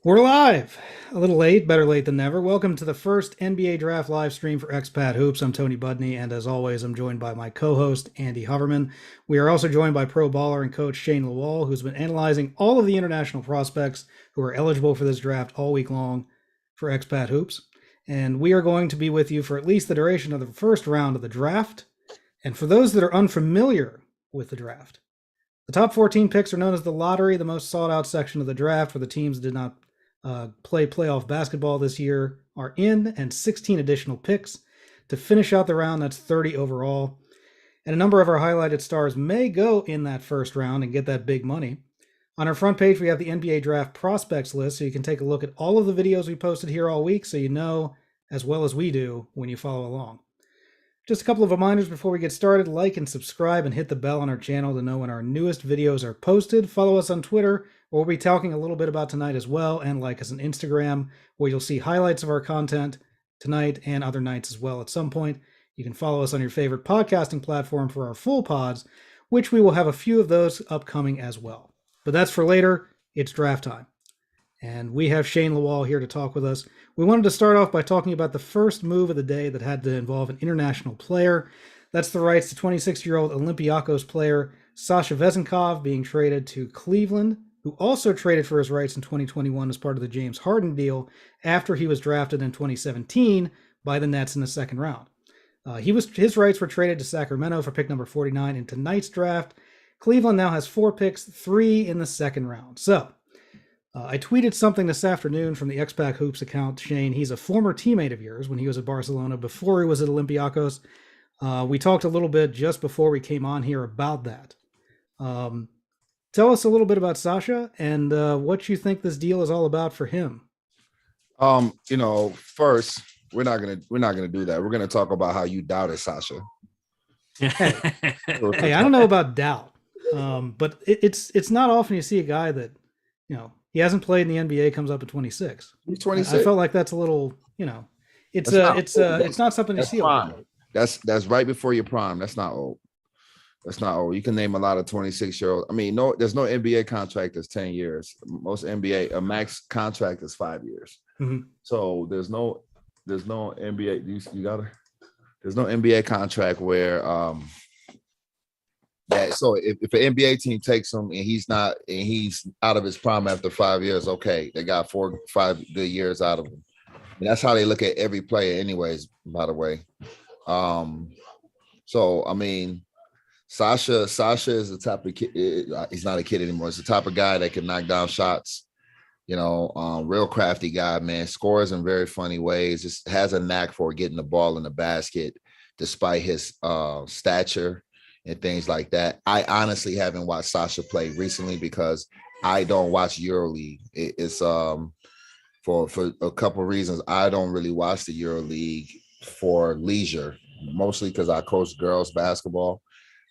We're live. A little late, better late than never. Welcome to the first NBA Draft live stream for Expat Hoops. I'm Tony Budney, and as always, I'm joined by my co-host, Andy Hoverman. We are also joined by pro baller and coach Shane Lawal, who's been analyzing all of the international prospects who are eligible for this draft all week long for Expat Hoops. And we are going to be with you for at least the duration of the first round of the draft. And for those that are unfamiliar with the draft, the top 14 picks are known as the lottery, the most sought-out section of the draft where the teams that did not play playoff basketball this year are in, and 16 additional picks. To finish out the round, that's 30 overall. And a number of our highlighted stars may go in that first round and get that big money. On our front page, we have the NBA Draft prospects list, so you can take a look at all of the videos we posted here all week so you know as well as we do when you follow along. Just a couple of reminders before we get started. Like and subscribe and hit the bell on our channel to know when our newest videos are posted. Follow us on Twitter, where we'll be talking a little bit about tonight as well, and like us on Instagram, where you'll see highlights of our content tonight and other nights as well at some point. You can follow us on your favorite podcasting platform for our full pods, which we will have a few of those upcoming as well. But that's for later. It's draft time. And we have Shane Lawal here to talk with us. We wanted to start off by talking about the first move of the day that had to involve an international player. That's the rights to 26-year-old Olympiacos player Sasha Vezenkov being traded to Cleveland, who also traded for his rights in 2021 as part of the James Harden deal after he was drafted in 2017 by the Nets in the second round. His rights were traded to Sacramento for pick number 49 in tonight's draft. Cleveland now has 4 picks, 3 in the second round. So, I tweeted something this afternoon from the Expat Hoops account, Shane. He's a former teammate of yours when he was at Barcelona before he was at Olympiacos. We talked a little bit just before we came on here about that. Tell us a little bit about Sasha and what you think this deal is all about for him. First, we're not gonna do that. We're gonna talk about how you doubted Sasha. Hey, I don't know about doubt, but it's not often you see a guy that, he hasn't played in the NBA, comes up at 26. He's 26. I felt like that's a little, it's not something you see. That's right before your prime. That's not old. That's not old. You can name a lot of 26-year-olds. I mean, there's no NBA contract that's 10 years. Most NBA, a max contract is 5 years. Mm-hmm. So there's no NBA. There's no NBA contract where so if an NBA team takes him and he's out of his prime after 5 years, okay, they got 5 good years out of him. And that's how they look at every player, anyways. By the way, so I mean, Sasha is the type of kid. He's not a kid anymore. He's the type of guy that can knock down shots. Real crafty guy, man. Scores in very funny ways. Just has a knack for getting the ball in the basket, despite his stature and things like that. I honestly haven't watched Sasha play recently because I don't watch EuroLeague. It's for a couple of reasons. I don't really watch the EuroLeague for leisure, mostly because I coach girls basketball.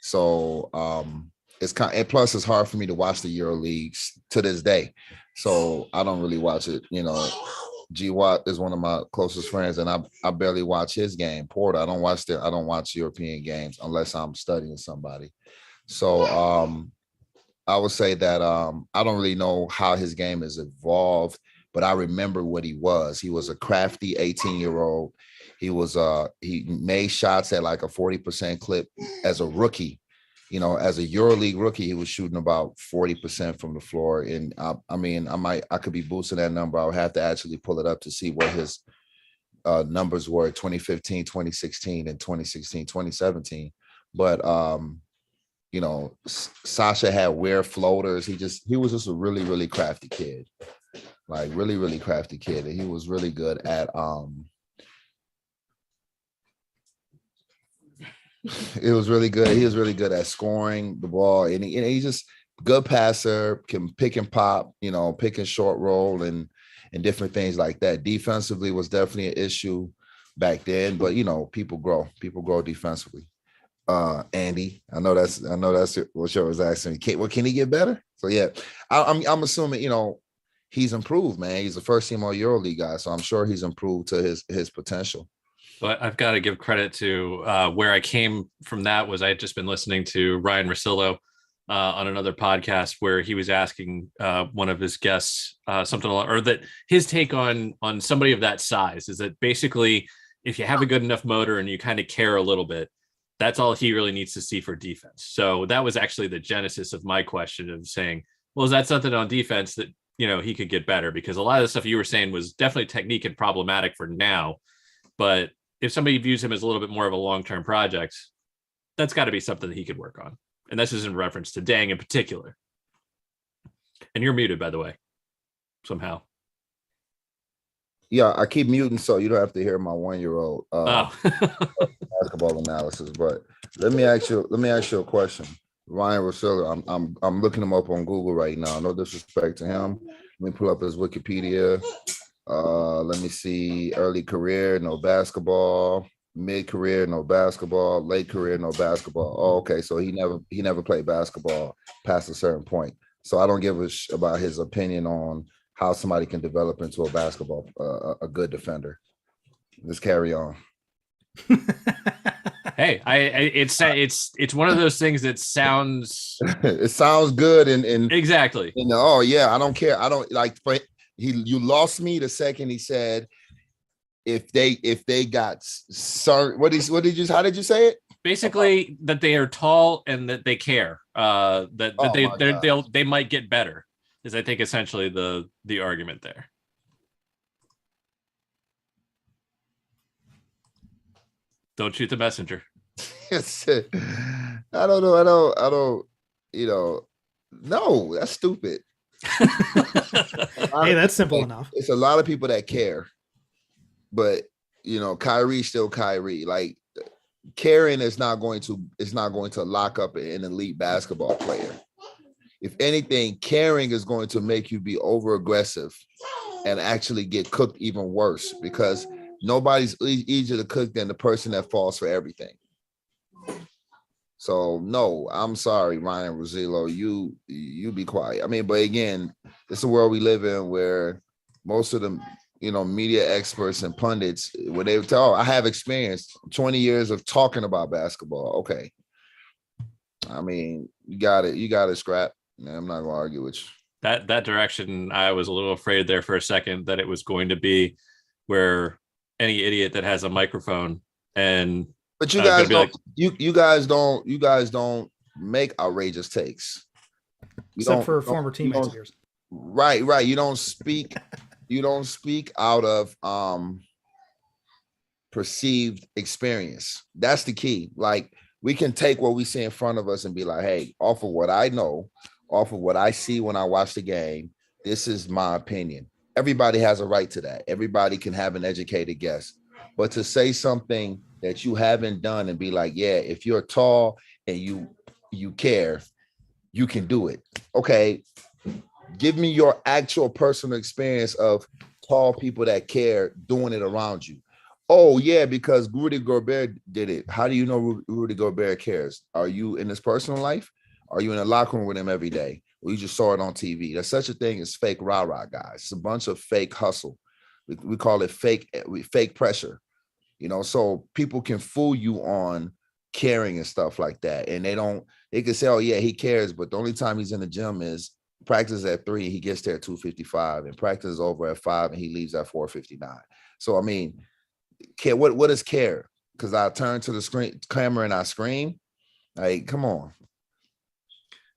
So and plus it's hard for me to watch the EuroLeague to this day. So I don't really watch it. G Watt is one of my closest friends, and I barely watch his game. Porter, I don't watch European games unless I'm studying somebody. So I would say that I don't really know how his game has evolved, but I remember what he was. He was a crafty 18-year-old. He made shots at like a 40% clip as a rookie. As a EuroLeague rookie, he was shooting about 40% from the floor. And I could be boosting that number. I would have to actually pull it up to see what his numbers were 2015, 2016, and 2016, 2017. But, Sasha had weird floaters. He was just a really, really crafty kid, like really, really crafty kid. And he was really good at, it was really good. He was really good at scoring the ball, and he's just good passer, can pick and pop, pick and short roll and different things like that. Defensively was definitely an issue back then, but people grow defensively. Andy, I know that's what you was asking me. Can he get better? So yeah, I'm assuming he's improved, man. He's a first team All EuroLeague guy, so I'm sure he's improved to his potential. But I've got to give credit to where I came from. That was I had just been listening to Ryan Russillo on another podcast where he was asking one of his guests something along, or that his take on somebody of that size is that basically if you have a good enough motor and you kind of care a little bit, that's all he really needs to see for defense. So that was actually the genesis of my question of saying, well, is that something on defense that, he could get better? Because a lot of the stuff you were saying was definitely technique and problematic for now. But if somebody views him as a little bit more of a long-term project, that's got to be something that he could work on. And this is in reference to Dang in particular. And you're muted, by the way, somehow. Yeah, I keep muting so you don't have to hear my 1-year-old basketball analysis. But let me ask you a question. Ryan Rosillo, I'm looking him up on Google right now. No disrespect to him. Let me pull up his Wikipedia. Let me see. Early career, no basketball. Mid-career, no basketball. Late career, no basketball. Oh, okay. So he never played basketball past a certain point. So I don't give a about his opinion on how somebody can develop into a basketball, a good defender. Let's carry on. Hey, it's one of those things that sounds it sounds good and exactly. Oh yeah, I don't care. I don't like. You lost me the second he said if they got certain. How did you say it? Basically, that they are tall and that they care. They might get better. Is I think essentially the argument there. Don't shoot the messenger. I don't know. No, that's stupid. Hey, that's simple enough. It's a lot of people that care, but Kyrie's still Kyrie. Like caring is not going to lock up an elite basketball player. If anything, caring is going to make you be over aggressive and actually get cooked even worse, because nobody's easier to cook than the person that falls for everything. So no, I'm sorry, Ryan Rosillo, you be quiet. I mean, but again, it's a world we live in where most of them, media experts and pundits, when they tell, I have experience 20 years of talking about basketball. Okay. I mean, you got it, scrap. I'm not gonna argue with you. That direction, I was a little afraid there for a second that it was going to be where any idiot that has a microphone and but you guys don't you guys don't make outrageous takes. Except for former teammates of yours. Right. You don't speak out of perceived experience. That's the key. Like we can take what we see in front of us and be like, hey, off of what I know, off of what I see when I watch the game, this is my opinion. Everybody has a right to that. Everybody can have an educated guess. But to say something that you haven't done and be like, yeah, if you're tall and you care, you can do it. Okay, give me your actual personal experience of tall people that care doing it around you. Oh, yeah, because Rudy Gobert did it. How do you know Rudy Gobert cares? Are you in his personal life? Are you in a locker room with him every day? Or you just saw it on TV? There's such a thing as fake rah-rah guys. It's a bunch of fake hustle. We call it fake pressure. So people can fool you on caring and stuff like that. And they can say, oh yeah, he cares. But the only time he's in the gym is practice at 3, he gets there at 2:55, and practice is over at 5 and he leaves at 4:59. So, I mean, care, what is care? Because I turn to the camera and I scream. Like, come on.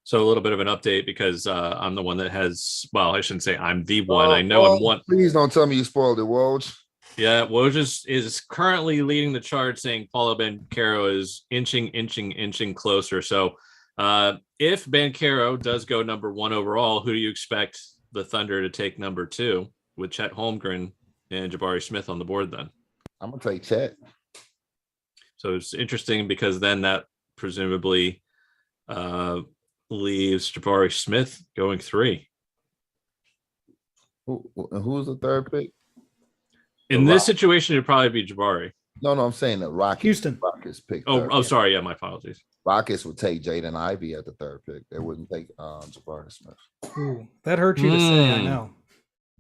So a little bit of an update because I'm the one that has, well, I shouldn't say I'm the one. I know I'm one. Please don't tell me you spoiled it, Woj. Yeah, Woj is currently leading the charge, saying Paulo Banchero is inching closer. So if Banchero does go number 1 overall, who do you expect the Thunder to take number 2 with Chet Holmgren and Jabari Smith on the board then? I'm going to take Chet. So it's interesting because then that presumably leaves Jabari Smith going 3. Who's the third pick? In this situation, it'd probably be Jabari. No, I'm saying the Rockets. Houston. Rockets pick. Oh, sorry. Yeah, my apologies. Rockets would take Jaden Ivey at the 3rd pick. They wouldn't take Jabari Smith. Ooh, that hurt you to say, I know.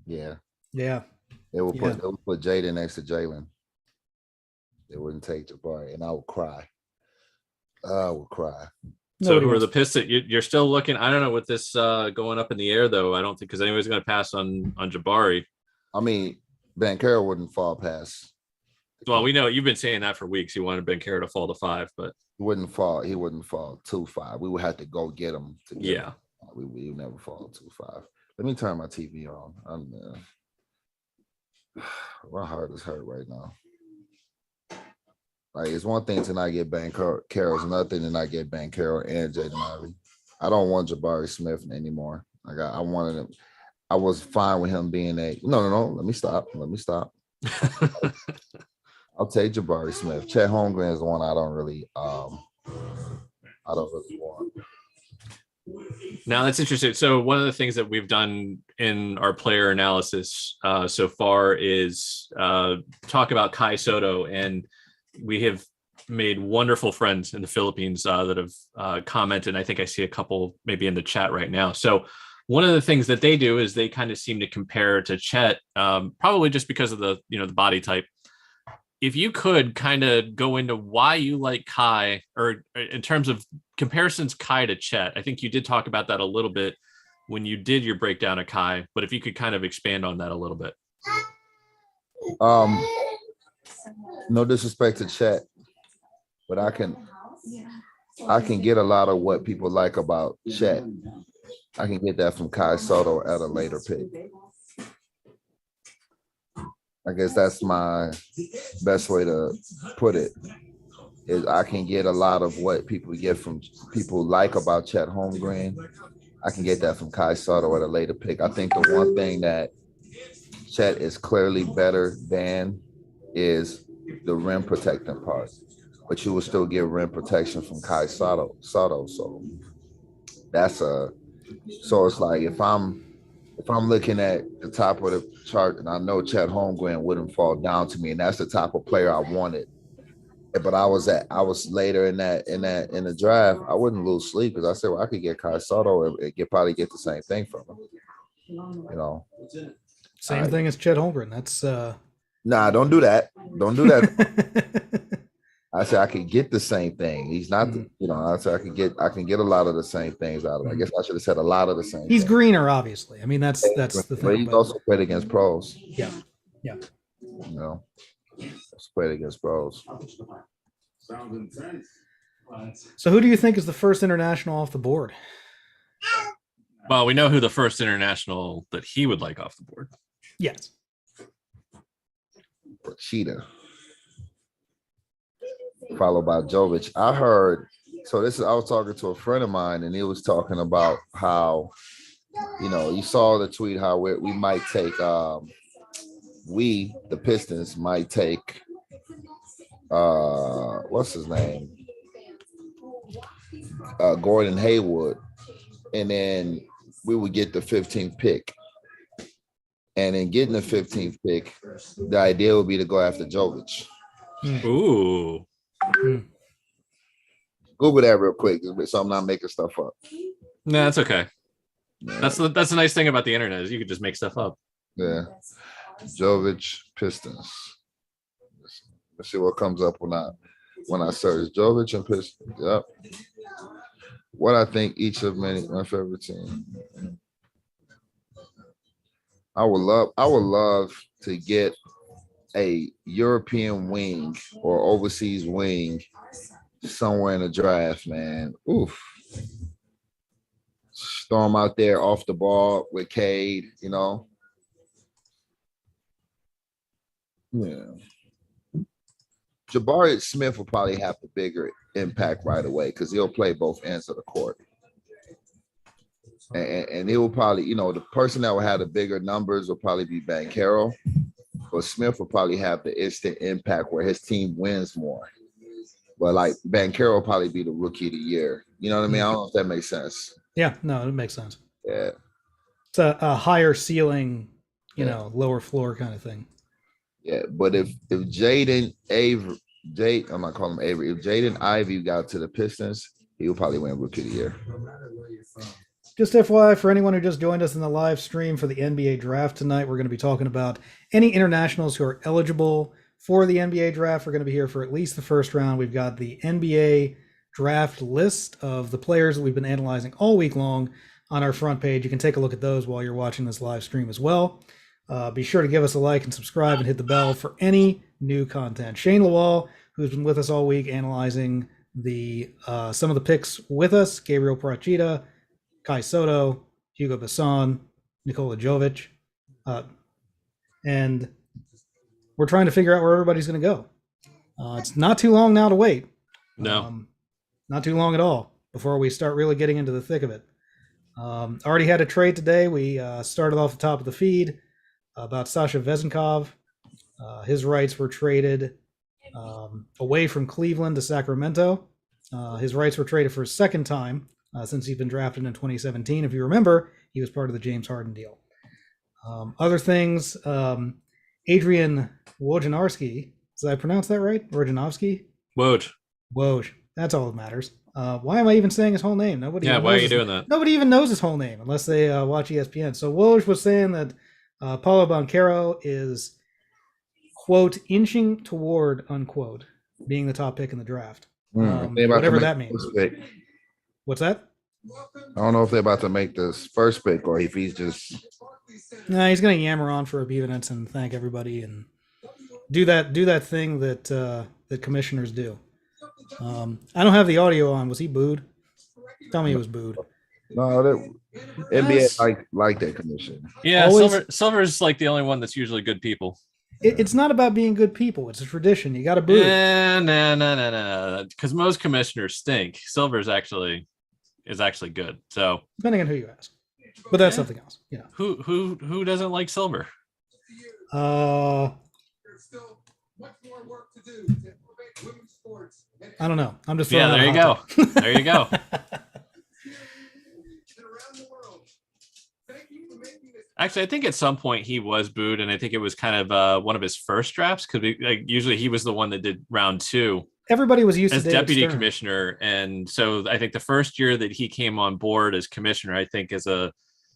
Yeah. They would put Jaden next to Jalen. They wouldn't take Jabari, and I would cry. So who are the Pistons? You're still looking. I don't know with this going up in the air though. I don't think because anybody's going to pass on Jabari. I mean, Banchero wouldn't fall past. Well, we know you've been saying that for weeks. You wanted Banchero to fall to 5, but he wouldn't fall to 5. We would have to go get him. Yeah, we would never fall to 5. Let me turn my TV on. My heart is hurt right now. Like, it's one thing to not get Banchero. It's another thing to not get Banchero and Jaden Ivey. I don't want Jabari Smith anymore. Like, I wanted him. I was fine with him being no. Let me stop. I'll take Jabari Smith. Chet Holmgren is the one I don't really want. Now that's interesting. So one of the things that we've done in our player analysis so far is talk about Kai Sotto, and we have made wonderful friends in the Philippines that have commented. I think I see a couple maybe in the chat right now. So one of the things that they do is they kind of seem to compare to Chet, probably just because of the body type. If you could kind of go into why you like Kai, or in terms of comparisons Kai to Chet, I think you did talk about that a little bit when you did your breakdown of Kai, but if you could kind of expand on that a little bit. No disrespect to Chet, but I can get a lot of what people like about Chet. I can get that from Kai Sotto at a later pick. I guess that's my best way to put it, is I can get a lot of what people get from people like about Chet Holmgren. I can get that from Kai Sotto at a later pick. I think the one thing that Chet is clearly better than is the rim protecting part, but you will still get rim protection from Kai Sotto. So it's like if I'm looking at the top of the chart and I know Chet Holmgren wouldn't fall down to me, and that's the type of player I wanted, but I was later in the draft, I wouldn't lose sleep because I said, well, I could get Kai Sotto and probably get the same thing from him. Same thing as Chet Holmgren. That's nah, don't do that. Don't do that. I said I could get the same thing. He's not, I said I can get a lot of the same things out of him. I guess I should have said a lot of the same. He's greener, obviously. I mean, that's the thing. But he's also played against pros. Yeah. He's played against pros. Sounds intense. So who do you think is the first international off the board? Well, we know who the first international that he would like off the board. Yes. Cheetah. Followed by Jovic. I was talking to a friend of mine, and he was talking about how, you saw the tweet how we might take the Pistons might take what's his name? Gordon Hayward, and then we would get the 15th pick. And in getting the 15th pick, the idea would be to go after Jovic. Ooh. Google that real quick, so I'm not making stuff up. No, that's okay. Yeah. That's the nice thing about the internet is you can just make stuff up. Yeah. Jovic Pistons. Let's see what comes up when I search Jovic and Pistons. Yep. What I think each of my favorite team. I would love to get a European wing or overseas wing somewhere in the draft, man. Oof. Storm out there off the ball with Cade, Yeah. Jabari Smith will probably have the bigger impact right away because he'll play both ends of the court. And it will probably, the person that will have the bigger numbers will probably be Banchero, but Smith will probably have the instant impact where his team wins more. But like Banchero will probably be the rookie of the year. You know what I mean? I don't know if that makes sense. Yeah, no, it makes sense. Yeah. It's a higher ceiling, lower floor kind of thing. Yeah, but if Jaden Ivey, I'm not calling him Avery, if Jaden Ivey got to the Pistons, he will probably win rookie of the year. Just FYI, for anyone who just joined us in the live stream for the NBA draft tonight, we're going to be talking about any internationals who are eligible for the NBA draft. We're going to be here for at least the first round. We've got the NBA draft list of the players that we've been analyzing all week long on our front page. You can take a look at those while you're watching this live stream as well. Be sure to give us a like and subscribe and hit the bell for any new content. Shane Lawal, who's been with us all week analyzing the some of the picks with us, Gabriel Procida, Kai Sotto, Hugo Basson, Nikola Jovic, and we're trying to figure out where everybody's going to go. It's not too long now to wait. No. Not too long at all before we start really getting into the thick of it. Already had a trade today. We started off the top of the feed about Sasha Vezenkov. His rights were traded away from Cleveland to Sacramento. His rights were traded for a second time since he's been drafted in 2017. If you remember, he was part of the James Harden deal. Other things, Adrian Wojnarowski. Did I pronounce that right? Wojnarowski? Woj. That's all that matters. Why am I even saying his whole name? Nobody. Yeah, why are you doing that? Nobody even knows his whole name unless they watch ESPN. So Woj was saying that Paulo Banchero is, quote, inching toward, unquote, being the top pick in the draft. Whatever that means. What's that? I don't know if they're about to make this first pick or if he's just. Nah, he's going to yammer on for a few minutes and thank everybody and do that thing that that commissioners do. I don't have the audio on. Was he booed? Tell me he was booed. No, that NBA like that commission. Yeah, Silver is like the only one that's usually good people. It's not about being good people. It's a tradition. You got to boo. No. Because most commissioners stink. Silver is actually good. So depending on who you ask, but that's something else. You know, who doesn't like Silver? There's still much more work to do to elevate women's sports. I don't know. I'm just there you go. There you go. Actually, I think at some point he was booed, and I think it was kind of one of his first drafts because usually he was the one that did round 2. Everybody was used as to deputy Stern. Commissioner, and so I think the first year that he came on board as commissioner, I think as a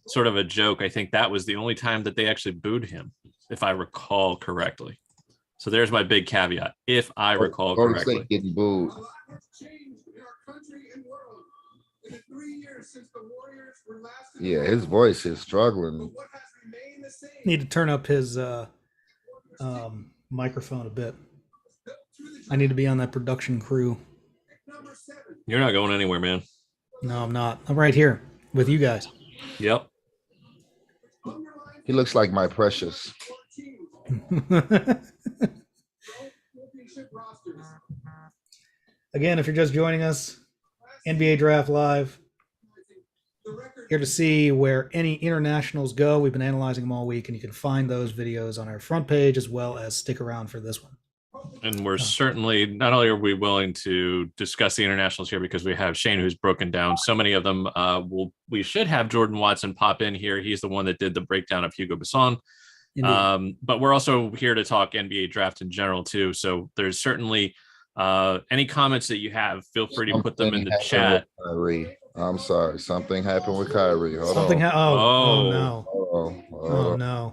sort of a joke, I think that was the only time that they actually booed him, if I recall correctly. So there's my big caveat, if I recall correctly. Getting booed. Yeah, his voice is struggling. Need to turn up his microphone a bit. I need to be on that production crew. You're not going anywhere, man. No, I'm not. I'm right here with you guys. Yep. He looks like my precious. Again, if you're just joining us, NBA Draft Live, here to see where any internationals go. We've been analyzing them all week, and you can find those videos on our front page as well as stick around for this one. And we're certainly, not only are we willing to discuss the internationals here because we have Shane who's broken down so many of them. We should have Jordan Watson pop in here. He's the one that did the breakdown of Hugo Basson. But we're also here to talk NBA draft in general too. So there's certainly any comments that you have, feel free to put them in the chat. I'm sorry. Something happened with Kyrie. Oh no. Oh no.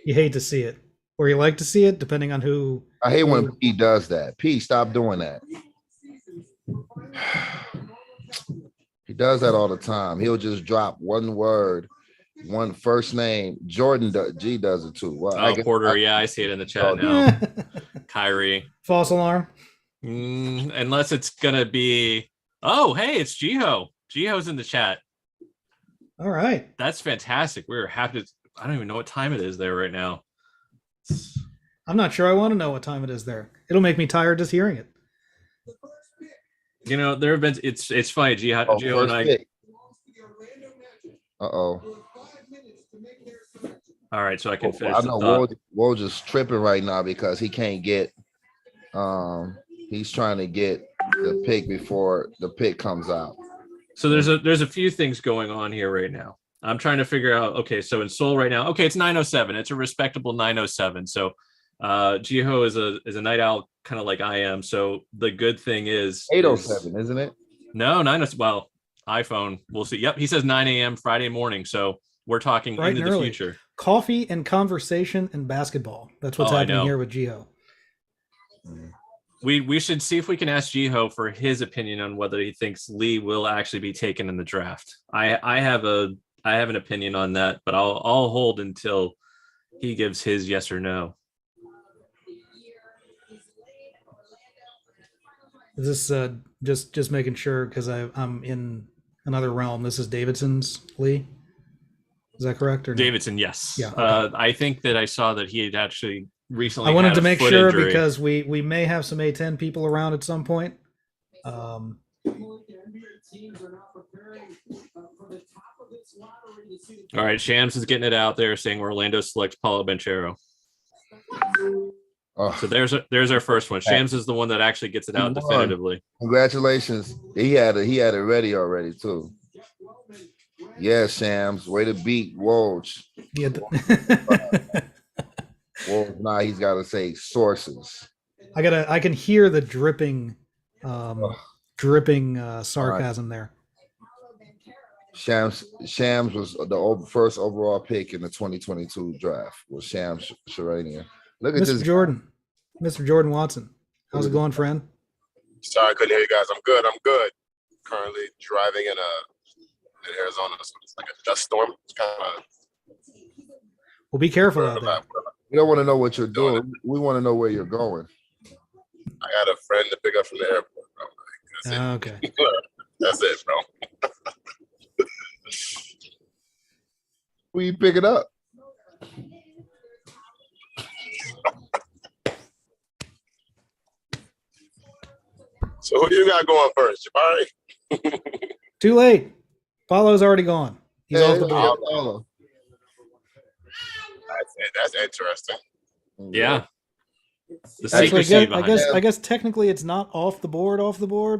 You hate to see it. Or you like to see it, depending on who. I hate when P does that. P, stop doing that. He does that all the time. He'll just drop one word, one first name. G does it too. Well, Porter. I see it in the chat now. Kyrie. False alarm. Unless it's going to be. Oh, hey, it's Jiho. Jiho's in the chat. All right. That's fantastic. We're happy to. I don't even know what time it is there right now. I'm not sure I want to know what time it is there. It'll make me tired just hearing it. You know, there have been it's funny, Gio and I. All right, so I can finish. I know Woj is tripping right now because he can't get he's trying to get the pick before the pick comes out. So there's a few things going on here right now. I'm trying to figure out, okay, so in Seoul right now, okay, it's 9:07. It's a respectable 9:07. So Jiho is a night owl, kind of like I am. So the good thing is 8:07, isn't it? No, 9:07. Well, iPhone, we'll see. Yep, he says 9 a.m. Friday morning. So we're talking bright into the future. Coffee and conversation and basketball. That's what's happening here with Jiho. We should see if we can ask Jiho for his opinion on whether he thinks Lee will actually be taken in the draft. I have an opinion on that, but I'll hold until he gives his yes or no. Is this just making sure because I'm in another realm? This is Davidson's Lee. Is that correct or no? Davidson, yes. Yeah, okay. I think that I saw that he had actually recently. I wanted had to a make foot sure injury. because we may have some A10 people around at some point. All right, Shams is getting it out there saying Orlando selects Paulo Banchero. Oh, So there's our first one. Shams is the one that actually gets it out definitively. congratulations. He had it ready already too. Yeah, Shams. Way to beat Woj. Yeah. Woj, now he's got to say sources. I can hear the dripping sarcasm there. Shams was the first overall pick in the 2022 draft. Was Shams Charania. Look at Mr. this. Mr. Jordan Watson. How's it going, friend? Sorry, I couldn't hear you guys. I'm good. Currently driving in Arizona, so it's like a dust storm. It's kind of. Well, be careful out there. We don't want to know what you're doing. We want to know where you're going. I got a friend to pick up from the airport, bro. That's it. Okay. That's it, bro. Who you picking up? So who you got going first, Jabari? Too late. Paulo's already gone. He's off the board. That's interesting. Yeah. The Actually, secrecy behind it. I guess technically it's not off the board,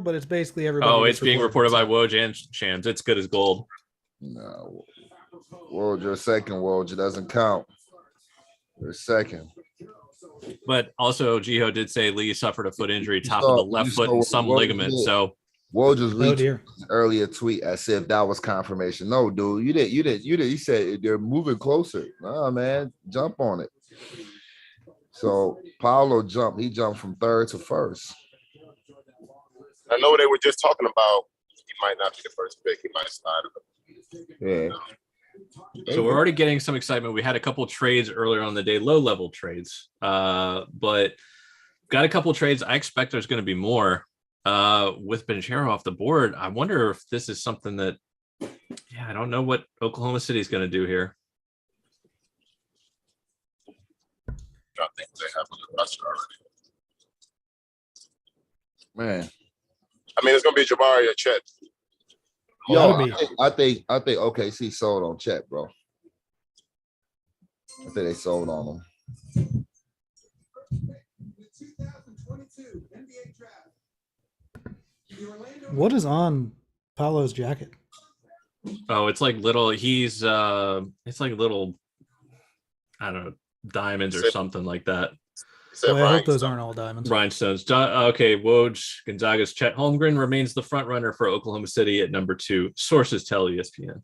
but it's basically everybody. Oh, it's being reported by Woj and Shams. It's good as gold. No. Woj, you're second, Woj. It doesn't count. You're second. But also, Jiho did say Lee suffered a foot injury, top of the left foot, and some ligament. So Woj just reached dear. an earlier tweet as if that was confirmation. No, dude, you did. You said they're moving closer. Nah, man, jump on it. So Paulo jumped. He jumped from third to first. I know they were just talking about he might not be the first pick. He might slide. Yeah. So we're already getting some excitement. We had a couple trades earlier on the day, low-level trades, but got a couple trades. I expect there's going to be more with Banchero off the board. I wonder if this is something that, I don't know what Oklahoma City is going to do here. I think they have a good roster already. Man. I mean, it's going to be Jabari or Chet. Yo, I think OKC sold on Chet, bro. I think they sold on him. What is on Paulo's jacket? Oh, it's like little. It's like little. I don't know, diamonds or something like that. Well, I hope those aren't all diamonds. Rhinestones. Okay, Woj, Gonzaga's Chet Holmgren remains the front runner for Oklahoma City at number 2. Sources tell ESPN.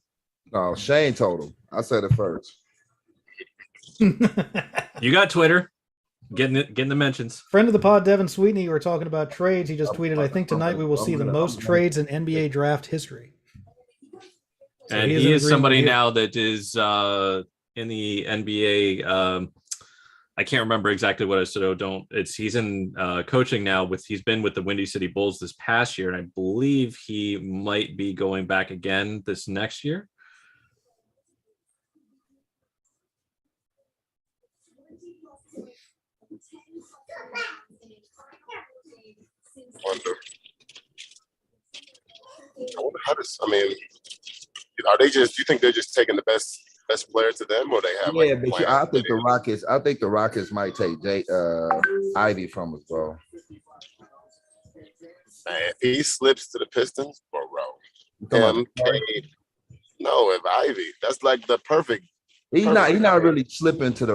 No, Shane told him. I said it first. You got Twitter. Getting the mentions. Friend of the pod, Devin Sweetney, you were talking about trades. He just tweeted, I think tonight we will see the most trades in NBA draft history. So and he is somebody now that is in the NBA. I can't remember exactly what I said. He's in coaching now he's been with the Windy City Bulls this past year. And I believe he might be going back again this next year. I wonder how this, I mean, are they just, do you think they're just taking the best player to them, or they have but I think the Rockets might take Ivy from us, bro. Man, if he slips to the Pistons, bro. No, if Ivy, that's like the perfect. He's not really slipping to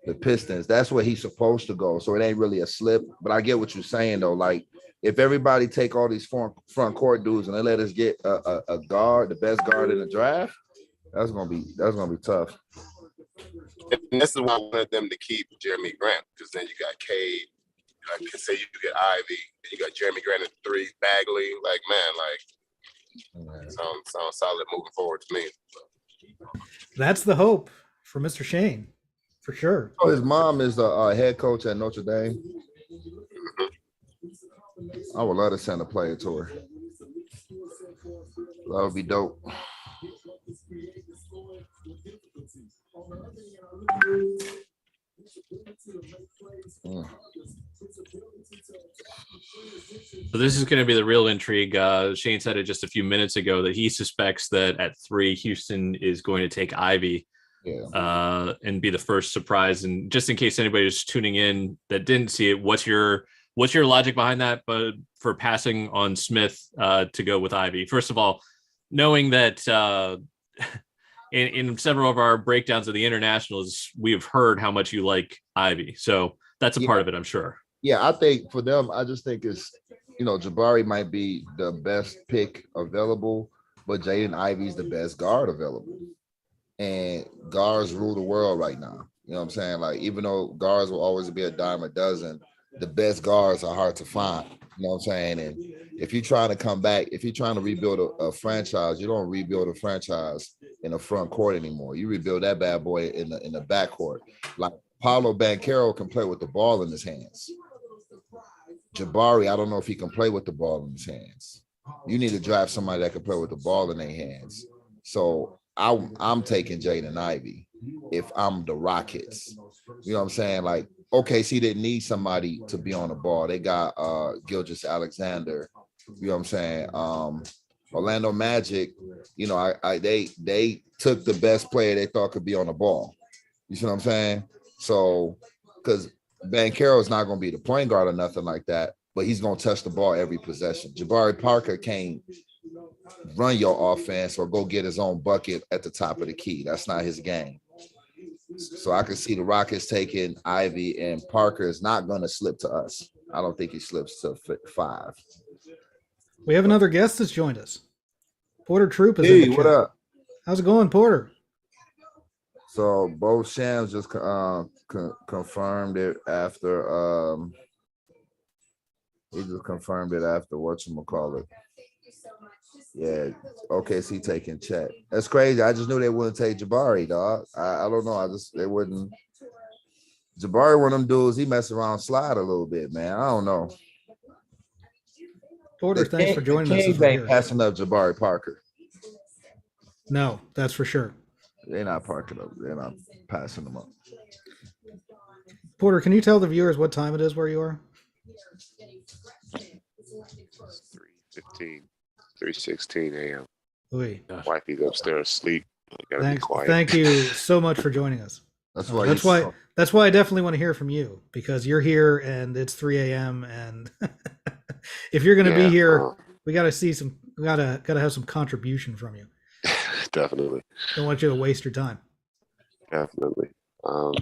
the Pistons. That's where he's supposed to go. So it ain't really a slip. But I get what you're saying though. Like if everybody take all these front court dudes and they let us get a guard, the best guard in the draft, that's gonna be tough. And this is why I wanted them to keep Jeremy Grant, because then you got Cade Like say you get Ivy, and you got Jeremy Grant at 3, Bagley. Like man, sounds solid moving forward to me. That's the hope for Mr. Shane, for sure. Oh, his mom is the head coach at Notre Dame. I would love to send a player to her. That would be dope. So this is going to be the real intrigue. Shane said it just a few minutes ago that he suspects that at 3, Houston is going to take Ivy and be the first surprise. And just in case anybody's tuning in that didn't see it, what's your logic behind that? But for passing on Smith to go with Ivy, first of all, knowing that in several of our breakdowns of the internationals, we have heard how much you like Ivy. So that's a part of it, I'm sure. Yeah, I think for them, I just think it's, Jabari might be the best pick available, but Jaden Ivey's the best guard available. And guards rule the world right now. You know what I'm saying? Like, even though guards will always be a dime a dozen, the best guards are hard to find. You know what I'm saying? And if you're trying to come back, if you're trying to rebuild a franchise, you don't rebuild a franchise in the front court anymore. You rebuild that bad boy in the back court. Like Paolo Banchero can play with the ball in his hands. Jabari, I don't know if he can play with the ball in his hands. You need to draft somebody that can play with the ball in their hands. So I'm taking Jaden Ivey if I'm the Rockets. You know what I'm saying? Like, OKC didn't need somebody to be on the ball. They got Gilgeous-Alexander. You know what I'm saying? Orlando Magic, they took the best player they thought could be on the ball. You see what I'm saying? So, because Banchero is not going to be the point guard or nothing like that, but he's going to touch the ball every possession. Jabari Parker can't run your offense or go get his own bucket at the top of the key. That's not his game. So I can see the Rockets taking Ivy, and Parker is not going to slip to us. I don't think he slips to 5. We have another guest that's joined us. Porter Troop is Hey, in the what chat. up? How's it going, Porter? So both Shams just confirmed it after he just confirmed it after whatchamacallit. Yeah, OKC taking Chet. That's crazy. I just knew they wouldn't take Jabari, dog. I don't know. They wouldn't. Jabari, one of them dudes, he mess around, slide a little bit, man. I don't know. Porter, thanks for joining us. Kings ain't passing up Jabari Parker. No, that's for sure. They're not parking up. They're not passing them up. Porter, can you tell the viewers what time it is where you are? 3:15, 3:16 a.m. Oy. Wifey's upstairs asleep. Gotta be quiet. Thank you so much for joining us. That's why I definitely want to hear from you, because you're here and it's 3 a.m. and if you're going to be here, we got to have some contribution from you. Definitely. Don't want you to waste your time. Definitely. I'm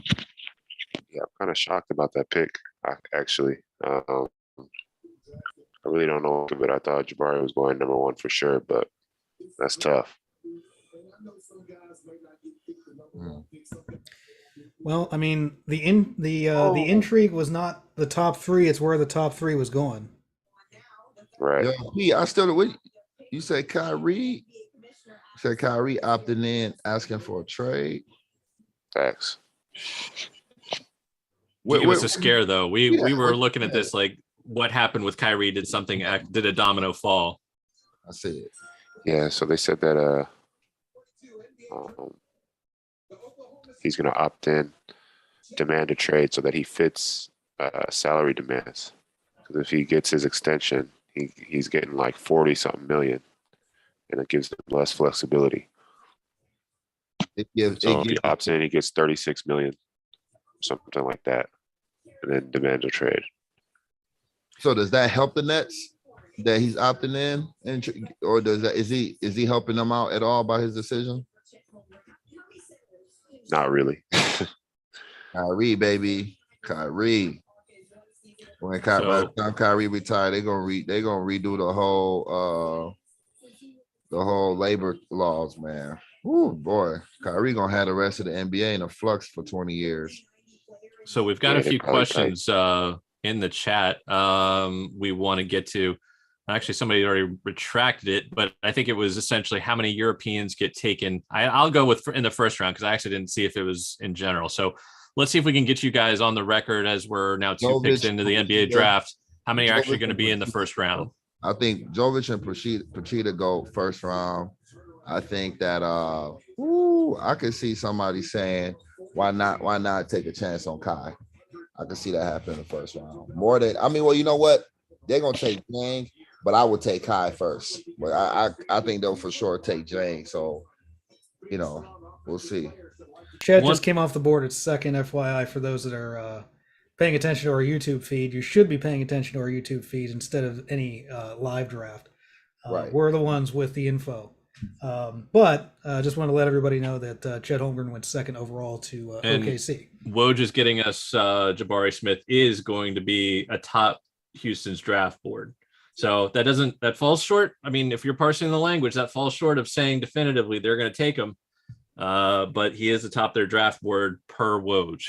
kind of shocked about that pick. I really don't know, but I thought Jabari was going number 1 for sure, but that's tough. Well, I mean, the intrigue was not the top 3; it's where the top 3 was going. Right. I still. You say Kyrie? You said Kyrie opting in, asking for a trade. Facts. It was a scare, though. We were looking at this like, what happened with Kyrie? Did a domino fall? I see it. Yeah, so they said that he's going to opt in, demand a trade so that he fits salary demands. Because if he gets his extension, he's getting like 40-something million, and it gives him less flexibility. So if he opts in, he gets 36 million, something like that, and then demand a trade. So does that help the Nets that he's opting in, or is he helping them out at all by his decision? Not really. Kyrie, baby, Kyrie. When by the time Kyrie retired, they're gonna redo the whole labor laws, man. Ooh, boy, Kyrie gonna have the rest of the NBA in a flux for 20 years. So we've got a few questions in the chat we want to get to. Actually, somebody already retracted it, but I think it was essentially how many Europeans get taken. I'll go with in the first round because I actually didn't see if it was in general. So let's see if we can get you guys on the record as we're now 2 picks into the NBA draft. How many are actually going to be in the first round? I think Jovic and Procida go first round. I think that I could see somebody saying, why not take a chance on Kai? I could see that happen in the first round. More than well, you know what? They're gonna take Jang, but I would take Kai first. But I think they'll for sure take Jang. So, we'll see. Chet just came off the board at second, FYI, for those that are paying attention to our YouTube feed. You should be paying attention to our YouTube feed instead of any live draft. Right. We're the ones with the info. But just want to let everybody know that Chet Holmgren went second overall to OKC. Woj is getting us Jabari Smith is going to be atop Houston's draft board. So that falls short. I mean, if you're parsing the language, that falls short of saying definitively they're going to take him. But he is atop their draft board per Woj.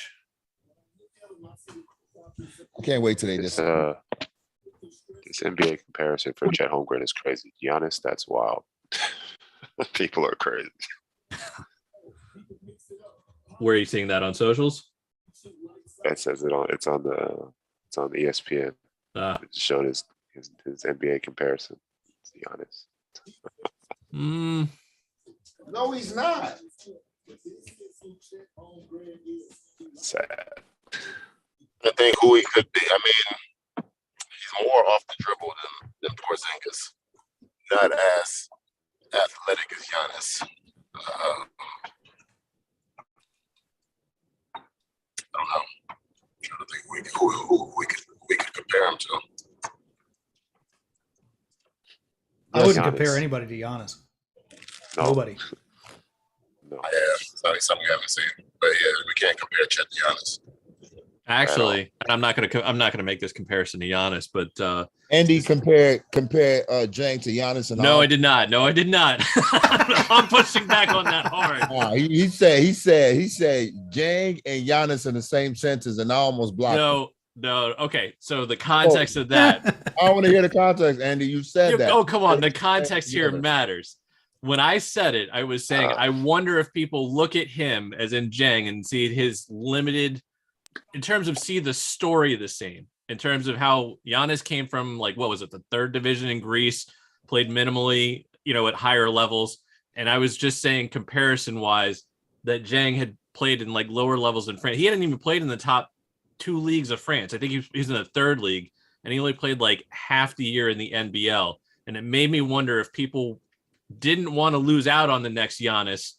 I can't wait till they this NBA comparison for Chet Holmgren is crazy. Giannis, that's wild. People are crazy. Where are you seeing that on socials? It says it's on ESPN. It's showing his NBA comparison. To be honest. No, he's not. Sad. I think who he could be. I mean, he's more off the dribble than Porzingis. Not as athletic as Giannis. I don't know. I'm trying to think who we could compare him to. I wouldn't Giannis. compare anybody to Giannis. No. Nobody. No. Yeah, sorry, something we haven't seen. But yeah, we can't compare Chet to Giannis. Actually, and I'm not gonna make this comparison to Giannis, but Andy compared Jang to Giannis and no, I did not. No, I did not. I'm pushing back on that hard. He said Jang and Giannis in the same sentence, and I almost blocked him. No. Okay, so the context of that. I want to hear the context, Andy. You said that. Oh, come on. The context here matters. When I said it, I was saying I wonder if people look at him as in Jang and see his limited. In terms of see the story the same, in terms of how Giannis came from what was it, the third division in Greece, played minimally, at higher levels. And I was just saying comparison wise that Jang had played in lower levels in France. He hadn't even played in the top 2 leagues of France. I think he's in the 3rd league and he only played half the year in the NBL. And it made me wonder if people didn't want to lose out on the next Giannis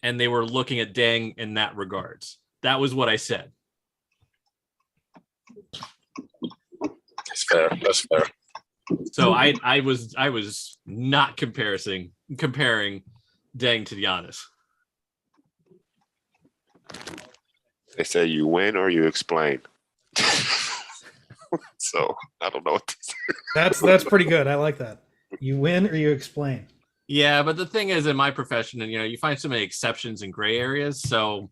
and they were looking at Jang in that regards. That was what I said. That's fair. That's fair. So I was not comparing Deng to Giannis. They say you win or you explain. So I don't know what to say. That's pretty good. I like that. You win or you explain. Yeah, but the thing is, in my profession, and you find so many exceptions and gray areas. So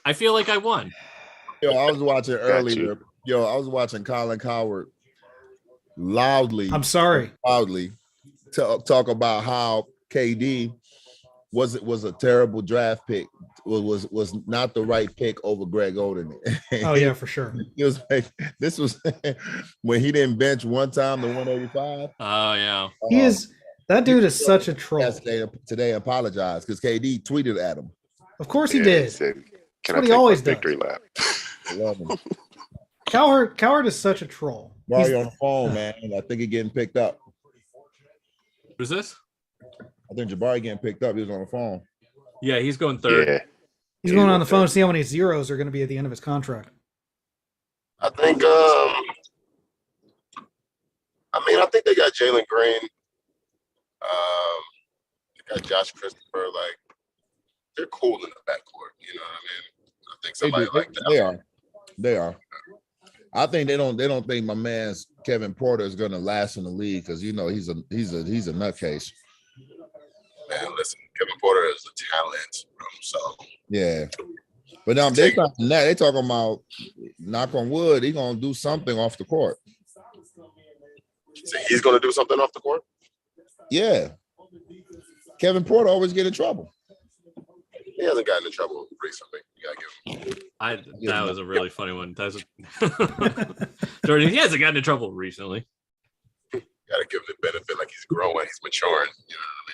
I feel like I won. I was watching earlier. I was watching Colin Coward loudly. I'm sorry. Loudly talk about how KD was a terrible draft pick. Was not the right pick over Greg Oden. Oh yeah, for sure. It was this was when he didn't bench one time the 185. Oh yeah. That dude is such a troll. Today apologized because KD tweeted at him. Of course he did. Said, Can That's I take always my victory lap? I love him. Coward is such a troll. Mario on the phone, man. I think he's getting picked up. Who's this? I think Jabari getting picked up. He was on the phone. Yeah, he's going third. Yeah. He's going on the phone to see how many zeros are going to be at the end of his contract. I think they got Jalen Green. They got Josh Christopher. They're cool in the backcourt. You know what I mean? I think somebody like that. They are. I think they don't think my man's Kevin Porter is going to last in the league because he's a nutcase. Man, listen, Kevin Porter is a talent, bro. So yeah, But now they talking about, knock on wood, he's gonna do something off the court. So he's going to do something off the court? Yeah. Kevin Porter always get in trouble. He hasn't gotten in trouble recently. You gotta give him. That was a really funny one. Jordan, he hasn't gotten in trouble recently. Gotta give him the benefit, like he's growing, he's maturing. You know what I mean?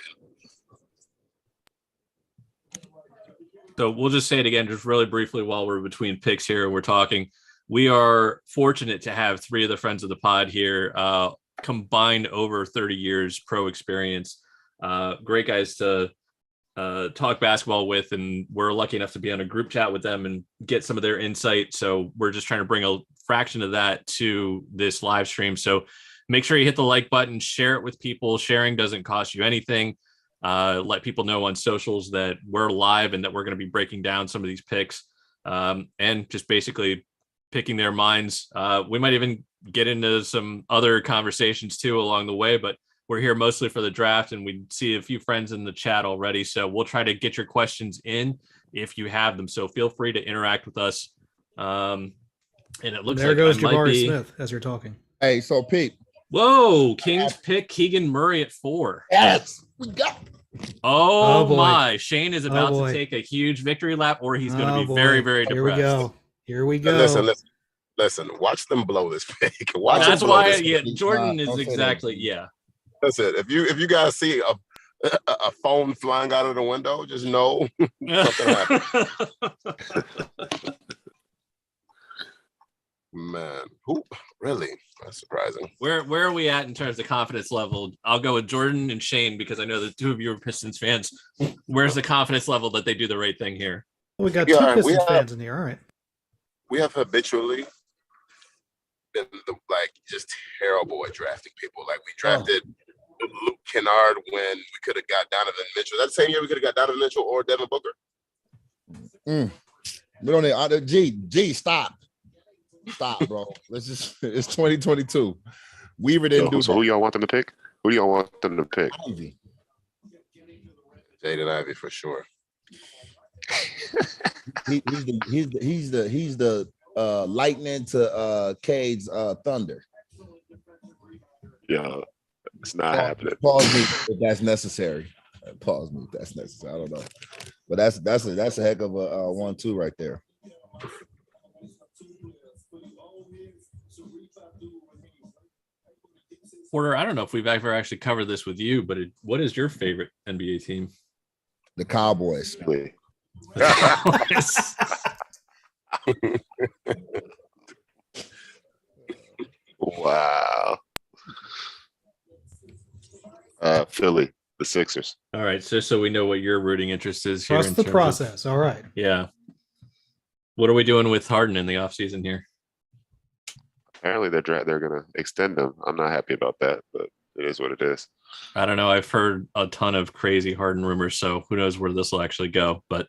So we'll just say it again, just really briefly while we're between picks here and we're talking. We are fortunate to have three of the friends of the pod here, combined over 30 years pro experience. Great guys to talk basketball with, and we're lucky enough to be on a group chat with them and get some of their insight. So we're just trying to bring a fraction of that to this live stream. So make sure you hit the like button, share it with people. Sharing doesn't cost you anything. Let people know on socials that we're live and that we're going to be breaking down some of these picks, and just basically picking their minds. We might even get into some other conversations too along the way, but we're here mostly for the draft, and we see a few friends in the chat already. So we'll try to get your questions in if you have them. So feel free to interact with us. And it looks there like goes I might Jabari be... Smith as you're talking. Hey, so Pete. Whoa, Kings pick Keegan Murray at 4. Yes, we got. Oh boy. my! Shane is about boy. to take a huge victory lap, or he's going to be very, very depressed. Here we go. Listen. Watch them blow this pick. Watch That's them blow why, this pick. Jordan is exactly, Listen, if you guys see a phone flying out of the window, just know something happened. Man, who really? That's surprising. Where are we at in terms of confidence level? I'll go with Jordan and Shane because I know the two of you are Pistons fans. Where's the confidence level that they do the right thing here? We got two Pistons fans in here. All right. We have habitually been just terrible at drafting people. Like we drafted Luke Kennard when we could have got Donovan Mitchell. That same year we could have got Donovan Mitchell or Devin Booker. We don't need G. Stop, bro. It's 2022. Weaver didn't do. So who y'all want them to pick? Who do y'all want them to pick? Ivy. Jaden Ivey for sure. He's the lightning to Cade's thunder. Yeah, it's not happening. Pause me if that's necessary. Pause me if that's necessary. I don't know, but that's a heck of a 1-2 right there. Porter, I don't know if we've ever actually covered this with you, but what is your favorite NBA team? The Cowboys. Wow. Philly, the Sixers. All right, so we know what your rooting interest is here. Trust the process. All right. Yeah. What are we doing with Harden in the offseason here? Apparently they're going to extend him. I'm not happy about that, but it is what it is. I don't know. I've heard a ton of crazy Harden rumors, so who knows where this will actually go. But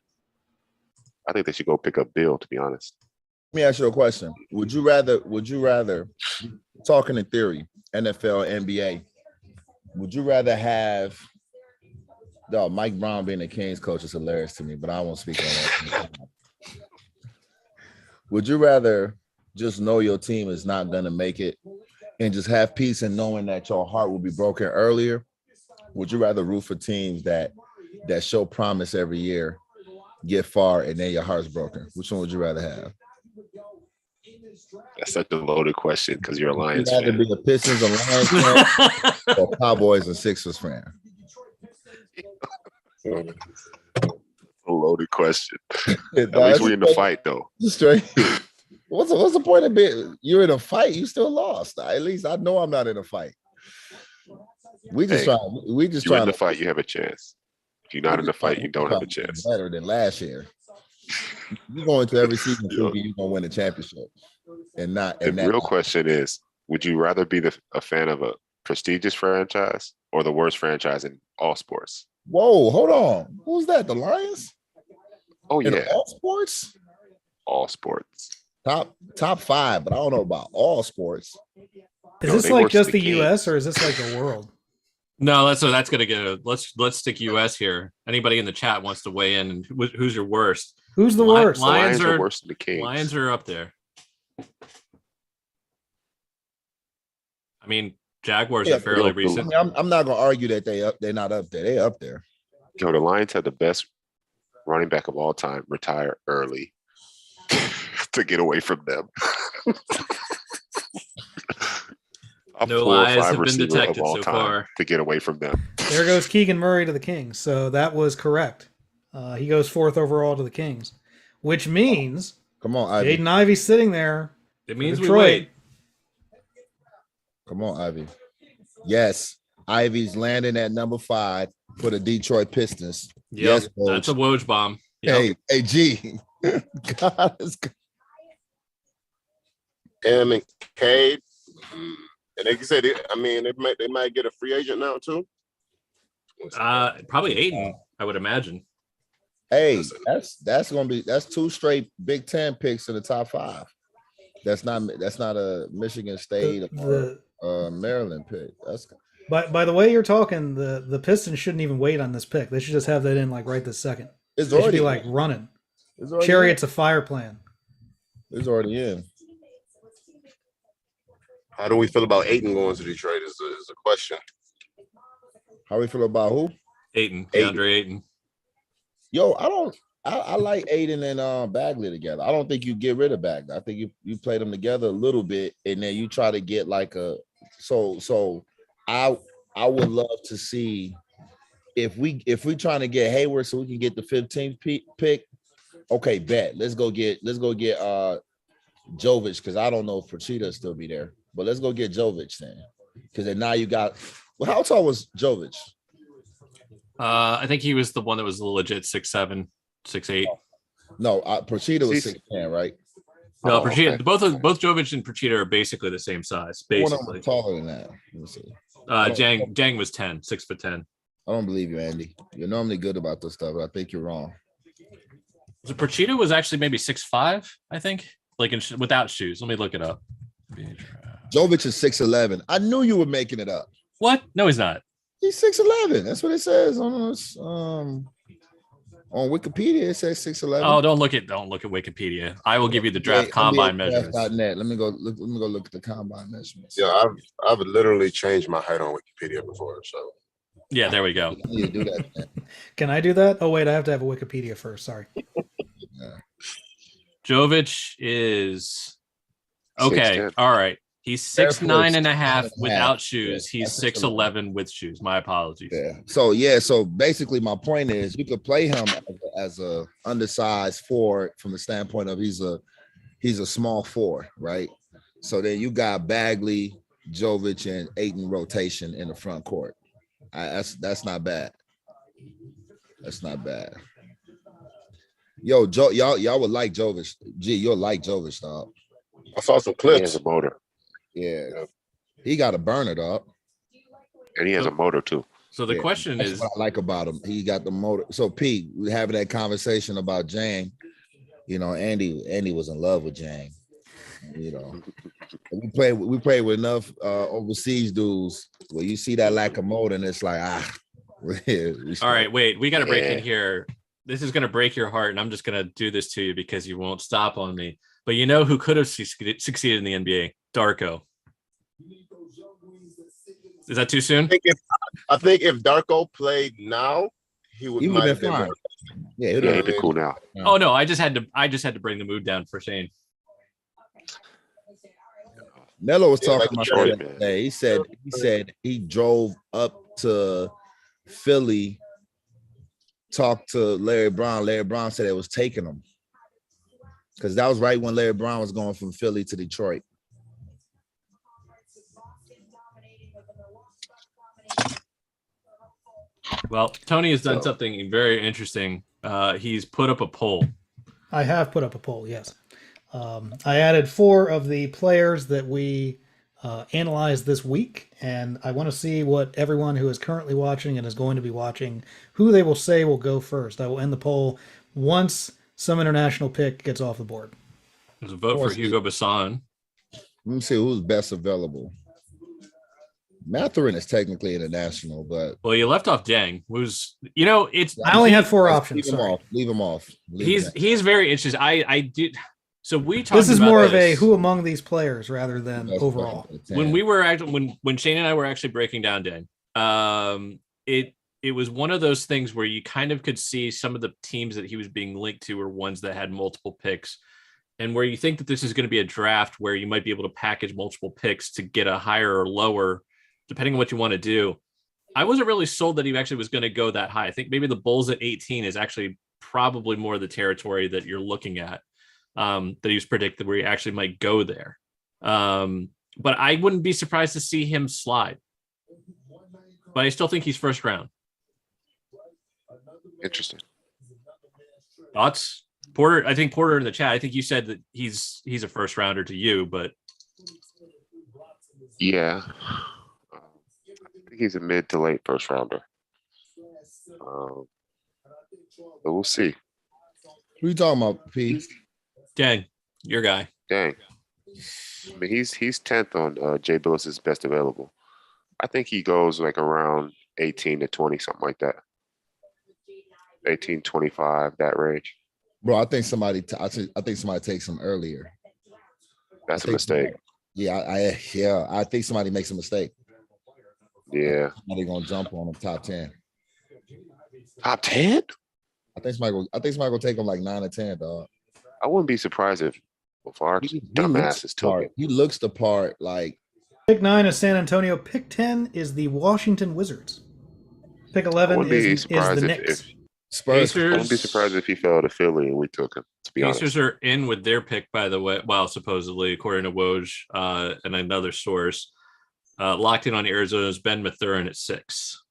I think they should go pick up Bill, to be honest. Let me ask you a question. Would you rather, talking in theory, NFL, NBA, would you rather have Mike Brown being a Kings coach is hilarious to me, but I won't speak on that. Would you rather just know your team is not going to make it and just have peace in knowing that your heart will be broken earlier? Would you rather root for teams that show promise every year, get far, and then your heart's broken? Which one would you rather have? That's such a loaded question because you're a Lions fan. Would you rather be a Pistons or Lions fan or Cowboys and Sixers fan? A loaded question. At least we're in the fight, though. Straight. What's the point of being? You're in a fight. You still lost. At least I know I'm not in a fight. We just try. You're in the fight. You have a chance. If you're not in the fight, you don't have a chance. Better than last year. You go into every season thinking you're gonna win a championship, and not. The real question is: would you rather be a fan of a prestigious franchise or the worst franchise in all sports? Whoa, hold on. Who's that? The Lions? Oh in yeah, all sports. All sports. Top 5, but I don't know about all sports. Is this like just the US or is this like the world? No, that's gonna get. Let's stick US here. Anybody in the chat wants to weigh in? And who's your worst? Who's the worst? The Lions are worse than the Kings. Lions are up there. I mean, Jaguars are fairly recent. I mean, I'm not gonna argue that they're not up there. They're up there. Yo, the Lions had the best running back of all time retire early to get away from them. No lies have been detected so far to get away from them. There goes Keegan Murray to the Kings. So that was correct. He goes 4th overall to the Kings, which means come on, Ivy. Jaden Ivey's sitting there. It means Detroit. We wait. Come on, Ivy. Yes, Ivy's landing at number 5 for the Detroit Pistons. Yep, yes, that's a Woj bomb. Yep. Hey, G. God, M and Cade. And like you said, I mean, they might get a free agent now too. Probably Ayton, I would imagine. Hey, that's 2 straight Big Ten picks in the top 5. That's not a Michigan State or Maryland pick. That's. By the way you're talking, the Pistons shouldn't even wait on this pick. They should just have that in like right this second. It's they already should be like running. It's Chariots of Fire plan. It's already in. How do we feel about Ayton going to Detroit is a question. How we feel about who? Ayton, DeAndre Ayton. Yo, I like Ayton and Bagley together. I don't think you get rid of Bagley. I think you play them together a little bit, and then you try to get like a so I would love to see if we trying to get Hayward so we can get the 15th pick. Okay, bet. Let's go get Jovic, because I don't know if Procida still be there, but let's go get Jovic then, because then now you got. Well, how tall was Jovic? I think he was the one that was legit 6'7", 6'8". No, Procida was 6'10", right? No, Procida. Okay. Both Jovic and Procida are basically the same size. Basically, taller than that. Let me see. Jang was 6'10". I don't believe you, Andy. You're normally good about this stuff, but I think you're wrong. So Procida was actually maybe 6'5", I think, like without shoes. Let me look it up. Jovic is 6'11". I knew you were making it up. What? No, he's not. He's 6'11". That's what it says on Wikipedia. It says 6'11". Oh, don't look at Wikipedia. I will give you the draft combine measurements. Let me go look at the combine measurements. Yeah, I've literally changed my height on Wikipedia before, so. Yeah, there we go. You do that. Can I do that? Oh wait, I have to have a Wikipedia first. Sorry. Yeah. Jovic is okay. 6'10". All right. He's 6'9.5" without shoes. He's 6'11" with shoes. My apologies. Yeah. So basically, my point is you could play him as a undersized 4 from the standpoint of he's a small 4, right? So then you got Bagley, Jovic, and Ayton rotation in the front court. That's not bad. That's not bad. Yo, y'all would like Jovic. Gee, you'll like Jovic, dog. I saw some clips. He has a motor. Yeah. He got a burner, dog. And he has a motor too. So the question That's is what I like about him. He got the motor. So Pete, we having that conversation about Jang. You know, Andy was in love with Jang. You know, we played with enough overseas dudes where you see that lack of motor, and it's like all right, wait, we got to break in here. This is going to break your heart, and I'm just going to do this to you because you won't stop on me. But you know who could have succeeded in the NBA? Darko. Is that too soon? I think if Darko played now, he would have been fine. Yeah, he'd be cool now. Oh no, I just had to bring the mood down for Shane. Melo was talking about that the other day. He said he drove up to Philly, talked to Larry Brown. Larry Brown said it was taking him because that was right when Larry Brown was going from Philly to Detroit. Well, Tony has done something very interesting. He's put up a poll. I have put up a poll, yes. I added 4 of the players that we analyzed this week, and I want to see what everyone who is currently watching and is going to be watching, who they will say will go first. I will end the poll once some international pick gets off the board. There's a vote for Hugo Bassan. Let me see who's best available. Mathurin is technically international, but Well, you left off Deng, who's it's I only had 4 options. Leave him Sorry. off. Leave him off. he's very interesting. I did. So we talked. This is about more this of a who among these players rather than overall. when we were actually when Shane and I were actually breaking down Deng. It was one of those things where you kind of could see some of the teams that he was being linked to were ones that had multiple picks, and where you think that this is going to be a draft where you might be able to package multiple picks to get a higher or lower, depending on what you want to do. I wasn't really sold that he actually was going to go that high. I think maybe the Bulls at 18 is actually probably more the territory that you're looking at, that he was predicted where he actually might go there. But I wouldn't be surprised to see him slide. But I still think he's first round. Interesting. Thoughts? Porter, I think Porter in the chat, I think you said that he's a first rounder to you, but Yeah. I think he's a mid to late first rounder. But we'll see. Who you talking about, P? Dang, your guy. Dang. I mean, he's 10th on Jay Billis's best available. I think he goes like around 18 to 20, something like that. 18, 25, that range. Bro, I think somebody takes him earlier. That's a mistake. Yeah, I think somebody makes a mistake. Yeah. Somebody gonna jump on him top 10. Top 10? I think somebody will take him like 9 or 10, dog. I wouldn't be surprised if our dumbasses took it. He looks the part. Like Pick 9 is San Antonio. Pick 10 is the Washington Wizards. Pick 11 is the Knicks. Spurs. I wouldn't be surprised if he fell to Philly and we took him, to be honest. Pacers are in with their pick, by the way. Well, supposedly, according to Woj and another source, locked in on Arizona's Ben Mathurin at 6.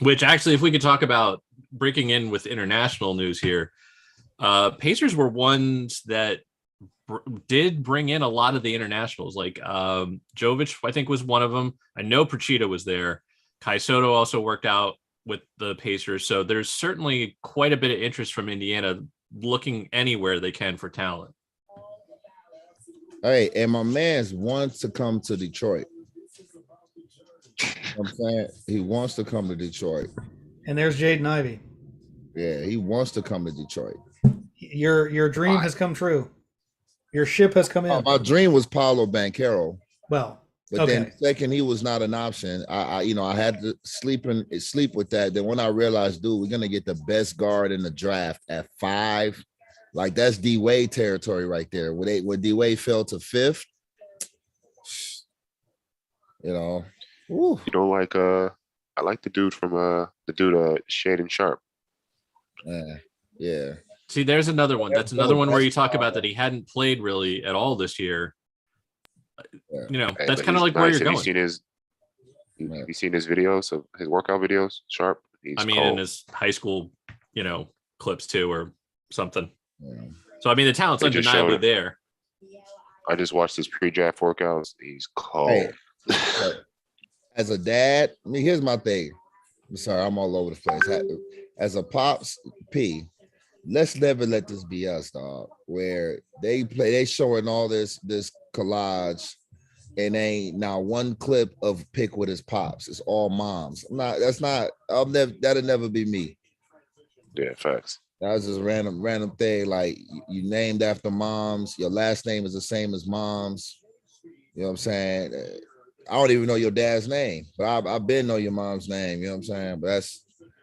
Which actually, if we could talk about breaking in with international news here, Pacers were ones that did bring in a lot of the internationals. Like Jovic, I think, was one of them. I know Prachita was there. Kai Sotto also worked out with the Pacers. So there's certainly quite a bit of interest from Indiana looking anywhere they can for talent. Hey, and my man's wants to come to Detroit. You know what I'm saying? He wants to come to Detroit. And there's Jaden Ivey. Yeah, he wants to come to Detroit. Your dream has come true. Your ship has come in. My dream was Paolo Banchero. Well, but then second, he was not an option. I had to sleep with that. Then when I realized, dude, we're gonna get the best guard in the draft at 5. Like that's D Wade territory right there. When D Wade fell to 5th, Ooh. You know, like I like the dude from Shaden Sharp. Yeah. See, there's another one. That's another one where you talk about that he hadn't played really at all this year. That's kind of like where you're going. Have you seen his videos of his workout videos? Sharp. In his high school, clips too, or something. Yeah. So I mean, the talent's undeniably there. I just watched his pre-draft workouts. He's cold. Hey, as a dad, here's my thing. I'm sorry, I'm all over the place. As a pops, P, let's never let this be us, dog. Where they showing all this collage, and ain't now one clip of pick with his pops. It's all moms. That'll never be me. Yeah, facts. That was just random thing. Like you named after moms, your last name is the same as mom's. You know what I'm saying? I don't even know your dad's name, but I've been know your mom's name. You know what I'm saying? But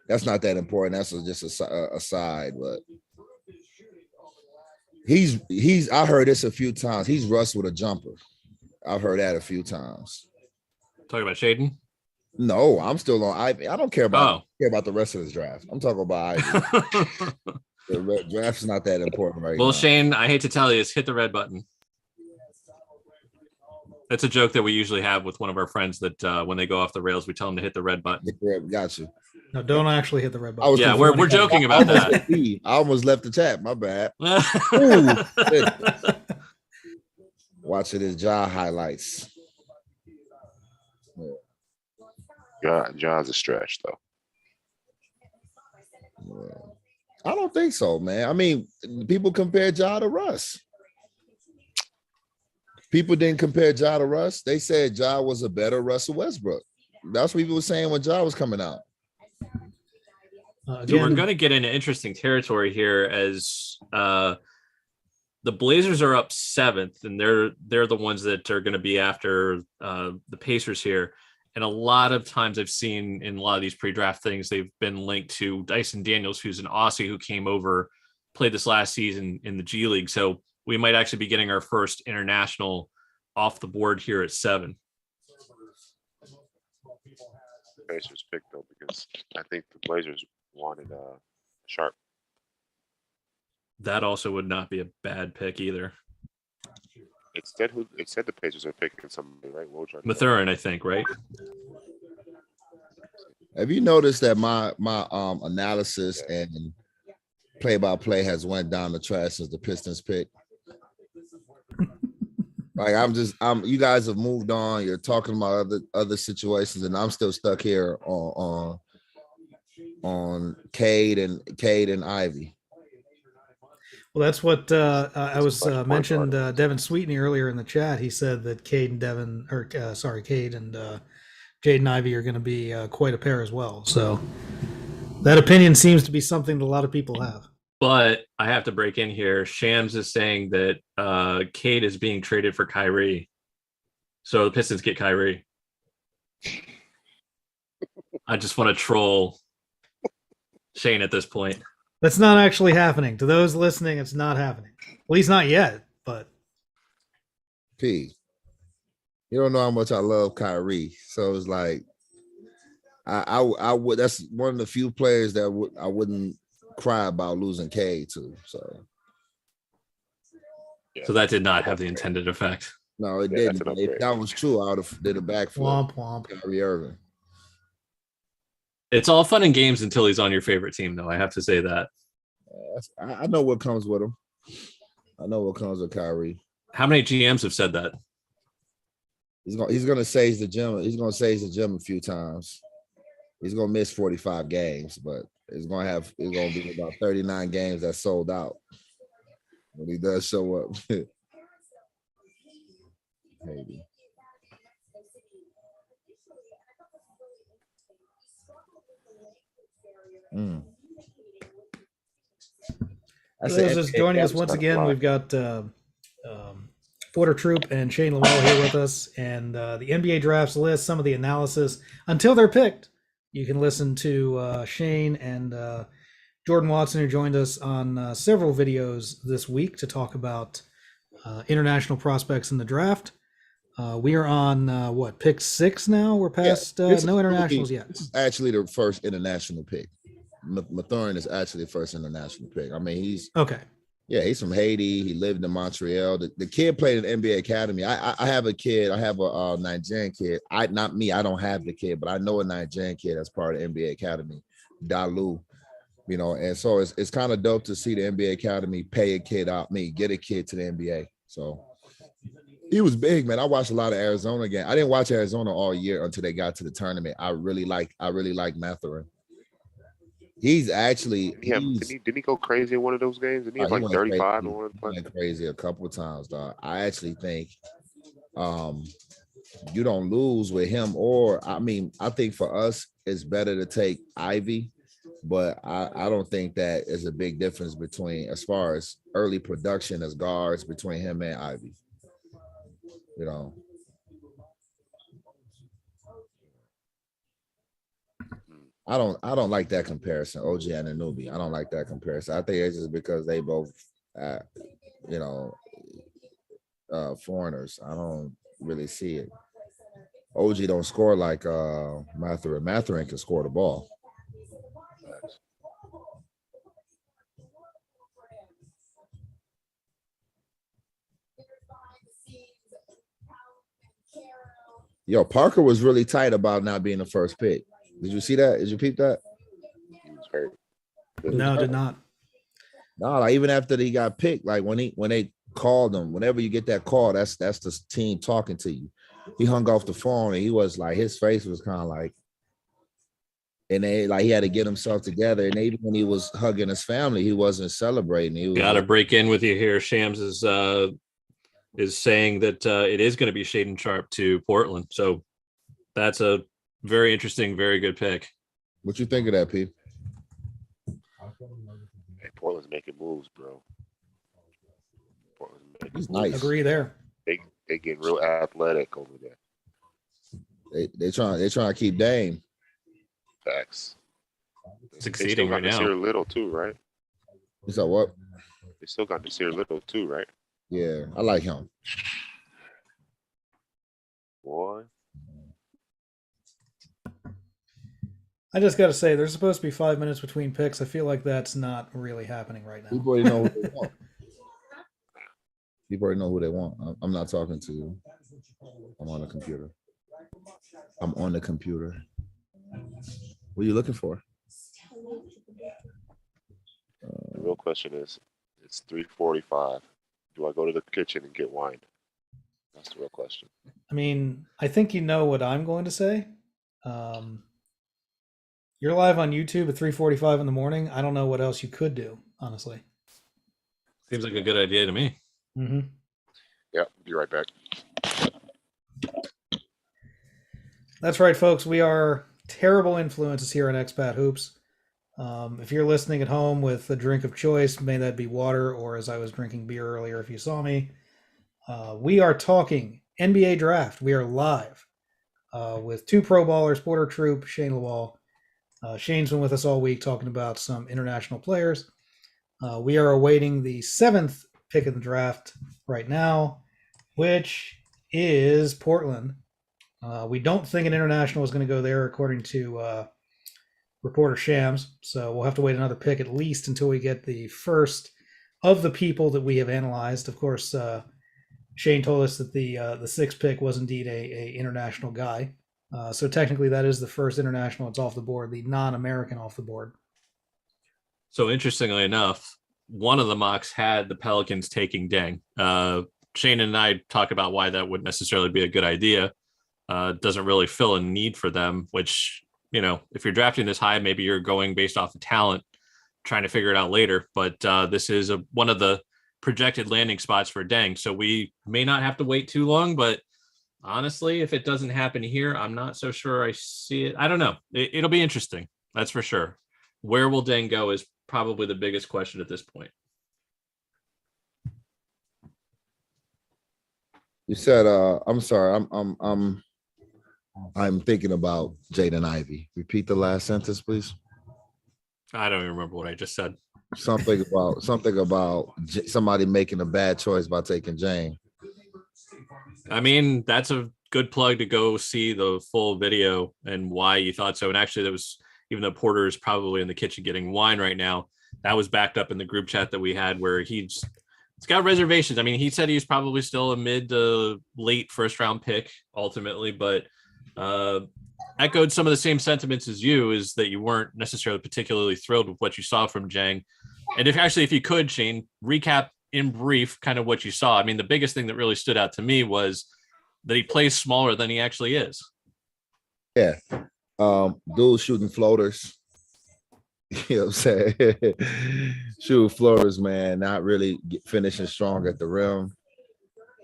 that's not that important. That's just a side. But he's. I heard this a few times. He's rushed with a jumper. I've heard that a few times. Talking about Shaden? No, I'm still on Ivy. I don't care about the rest of this draft. I'm talking about Ivy. The draft's not that important right now. Well, Shane, I hate to tell you, it's hit the red button. That's a joke that we usually have with one of our friends that when they go off the rails, we tell them to hit the red button. Got you. No, don't actually hit the red button. Yeah, we're joking about that. I almost left the chat. My bad. Ooh, watching his jaw highlights. Ja's a stretch, though. I don't think so, man. I mean, people compare Ja to Russ. People didn't compare Ja to Russ. They said Ja was a better Russell Westbrook. That's what people were saying when Ja was coming out. So we're going to get into interesting territory here as the Blazers are up 7th, and they're the ones that are going to be after the Pacers here. And a lot of times I've seen in a lot of these pre-draft things, they've been linked to Dyson Daniels, who's an Aussie who came over, played this last season in the G League. So we might actually be getting our first international off the board here at 7. Pacers pick though, because I think the Blazers wanted Sharp. That also would not be a bad pick either. It said the Pacers are picking somebody, right? Mathurin, I think, right? Have you noticed that my analysis and play-by-play has went down the trash since the Pistons pick? Like you guys have moved on. You're talking about other situations, and I'm still stuck here on Cade and Ivy. Well, that's what I was mentioned. Devin Sweetney earlier in the chat. He said that Cade and Jaden Ivey are going to be quite a pair as well. So that opinion seems to be something that a lot of people have. But I have to break in here. Shams is saying that Cade is being traded for Kyrie. So the Pistons get Kyrie. I just want to troll Shane at this point. That's not actually happening. To those listening, it's not happening. At least not yet, but. P, you don't know how much I love Kyrie. So it's like, I would, that's one of the few players that I wouldn't cry about losing Cade to. So that did not have the intended effect. No, it didn't. If that was true, I would have did a backflip. Womp womp. Kyrie Irving. It's all fun and games until he's on your favorite team, though. I have to say that. I know what comes with him. I know what comes with Kyrie. How many GMs have said that? He's gonna sage the gym. He's gonna sage the gym a few times. He's gonna miss 45 games, but it's gonna be about 39 games that sold out when he does show up. Maybe. For those just joining us once again, we've got Porter Troop and Shane Lowell here with us, and the NBA drafts list, some of the analysis until they're picked. You can listen to Shane and Jordan Watson, who joined us on several videos this week to talk about international prospects in the draft. We are on pick 6 now. We're past no internationals yet. This is actually the first international pick. Mathurin is actually the first international pick. I mean, he's okay. Yeah, he's from Haiti. He lived in Montreal. The kid played in the NBA Academy. I have a kid. I have a Nigerian kid. Not me. I don't have the kid, but I know a Nigerian kid that's part of the NBA Academy, Dalu. You know, and so it's kind of dope to see the NBA Academy pay a kid out, get a kid to the NBA. So he was big, man. I watched a lot of Arizona games. I didn't watch Arizona all year until they got to the tournament. I really like Mathurin. He's actually didn't he go crazy in one of those games? Didn't he have like 35 in one of the plays? He went crazy a couple of times, dog. I actually think you don't lose with him, or I think for us it's better to take Ivy, but I don't think that is a big difference between as far as early production as guards between him and Ivy. You know. I don't like that comparison, OG and Anunoby. I don't like that comparison. I think it's just because they both, foreigners. I don't really see it. OG don't score like Mathurin. Mathurin can score the ball. Yo, Parker was really tight about not being the first pick. Did you see that? Did you peep that? No, did not. No, like even after he got picked, like when they called him, whenever you get that call, that's the team talking to you. He hung off the phone and he was like, his face was kind of like, and they like he had to get himself together. And even when he was hugging his family, he wasn't celebrating. He was got to break in with you here. Shams is is saying that it is going to be Shaden Sharp to Portland. So that's a very interesting, very good pick. What you think of that, P? Hey, Portland's making moves, bro. Portland's making He's moves. nice. Agree there. They getting real athletic over there. They trying to keep Dame. Facts. Succeeding They still got right now. Nasir Little too, right? You said what? They still got Nasir Little too, right? Yeah, I like him. Boy, I just got to say, there's supposed to be 5 minutes between picks. I feel like that's not really happening right now. People already know who they want. People already know who they want. I'm not talking to you. I'm on the computer. What are you looking for? the real question is, it's 3:45. Do I go to the kitchen and get wine? That's the real question. I mean, I think you know what I'm going to say. You're live on YouTube at 3:45 in the morning. I don't know what else you could do, honestly. Seems like a good idea to me. Mm-hmm. Yeah, be right back. That's right, folks. We are terrible influences here on Expat Hoops. If you're listening at home with a drink of choice, may that be water, or as I was drinking beer earlier, if you saw me, we are talking NBA draft. We are live with two pro ballers, Porter Troop, Shane Lawal. Shane's been with us all week talking about some international players. We are awaiting the 7th pick of the draft right now, which is Portland. We don't think an international is going to go there, according to reporter Shams. So we'll have to wait another pick at least until we get the first of the people that we have analyzed. Of course, Shane told us that the 6th pick was indeed a international guy. So technically, that is the first international that's off the board, the non-American off the board. So interestingly enough, one of the mocks had the Pelicans taking Deng. Shane and I talked about why that wouldn't necessarily be a good idea. Doesn't really fill a need for them, which, you know, if you're drafting this high, maybe you're going based off of talent, trying to figure it out later. But this is one of the projected landing spots for Deng. So we may not have to wait too long, but honestly, if it doesn't happen here, I'm not so sure I see it. I don't know. It'll be interesting. That's for sure. Where will Deng go is probably the biggest question at this point. You said, I'm sorry, I'm thinking about Jaden Ivey. Repeat the last sentence, please. I don't even remember what I just said. Something about somebody making a bad choice by taking Jane. I mean, that's a good plug to go see the full video and why you thought so. And actually, that was, even though Porter is probably in the kitchen getting wine right now, that was backed up in the group chat that we had where he's got reservations. I mean, he said he's probably still a mid to late first round pick ultimately, but echoed some of the same sentiments as you, is that you weren't necessarily particularly thrilled with what you saw from Jang. And if you could, Shane, recap in brief kind of what you saw. I mean, the biggest thing that really stood out to me was that he plays smaller than he actually is. Yeah. Dude shooting floaters. You know what I'm saying? Shoot floaters, man. Not really finishing strong at the rim.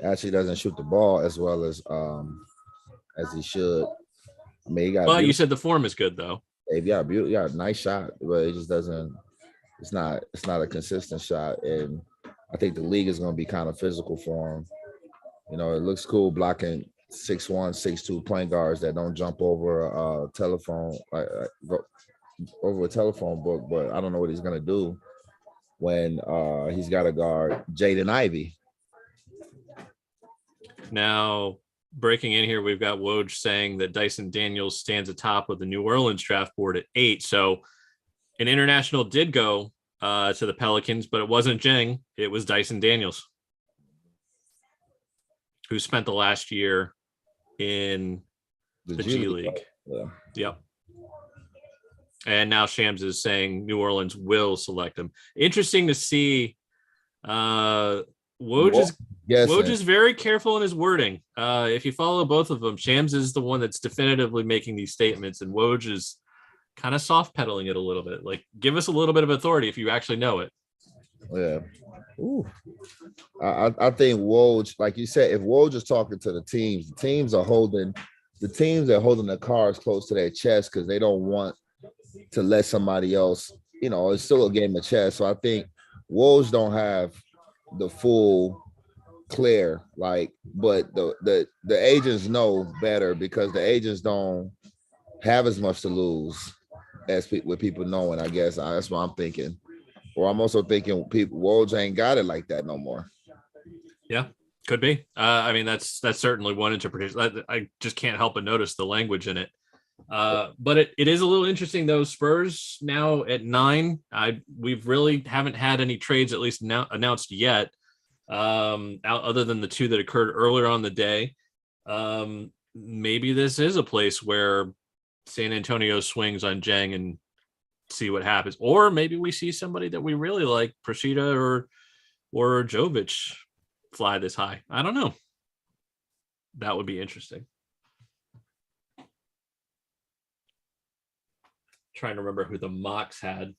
Actually doesn't shoot the ball as well as he should. I mean, he got. Well, you said the form is good though. He got a nice shot, but it just doesn't. It's not a consistent shot, and I think the league is going to be kind of physical for him. You know, it looks cool blocking 6'1", 6'2" point guards that don't jump over a telephone, over a telephone book. But I don't know what he's going to do when he's got to guard Jaden Ivey. Now, breaking in here, we've got Woj saying that Dyson Daniels stands atop of the New Orleans draft board at 8. So an international did go to the Pelicans, but it wasn't Jeng. It was Dyson Daniels, who spent the last year in the G League. Yeah. Yep. And now Shams is saying New Orleans will select him. Interesting to see. Woj is very careful in his wording. If you follow both of them, Shams is the one that's definitively making these statements, and Woj is kind of soft pedaling it a little bit. Like, give us a little bit of authority if you actually know it. Yeah. Ooh. I think Woj, like you said, if Woj is talking to the teams are holding the cards close to their chest because they don't want to let somebody else, it's still a game of chess. So I think Woj don't have the full clear, but the agents know better because the agents don't have as much to lose as with people knowing, I guess. That's what I'm thinking. Or I'm also thinking people Woj ain't got it like that no more. Yeah, could be. I mean, that's certainly one interpretation. I just can't help but notice the language in it. But it is a little interesting though. Spurs now at 9. We've really haven't had any trades at least now announced yet. Other than the 2 that occurred earlier on the day. Maybe this is a place where San Antonio swings on Jang and see what happens, or maybe we see somebody that we really like, Prashida or Jovic, fly this high. I don't know. That would be interesting. Trying to remember who the mocks had.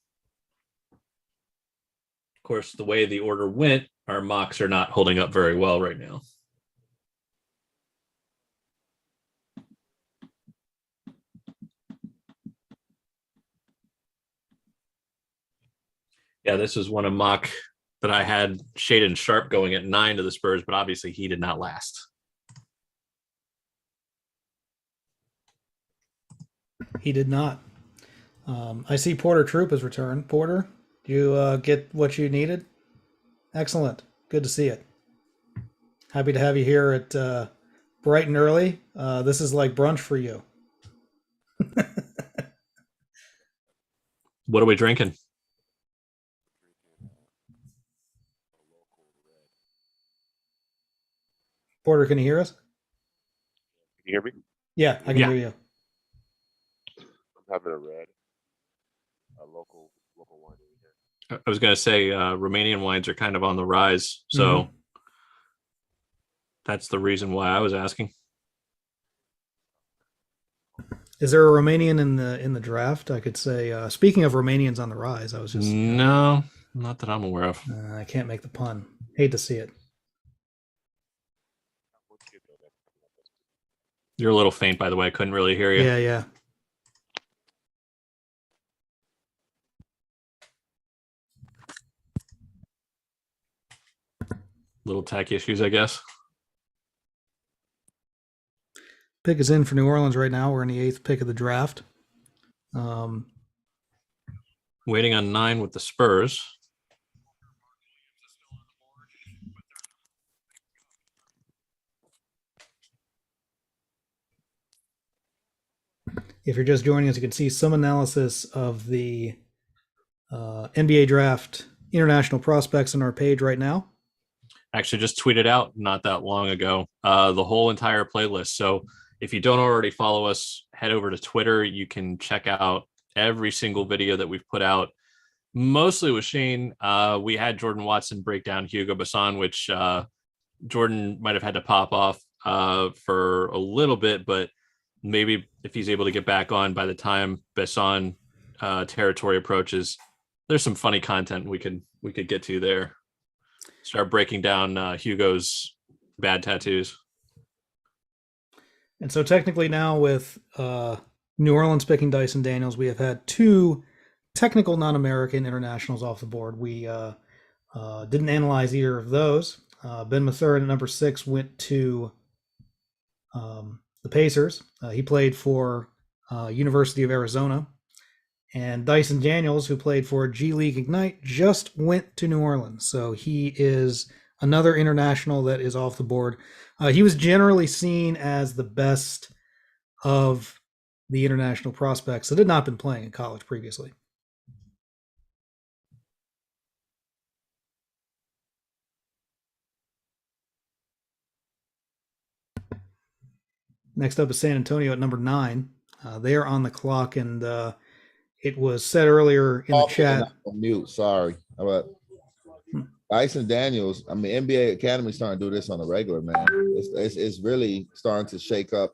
Of course, the way the order went, our mocks are not holding up very well right now. Yeah, this was one of mock that I had Shaden Sharp going at 9 to the Spurs, but obviously he did not last. He did not. I see Porter Troop has returned. Porter, you get what you needed? Excellent. Good to see it. Happy to have you here at bright and early. This is like brunch for you. What are we drinking? Porter, can you hear us? Can you hear me? Yeah, I can hear you. I'm having a red, a local wine here. I was going to say Romanian wines are kind of on the rise, so that's the reason why I was asking. Is there a Romanian in the draft? I could say. Speaking of Romanians on the rise, I was just no, not that I'm aware of. I can't make the pun. Hate to see it. You're a little faint, by the way. I couldn't really hear you. Yeah. Little tech issues, I guess. Pick is in for New Orleans right now. We're in the 8th pick of the draft. Waiting on 9 with the Spurs. If you're just joining us, you can see some analysis of the NBA draft international prospects on our page right now. Actually just tweeted out not that long ago the whole entire playlist. So if you don't already follow us, head over to Twitter. You can check out every single video that we've put out, mostly with Shane. We had Jordan Watson break down Hugo Basson, which Jordan might have had to pop off for a little bit, but maybe if he's able to get back on by the time Basson territory approaches, there's some funny content we could get to there. Start breaking down Hugo's bad tattoos. And so technically now with New Orleans picking Dyson Daniels, we have had 2 technical non-American internationals off the board. We didn't analyze either of those. Ben Mathurin at number 6 went to the Pacers. He played for University of Arizona. And Dyson Daniels, who played for G League Ignite, just went to New Orleans. So he is another international that is off the board. He was generally seen as the best of the international prospects that had not been playing in college previously. Next up is San Antonio at number 9. They are on the clock, and it was said earlier in the chat. On mute, sorry. How about Dyson Daniels? I mean, NBA Academy starting to do this on a regular, man. It's really starting to shake up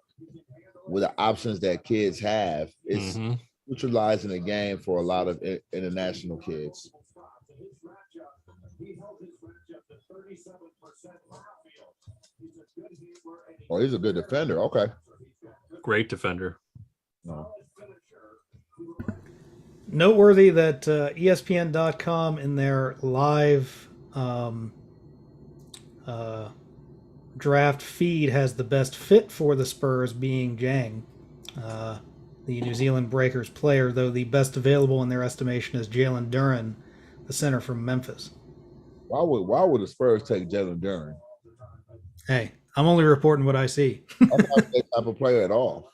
with the options that kids have. It's neutralizing the game for a lot of international kids. Oh, he's a good defender. Okay. Great defender. No. Noteworthy that ESPN.com in their live draft feed has the best fit for the Spurs being Jang, the New Zealand Breakers player, though the best available in their estimation is Jalen Duren, the center from Memphis. Why would the Spurs take Jalen Duren? Hey, I'm only reporting what I see. I'm not that type of player at all.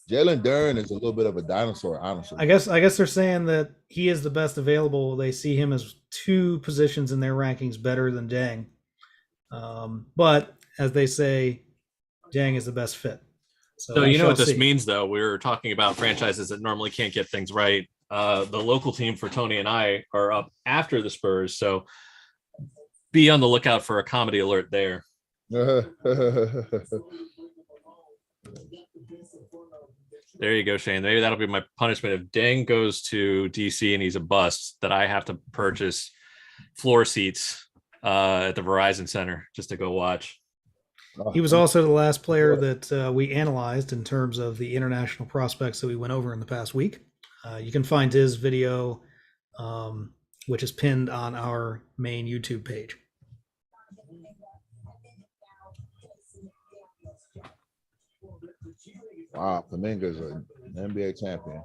Jalen Duren is a little bit of a dinosaur, honestly. I guess they're saying that he is the best available. They see him as 2 positions in their rankings better than Jang. But as they say, Jang is the best fit. So you know what this means, though. We're talking about franchises that normally can't get things right. The local team for Tony and I are up after the Spurs, so be on the lookout for a comedy alert there. There you go, Shane. Maybe that'll be my punishment. If Deng goes to DC and he's a bust, that I have to purchase floor seats at the Verizon Center just to go watch. He was also the last player that we analyzed in terms of the international prospects that we went over in the past week. You can find his video, which is pinned on our main YouTube page. Wow, Kaminga's an NBA champion.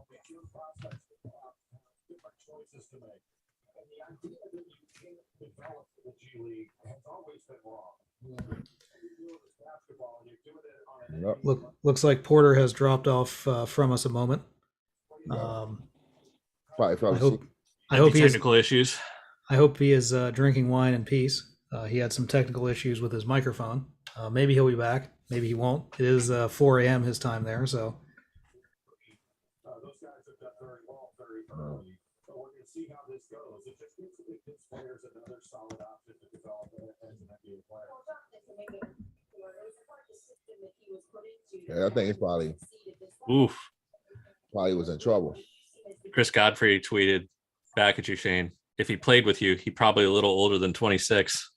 Yep. Looks like Porter has dropped off from us a moment. Probably I hope he is, technical issues. I hope he is drinking wine in peace. He had some technical issues with his microphone. Maybe he'll be back. Maybe he won't. It is 4 a.m. his time there, so. Those guys have done very well very early. So we're going to see how this goes. It just gives players another solid option to develop as an NBA player. Yeah, I think it's probably was in trouble. Chris Godfrey tweeted back at you, Shane. If he played with you, he's probably a little older than 26.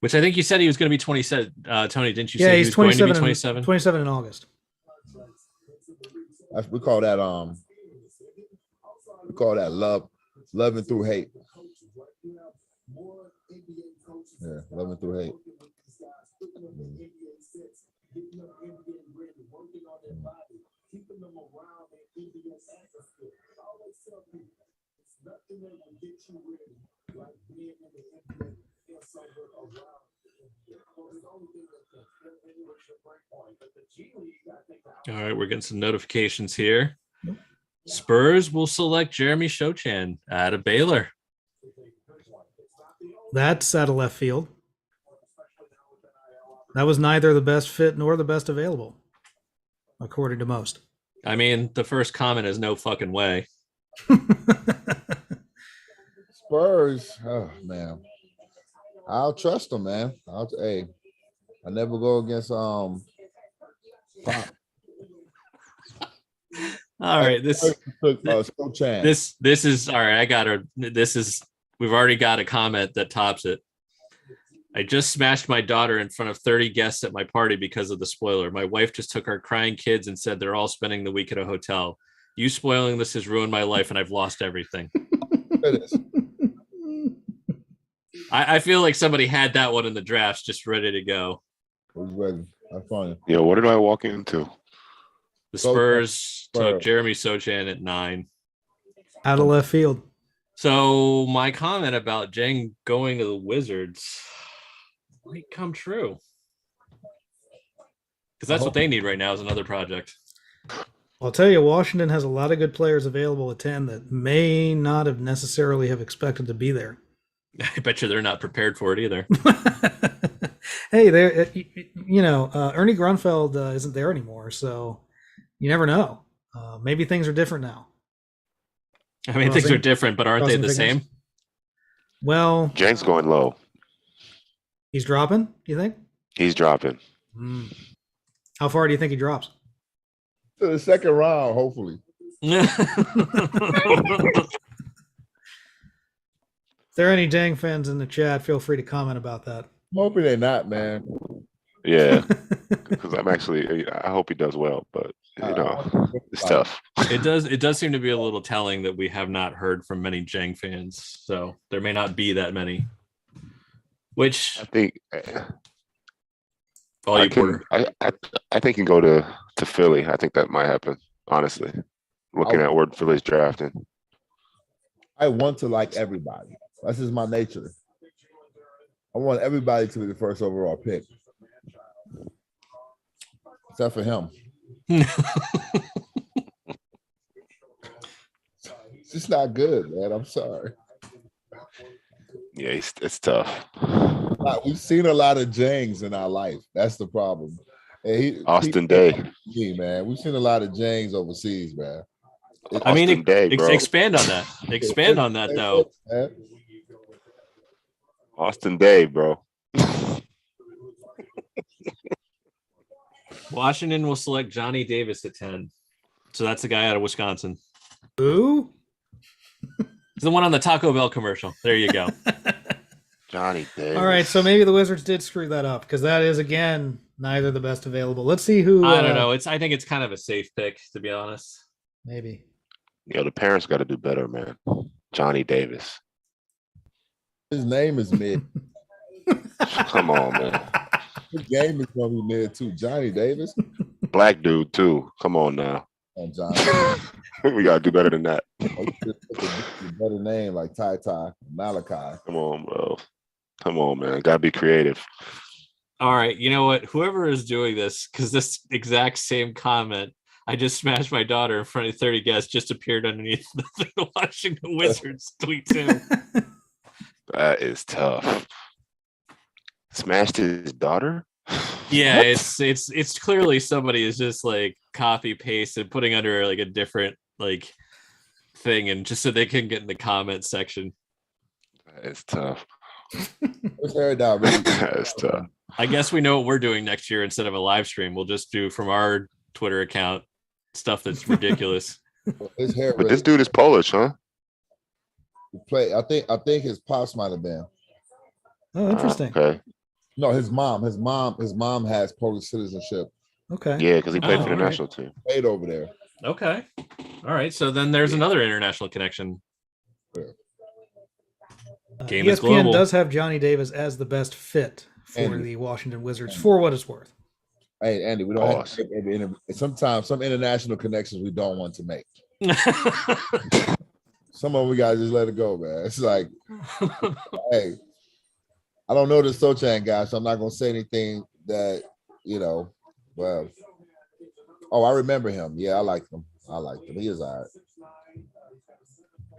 Which I think you said he was going to be 27. Tony, didn't you say he's he was going to be 27? 27 in August. We call that loving through hate. Yeah, loving through hate. All right, we're getting some notifications here. Spurs will select Jeremy Sochan out of Baylor. That's out of left field. That was neither the best fit nor the best available, according to most. I mean, the first comment is no fucking way. Spurs, oh man, I'll trust them, man. I never go against Pop. All right, this is all right. I got her. We've already got a comment that tops it. I just smashed my daughter in front of 30 guests at my party because of the spoiler. My wife just took our crying kids and said they're all spending the week at a hotel. You spoiling this has ruined my life and I've lost everything. I feel like somebody had that one in the drafts just ready to go. Ready. That's funny. Yeah, what did I walk into? The Spurs took Jeremy Sochan at 9. Out of left field. So my comment about Jang going to the Wizards might come true. Because that's what they need right now is another project. I'll tell you, Washington has a lot of good players available at 10 that may not have necessarily have expected to be there. I bet you they're not prepared for it either. Hey, Ernie Grunfeld isn't there anymore, so you never know. Maybe things are different now. I mean, things are different, but aren't they the same? Well, Jang's going low. He's dropping, you think? He's dropping. How far do you think he drops? To the second round, hopefully. If there are any Jang fans in the chat, feel free to comment about that. I'm hoping they're not, man. Yeah, because I hope he does well, but it's tough. It does seem to be a little telling that we have not heard from many Jang fans, so there may not be that many. Which I think I think he can go to Philly. I think that might happen. Honestly, looking at where Philly's drafting, I want to like everybody. That's just my nature. I want everybody to be the first overall pick, except for him. It's just not good, man. I'm sorry. Yeah, it's tough. We've seen a lot of Jangs in our life. That's the problem. Austin Day. Man. We've seen a lot of Jangs overseas, man. I mean, expand on that. Expand on that, though. Austin Day, bro. Washington will select Johnny Davis at 10. So that's the guy out of Wisconsin. Who? He's the one on the Taco Bell commercial. There you go. Johnny Davis. All right, so maybe the Wizards did screw that up because that is, again, neither the best available. Let's see who. I don't know. I think it's kind of a safe pick, to be honest. Maybe. The parents got to do better, man. Johnny Davis. His name is mid. Come on, man. His game is going to be mid, too. Johnny Davis. Black dude, too. Come on now. And Johnny. We got to do better than that. Better name like Ty Malachi. Come on, bro. Come on, man. Got to be creative. All right. You know what? Whoever is doing this, because this exact same comment, I just smashed my daughter in front of 30 guests, just appeared underneath the Washington Wizards tweet, too. That is tough. Smashed his daughter? Yeah, it's clearly somebody is just like copy paste and putting under like a different like thing, and just so they can get in the comment section. That is tough. That is tough. I guess we know what we're doing next year instead of a live stream. We'll just do from our Twitter account stuff that's ridiculous. His hair, but this dude is Polish, huh? I think his pops might have been. Oh, interesting. Okay. No, his mom has Polish citizenship. Okay. Yeah, because he played for the national team. Played over there. Okay. All right. So then there's another international connection. Game is global. ESPN does have Johnny Davis as the best fit for the Washington Wizards, for what it's worth. Hey, Andy, we don't have sometimes some international connections we don't want to make. Some of them we gotta just let it go, man. It's like, hey, I don't know the Sochan guy, so I'm not gonna say anything that, well. Oh, I remember him. Yeah, I liked him. He is all right.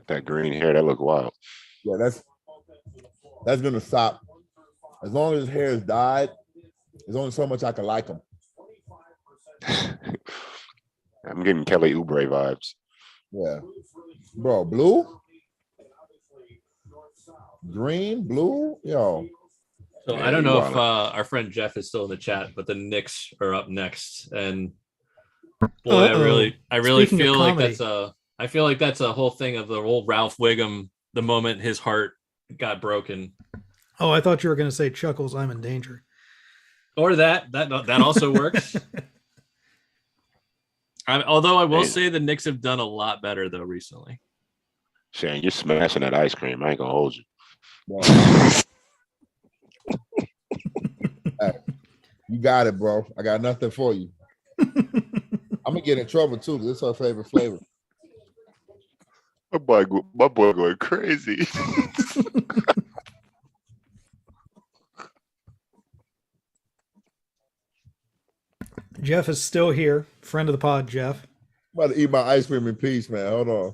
That green hair, that look wild. Yeah, that's gonna stop. As long as his hair is dyed, there's only so much I can like him. I'm getting Kelly Oubre vibes. Yeah. Bro, blue? Green, blue? Yo. So I don't know if our friend Jeff is still in the chat, but the Knicks are up next. And boy, I really feel like that's a whole thing of the old Ralph Wiggum, the moment his heart got broken. Oh, I thought you were going to say Chuckles, I'm in danger. Or that also works. Although I will say the Knicks have done a lot better though recently. Shane, you're smashing that ice cream. I ain't gonna hold you. Hey, you got it, bro. I got nothing for you. I'm gonna get in trouble too. This is her favorite flavor. My boy going crazy. Jeff is still here. Friend of the pod, Jeff. I'm about to eat my ice cream in peace, man. Hold on.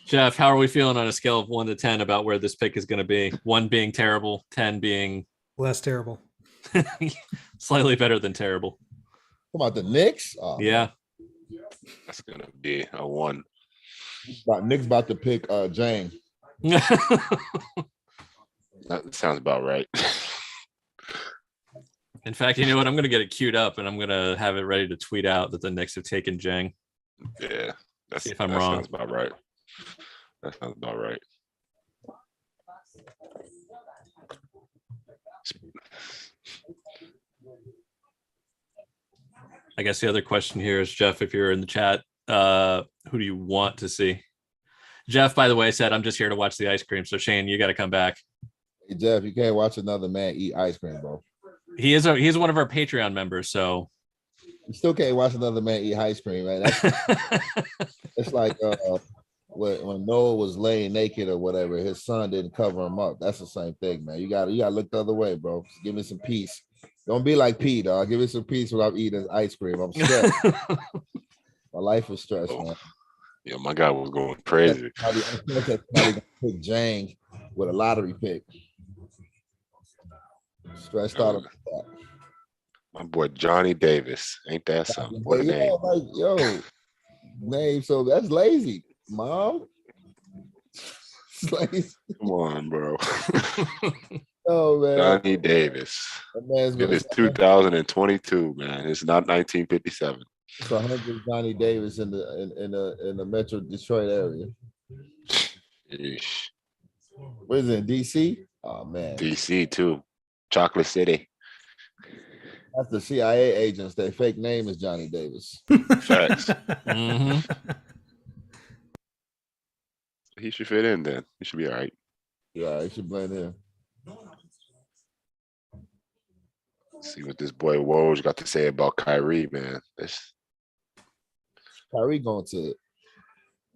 Jeff, how are we feeling on a scale of 1 to 10 about where this pick is going to be? 1 being terrible, 10 being less terrible. Slightly better than terrible. About the Knicks? Oh, yeah. That's going to be a 1. Knicks about to pick Jane. That sounds about right. In fact, you know what? I'm going to get it queued up and I'm going to have it ready to tweet out that the Knicks have taken Jang. Yeah. See if I'm wrong. Sounds about right. That sounds about right. I guess the other question here is, Jeff, if you're in the chat, who do you want to see? Jeff, by the way, said, I'm just here to watch the ice cream. So Shane, you got to come back. Hey, Jeff, you can't watch another man eat ice cream, bro. He is one of our Patreon members. So You still can't watch another man eat ice cream, right? It's like when Noah was laying naked or whatever, his son didn't cover him up. That's the same thing, man. You gotta look the other way, bro. Just give me some peace. Don't be like Pete, dog. Give me some peace without eating ice cream. I'm stressed. My life is stressed, man. Yeah, my guy was going crazy. Somebody gonna pick Jang with a lottery pick. Stressed out about that. My boy Johnny Davis. Ain't that something? What a name. Name. So that's lazy, Mom. It's lazy. Come on, bro. Oh, man. Johnny Davis. It is 2022, man. It's not 1957. It's 100 Johnny Davis in the Metro Detroit area. Eesh. Where is it? In DC? Oh man. DC too. Chocolate City. That's the CIA agents. Their fake name is Johnny Davis. Facts. Mhm. He should fit in then. He should be all right. Yeah, he should blend in. See what this boy Woj got to say about Kyrie, man. Kyrie going to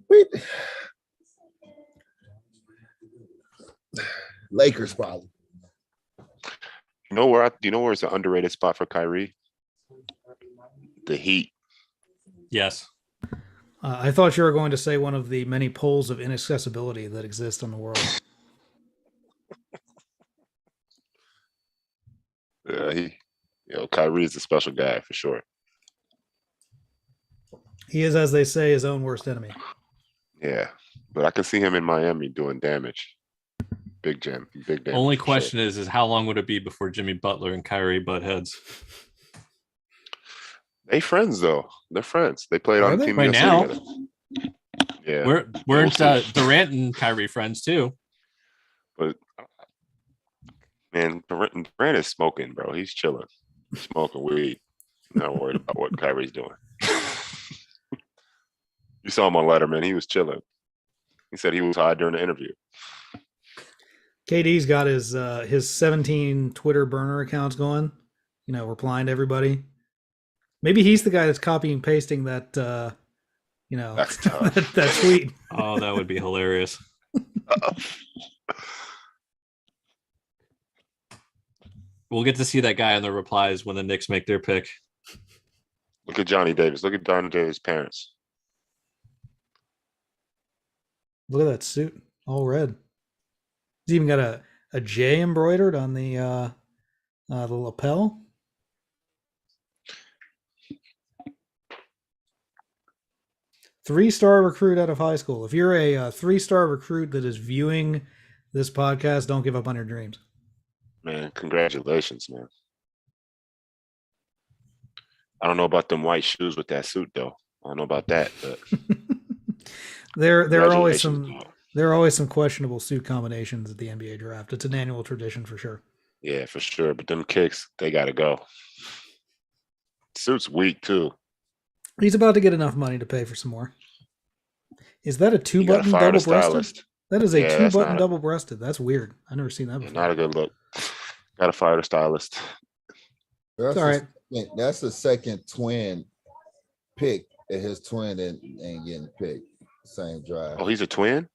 wait. Lakers probably. You know where it's an underrated spot for Kyrie? The Heat. Yes. I thought you were going to say one of the many poles of inaccessibility that exist in the world. Yeah, Kyrie is a special guy for sure. He is, as they say, his own worst enemy. Yeah, but I can see him in Miami doing damage. Big damage. Only question is how long would it be before Jimmy Butler and Kyrie butt heads? They friends though. They're friends. They played Are on they? Team Right USA now. together. Yeah, Weren't We'll see. Durant and Kyrie friends too? but man, Durant is smoking, bro. He's chilling, smoking weed. Not worried about what Kyrie's doing. You saw him on Letterman. He was chilling. He said he was high during the interview. KD's got his 17 Twitter burner accounts going, replying to everybody. Maybe he's the guy that's copying and pasting that, That's tough. that tweet. Oh, that would be hilarious. We'll get to see that guy in the replies when the Knicks make their pick. Look at Johnny Davis. Look at Johnny Davis' parents. Look at that suit, all red. He's even got a J embroidered on the lapel. Three-star recruit out of high school. If you're a 3-star recruit that is viewing this podcast, don't give up on your dreams. Man, congratulations, man. I don't know about them white shoes with that suit though. I don't know about that, but there are always congratulations, some questionable suit combinations at the NBA draft. It's an annual tradition for sure. yeah, for sure. But them kicks, they gotta go. Suit's weak too. He's about to get enough money to pay for some more. Is that a You gotta two-button fire the double-breasted? stylist. That is a Yeah, that's two-button not a- double-breasted. That's weird. I've never seen that before. Not a good look. Gotta fire the stylist. That's All right. That's the second twin pick, and his twin ain't getting picked. Same drive. Oh, he's a twin?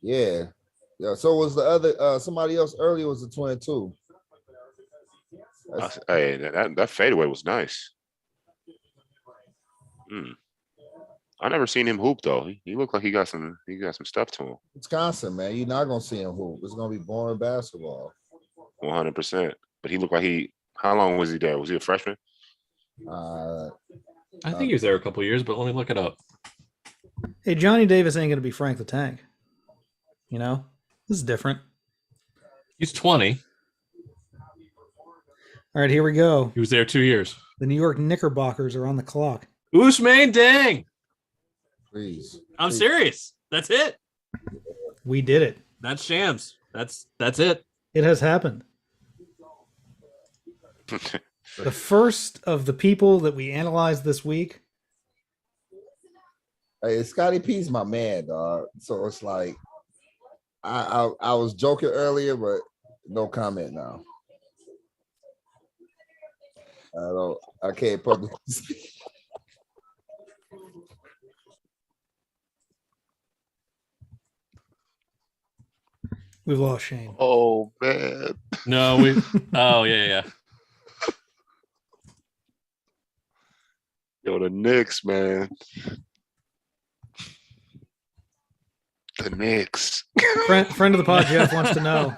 Yeah. So was the other somebody else earlier was a twin too. Hey, that fadeaway was nice. I never seen him hoop though. He looked like he got some stuff to him. Wisconsin, man. You're not gonna see him hoop. It's gonna be boring basketball. 100%. But he looked like how long was he there? Was he a freshman? Uh I think he was there a couple years, but let me look it up. Hey, Johnny Davis ain't going to be Frank the Tank. This is different. He's 20. All right, here we go. He was there 2 years. The New York Knickerbockers are on the clock. Usman Dang. please. I'm serious. That's it. We did it. That's Shams. That's it. It has happened. The first of the people that we analyzed this week. Hey, Scotty P's my man, dog. So it's like I was joking earlier, but no comment now. I can't publicly speak. We've lost Shane. Oh man. No, we. Oh yeah. Yo, the Knicks, man. The Knicks. Friend of the pod, Jeff wants to know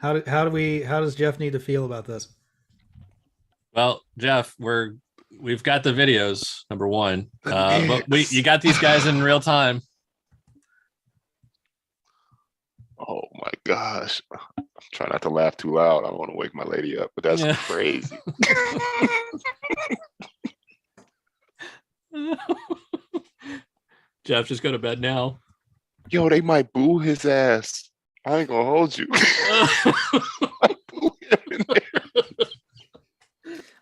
how does Jeff need to feel about this? Well, Jeff, we've got the videos. Number one, but you got these guys in real time. Oh my gosh. I'm trying not to laugh too loud. I don't want to wake my lady up, but that's crazy. Jeff, just go to bed now. Yo, they might boo his ass. I ain't gonna hold you. Might boo him in there.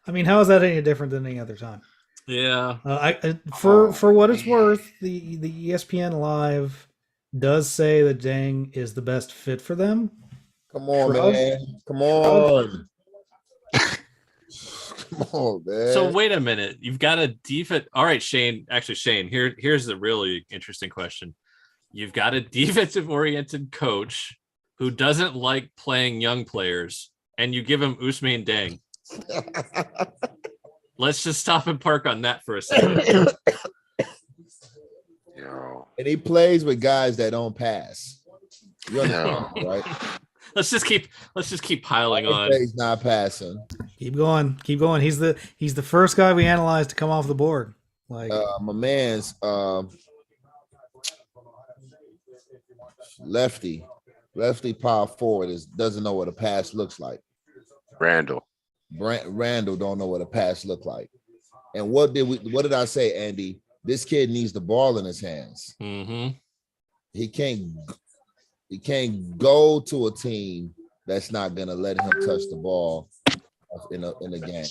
I mean, how is that any different than any other time? Yeah. For what it's worth, the ESPN Live does say that Deng is the best fit for them. Come on, man. Come on. Come on, man. So wait a minute. You've got a defense. All right, Shane. Actually, Shane, here's the really interesting question. You've got a defensive-oriented coach who doesn't like playing young players, and you give him Ousmane Deng. Let's just stop and park on that for a second. Yo. And he plays with guys that don't pass. You understand, right? Let's just keep piling on. He's not passing. Keep going. He's the first guy we analyzed to come off the board. Like my man's lefty power forward doesn't know what a pass looks like. Randall don't know what a pass look like. And what did I say, Andy? This kid needs the ball in his hands. Mm-hmm. He can't go to a team that's not gonna let him touch the ball in a game.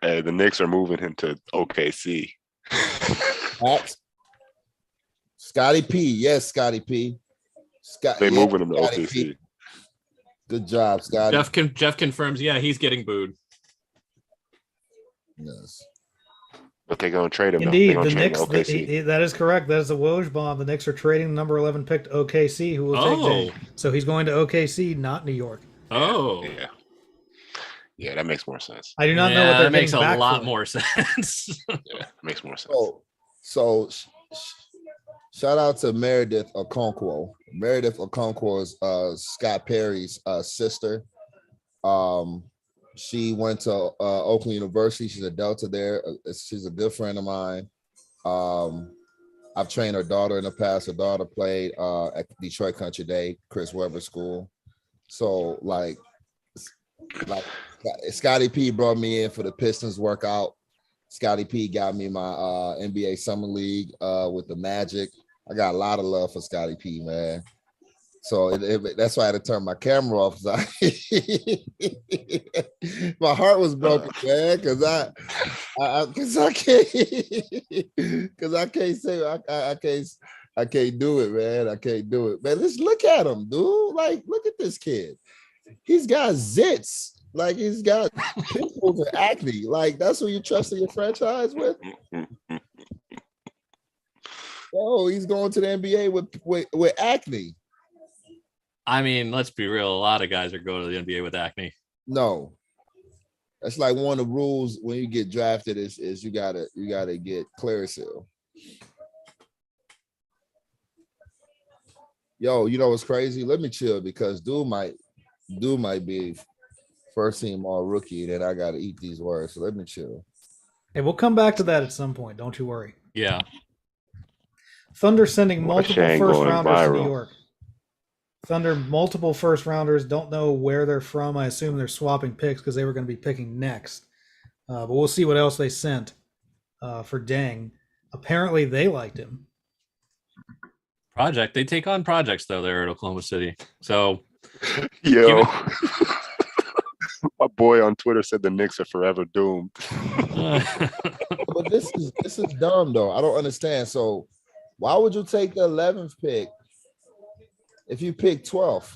Hey, the Knicks are moving him to OKC. Scotty P, yes, Scotty P. They moving him to Scotty OKC. P. Good job, Scotty. Jeff confirms. Yeah, he's getting booed. Yes. But they're going to trade him. Indeed, the Knicks. That is correct. That is a Woj bomb. The Knicks are trading number 11 pick to OKC, who will take Deng. So he's going to OKC, not New York. Oh, yeah, that makes more sense. I do not know what they're that makes getting a back lot for. more sense. Yeah, makes more sense. So shout out to Meredith Okonkwo. Meredith Okonkwo is Scott Perry's sister. She went to Oakland University. She's a Delta there. She's a good friend of mine. I've trained her daughter in the past. Her daughter played at Detroit Country Day, Chris Webber School. So like Scotty P brought me in for the Pistons workout. Scotty P got me my NBA Summer League with the Magic. I got a lot of love for Scotty P, man. So that's why I had to turn my camera off. My heart was broken, man, because I can't do it, man. I can't do it, man. Let's look at him, dude. Like, look at this kid. He's got zits. Like, he's got pimples and acne. Like, that's who you trust in your franchise with. Oh, he's going to the NBA with acne. I mean, let's be real. A lot of guys are going to the NBA with acne. No, that's like one of the rules when you get drafted is you gotta get Clearasil. Yo, you know what's crazy? Let me chill because dude might be first team all rookie, and then I gotta eat these words. So let me chill. Hey, we'll come back to that at some point. Don't you worry. Yeah. Thunder sending multiple first rounders viral. to New York. Thunder, multiple first rounders. Don't know where they're from. I assume they're swapping picks because they were going to be picking next. But we'll see what else they sent for Deng. Apparently, they liked him. Project. They take on projects though there at Oklahoma City. So Yo, my boy on Twitter said the Knicks are forever doomed. But this is dumb though. I don't understand. So why would you take the 11th pick if you pick 12th?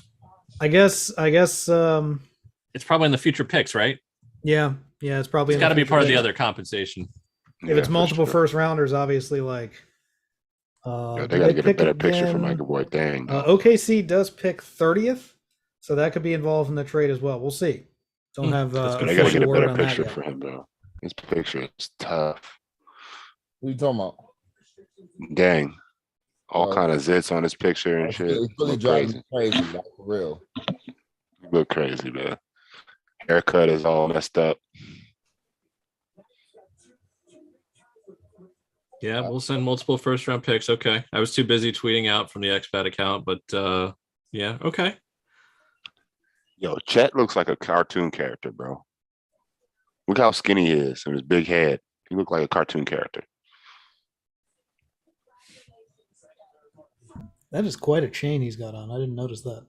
I guess it's probably in the future picks, right? yeah, it's probably It's got to be future part of the picks. other compensation. If it's multiple first rounders, obviously, like They do got to get a pick better picture for again? my boy. Dang. OKC does pick 30th, so that could be involved in the trade as well. We'll see. Don't have That's good. They got to official get a word better on that picture yet. for him, bro. His picture is tough. What you talking about? Dang. All Oh. kind of zits on his picture and shit. It's really Look driving crazy. me crazy, like for real. Look crazy, man. Haircut is all messed up. Yeah, we'll send multiple first round picks. Okay. I was too busy tweeting out from the expat account, but yeah, okay. Yo, Chet looks like a cartoon character, bro. Look how skinny he is and his big head. He looked like a cartoon character. That is quite a chain he's got on. I didn't notice that.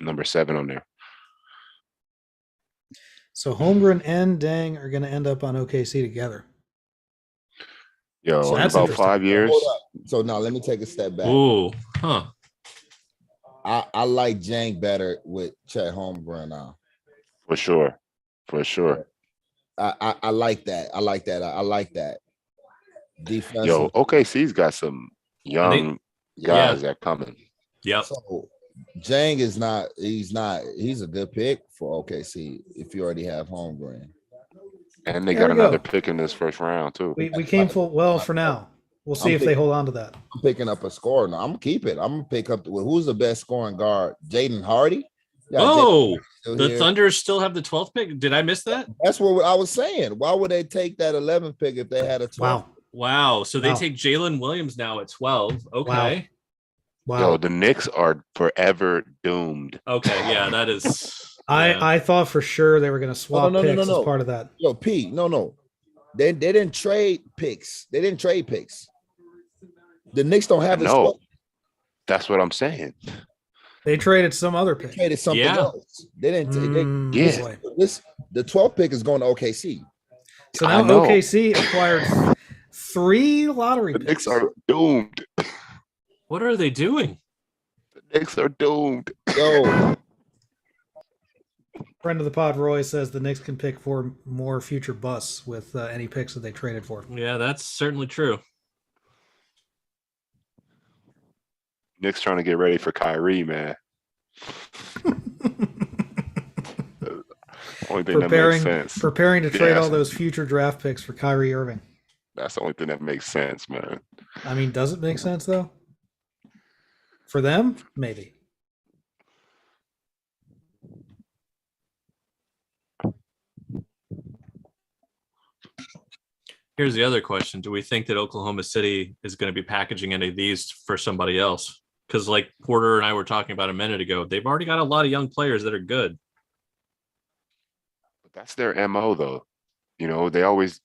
Number 7 on there. So Holmgren and Dang are going to end up on OKC together. Yo, So in that's about interesting. 5 years. Hold up. So now let me take a step back. Ooh, huh. I like Jank better with Chet Holmgren now. For sure. For sure. I like that. I like that. Defensive. Yo, OKC's got some young guys that coming. Yep. So Jang is not. He's a good pick for OKC if you already have Holmgren. And they There got we go. another pick in this first round, too. We came full well for now. We'll see if they hold on to that. I'm picking up a score now. I'm gonna keep it. I'm gonna pick up. Who's the best scoring guard? Jaden Hardy. Yeah, Oh, still the here. Thunder still have the 12th pick. Did I miss that? That's what I was saying. Why would they take that 11th pick if they had a 12? Wow. So they Wow. take Jalen Williams now at 12. Okay. Wow. Yo, the Knicks are forever doomed. Okay. Yeah, that is. I thought for sure they were going to swap no, picks no. as part of that. Yo, P, no. They didn't trade picks. They didn't trade picks. The Knicks don't have a No, swap. that's what I'm saying. They traded some other They pick. traded something Yeah. else. They didn't. Yeah. boy. The 12th pick is going to OKC. So I now know. OKC acquired 3 lottery The picks. Knicks are doomed. What are they doing? The Knicks are doomed. Yo, Friend of the pod, Roy, says the Knicks can pick 4 more future busts with any picks that they traded for. Yeah, that's certainly true. Knicks trying to get ready for Kyrie, man. Only thing that makes sense. Preparing to trade Yeah. all those future draft picks for Kyrie Irving. That's the only thing that makes sense, man. I mean, does it make sense though? For them, maybe. Here's the other question. Do we think that Oklahoma City is going to be packaging any of these for somebody else? Because like Porter and I were talking about a minute ago, they've already got a lot of young players that are good. But that's their MO, though. You know, they always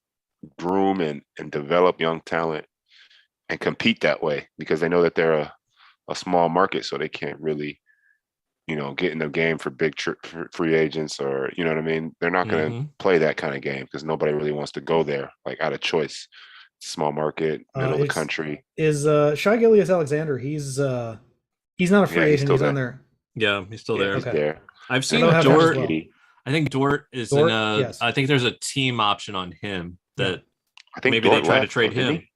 groom and develop young talent and compete that way because they know that they're a small market, so they can't really, you know, get in the game for big free agents or, you know what I mean? They're not going to play that kind of game because nobody really wants to go there, like out of choice. Small market, middle of the country. Is Shai Gilgeous-Alexander? He's not a free agent. He's on there. Yeah, he's still there. He's Okay. there. I've seen don't have him as Dort. well. I think Dort is Dort, in a. yes. I think there's a team option on him that I think maybe Dort they try to left, trade didn't him. he?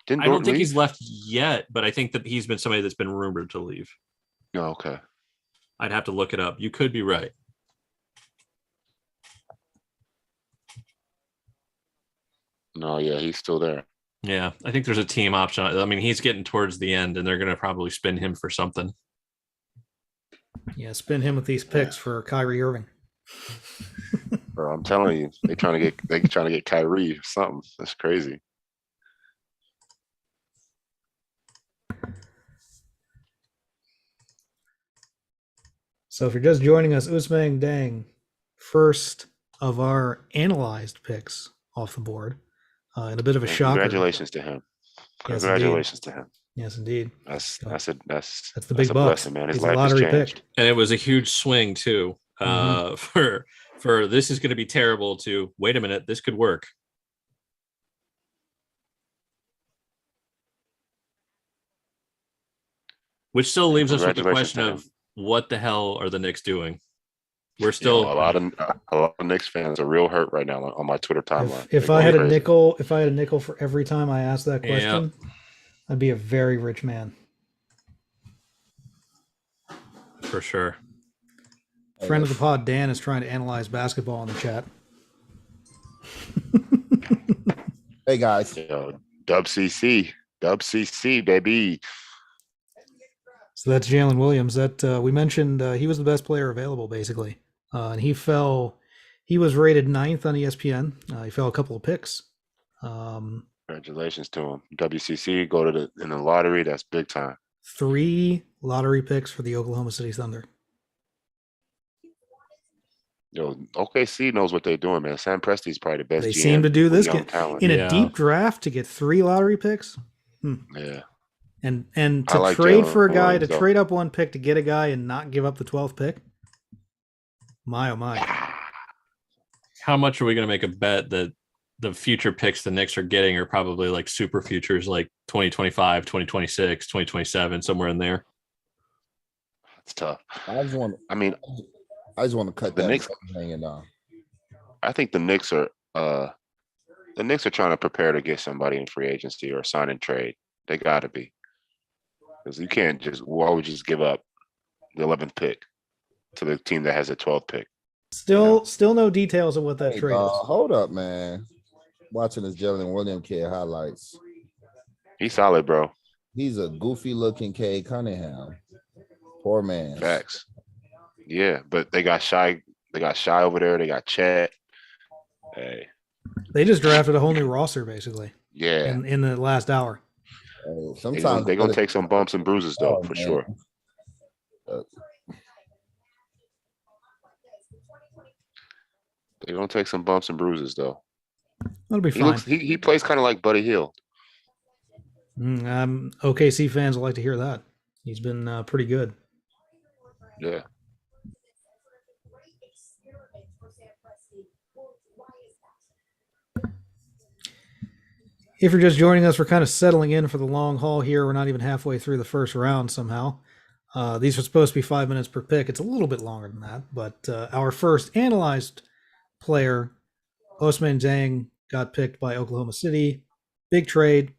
Didn't I don't Dort think leave? he's left yet, but I think that he's been somebody that's been rumored to leave. No, okay. I'd have to look it up. You could be right. No, yeah, he's still there. Yeah, I think there's a team option. I mean, he's getting towards the end, and they're going to probably spin him for something. Yeah, spin him with these picks for Kyrie Irving. Bro, I'm telling you, they trying to get Kyrie or something. That's crazy. So if you're just joining us, Ousmane Dang, first of our analyzed picks off the board, and a bit of a And shocker. congratulations to him. Yes, Congratulations to him. Yes, indeed. That's So, the big bucks. blessing, man. His He's a life has lottery changed. pick. And it was a huge swing too. For this is going to be terrible to wait a minute, this could work. Which still leaves us with the question of what the hell are the Knicks doing? We're still a lot of Knicks fans are real hurt right now on my Twitter timeline. If I had a nickel, for every time I asked that question, I'd be a very rich man. For sure. Friend of the pod, Dan, is trying to analyze basketball in the chat. Hey guys. Yo, Dub CC, baby. So that's Jalen Williams. That we mentioned he was the best player available, basically. And he was rated 9th on ESPN. He fell a couple of picks. Congratulations to him. WCC, go to in the lottery. That's big time. 3 lottery picks for the Oklahoma City Thunder. Yo, OKC knows what they're doing, man. Sam Presti's probably the best. They GM seem to do this in a Yeah. deep draft to get 3 lottery picks. Yeah. And to I like trade Jalen for a guy, Williams, to though. trade up 1 pick to get a guy and not give up the 12th pick. My, oh my. How much are we going to make a bet that the future picks the Knicks are getting are probably like super futures, like 2025, 2026, 2027, somewhere in there? It's tough. I just want to cut The that Knicks- hanging down. I think the Knicks are trying to prepare to get somebody in free agency or sign and trade. They got to be, because you can't just just give up the 11th pick to the team that has a 12th pick. Still no details of what that trade is. Hold up, man. Watching this Jalen Williams kid highlights. He's solid, bro. He's a goofy looking Cade Cunningham. Poor man. Facts. Yeah, but they got Shy. They got Shy over there. They got Chet. Hey, They just drafted a whole new roster, basically, yeah. in the last hour. Sometimes They're gonna take some bumps and bruises, though, for man. sure. They're gonna take some bumps and bruises, though. That'll be He fine. he plays kind of like Buddy Hield. OKC fans will like to hear that. He's been pretty good. Yeah. If you're just joining us, we're kind of settling in for the long haul here. We're not even halfway through the first round somehow. These are supposed to be 5 minutes per pick. It's a little bit longer than that, but our first analyzed player, Ousmane Dieng, got picked by Oklahoma City. Big trade.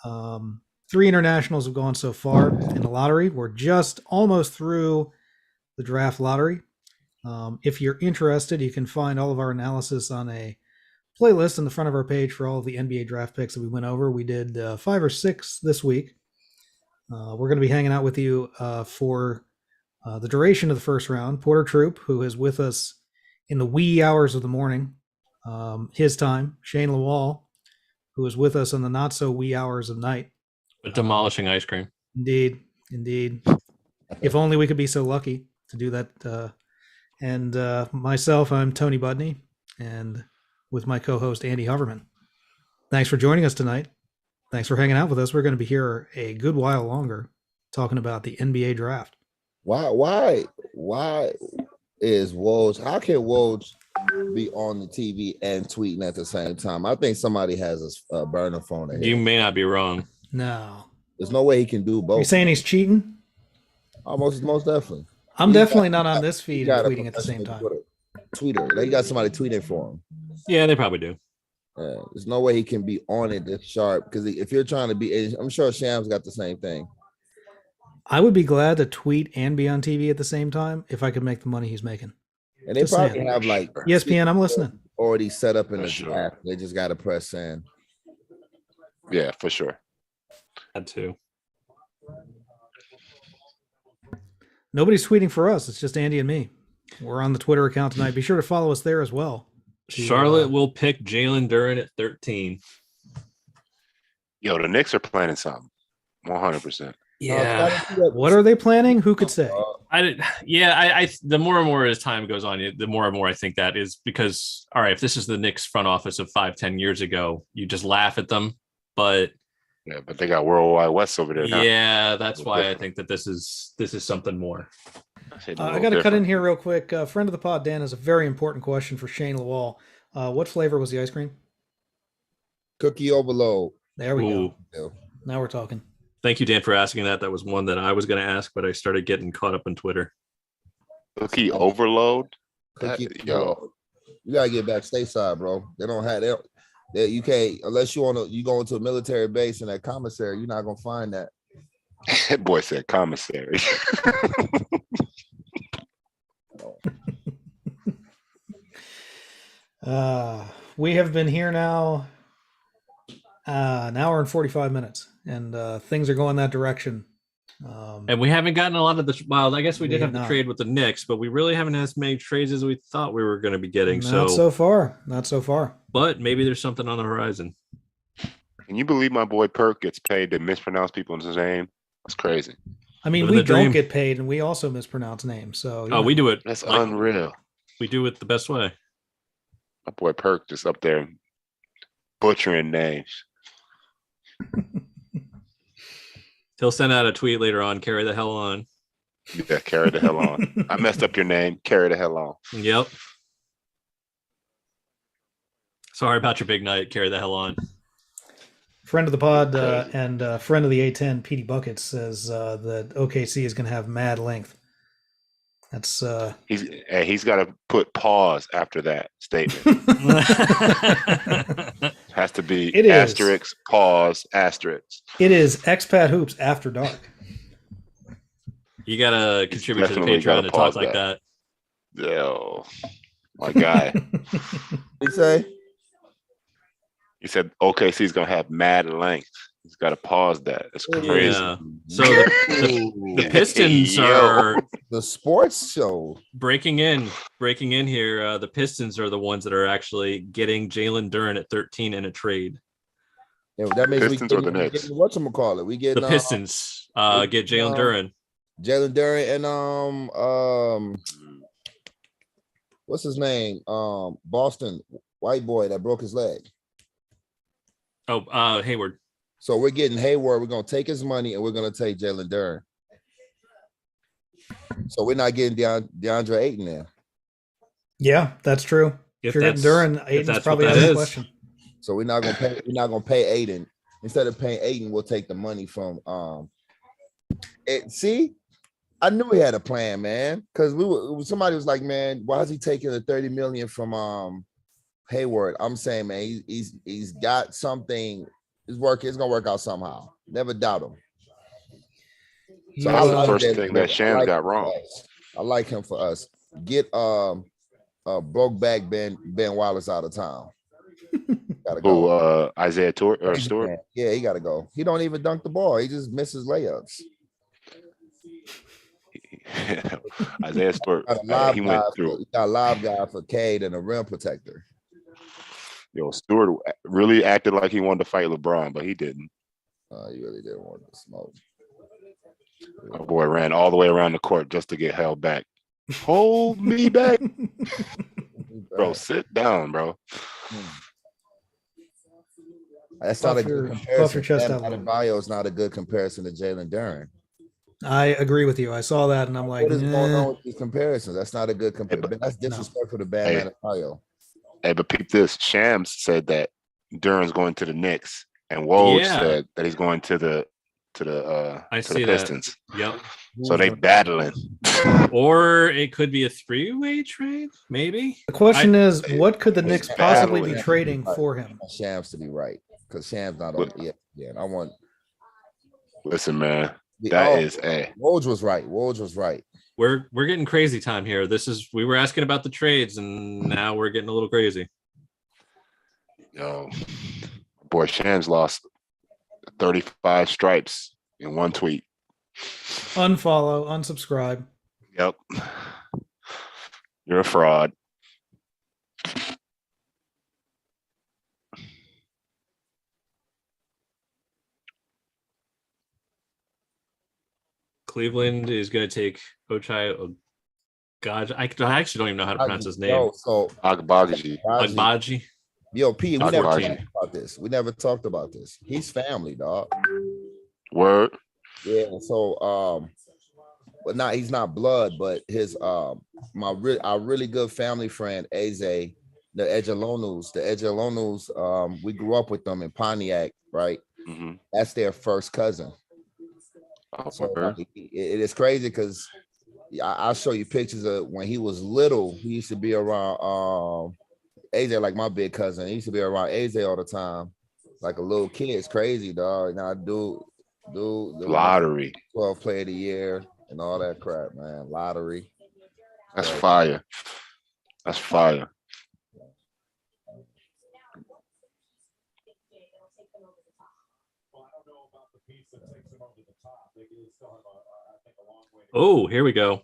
3 internationals have gone so far in the lottery. We're just almost through the draft lottery. If you're interested, you can find all of our analysis on a playlist in the front of our page for all of the NBA draft picks that we went over. We did 5 or 6 this week. We're going to be hanging out with you for the duration of the first round. Porter Troop, who is with us in the wee hours of the morning, his time. Shane Lawal, who is with us in the not so wee hours of night. But demolishing ice cream. Indeed. If only we could be so lucky to do that. And myself, I'm Tony Budney, and with my co-host Andy Hoverman. Thanks for joining us tonight. Thanks for hanging out with us. We're going to be here a good while longer talking about the NBA draft. Why is Woj? How can Woj be on the TV and tweeting at the same time? I think somebody has a burner phone ahead. You may not be wrong. No. There's no way he can do both. You saying he's cheating? Most definitely. I'm definitely not on this feed He got a tweeting at the same time. Tweeter. They got somebody tweeting for him. Yeah, they probably do. There's no way he can be on it this sharp, because if you're trying to be, I'm sure Shams got the same thing. I would be glad to tweet and be on TV at the same time if I could make the money he's making. And they Just probably saying. have like ESPN, I'm listening. already set up in For the sure. draft. They just got to press send. Yeah, for sure. Had to. Nobody's tweeting for us. It's just Andy and me. We're on the Twitter account tonight. Be sure to follow us there as well. Charlotte will pick Jalen Duren at 13. Yo, the Knicks are planning something. 100%. What are they planning? Who could say? I the more and more as time goes on, the more and more I think that is because, all right, if this is the Knicks front office of 5-10 years ago, you just laugh at them. But Yeah, but they got Worldwide West over there now. Yeah, that's why I think that this is something more. I got to cut in here real quick. Friend of the pod, Dan, has a very important question for Shane Lawal. What flavor was the ice cream? Cookie overload. There we Ooh. go. Now we're talking. Thank you, Dan, for asking that. That was one that I was going to ask, but I started getting caught up on Twitter. Cookie overload. Cookie overload. You gotta get back stateside, bro. They don't have that. You can't unless you go into a military base in that commissary. You're not gonna find that. That boy said commissary. We have been here now an hour and 45 minutes, and things are going that direction. And we haven't gotten a lot of the. Well, I guess we did have the not. trade with the Knicks, but we really haven't had as many trades as we thought we were going to be getting. Not so far. But maybe there's something on the horizon. Can you believe my boy Perk gets paid to mispronounce people's name? That's crazy. I mean, we don't get paid, and we also mispronounce names. So we do it. That's unreal. We do it the best way. My boy Perk just up there butchering names. He'll send out a tweet later on. Carry the hell on. Yeah, carry the hell on. I messed up your name. Carry the hell on. Yep. Sorry about your big night. Carry the hell on. Friend of the pod and friend of the A10, Petey Buckets, says that OKC is going to have mad length. That's he's got to put pause after that statement. Has to be asterisk, pause, asterisk. It is Expat Hoops After Dark. You got to contribute to the Patreon to talk like that. Yo, my guy. He say? He said OKC's going to have mad length. He's got to pause that. It's crazy. Yeah. So the Pistons are the sports show breaking in here. The Pistons are the ones that are actually getting Jalen Duren at 13 in a trade. Yeah, that means Pistons or the Knicks? Whatchamacallit? We get the Pistons get Jalen Duren. Jalen Duren and what's his name? Boston white boy that broke his leg. Oh, Hayward. So we're getting Hayward. We're gonna take his money and we're gonna take Jalen Duren. So we're not getting DeAndre Ayton there. Yeah, that's true. If you're getting Duren, Ayton's probably out of the question. So we're not gonna pay Ayton. Instead of paying Ayton, we'll take the money from see, I knew he had a plan, man. Because somebody was like, man, why is he taking the 30 million from Hayward? I'm saying, man, he's got something. It's gonna work out somehow. Never doubt him. So that's the first thing that Shams got wrong. I like him for us. Get broke back Ben Wallace out of town. Gotta go. Isaiah Stewart? Yeah, he gotta go. He don't even dunk the ball. He just misses layups. Isaiah Stewart. He got a live guy for Cade and a rim protector. Yo, Stewart really acted like he wanted to fight LeBron, but he didn't. He really didn't want to smoke. My boy ran all the way around the court just to get held back. Hold me back. Bro, sit down, bro. That's not a good comparison. Adebayo is not a good comparison to Jalen Duren. I agree with you. I saw that and I'm like, what is going on with these comparisons? That's not a good comparison. That's disrespectful to Bam Adebayo. Hey, but peep this. Shams said that Duren's going to the Knicks, and Woj said that he's going to the Pistons. Yep. So they battling. Or it could be a three-way trade, maybe. The question is, what could the Knicks possibly be trading for him? Shams to be right, because Shams not on it. Yeah, I want. Listen, man, Woj was right. Woj was right. We're getting crazy time here. We were asking about the trades, and now we're getting a little crazy. Yo, boy, Shams lost 35 stripes in one tweet. Unfollow, unsubscribe. Yep. You're a fraud. Cleveland is going to take Ochai. God, I actually don't even know how to pronounce his name. So Agbaji. Yo, P, we Talk never about talked you. about this. We never talked about this. He's family, dog. Word. Yeah. So, but not he's not blood, but his our really good family friend Aze, the Edgelonus, we grew up with them in Pontiac, right? Mm-hmm. That's their first cousin. So like, it is crazy because I'll show you pictures of when he was little. He used to be around AJ, like my big cousin. He used to be around AJ all the time, like a little kid. It's crazy, dog. Now, dude, the Lottery. 12 player of the year and all that crap, man. Lottery. That's fire. That's fire. Oh, here we go.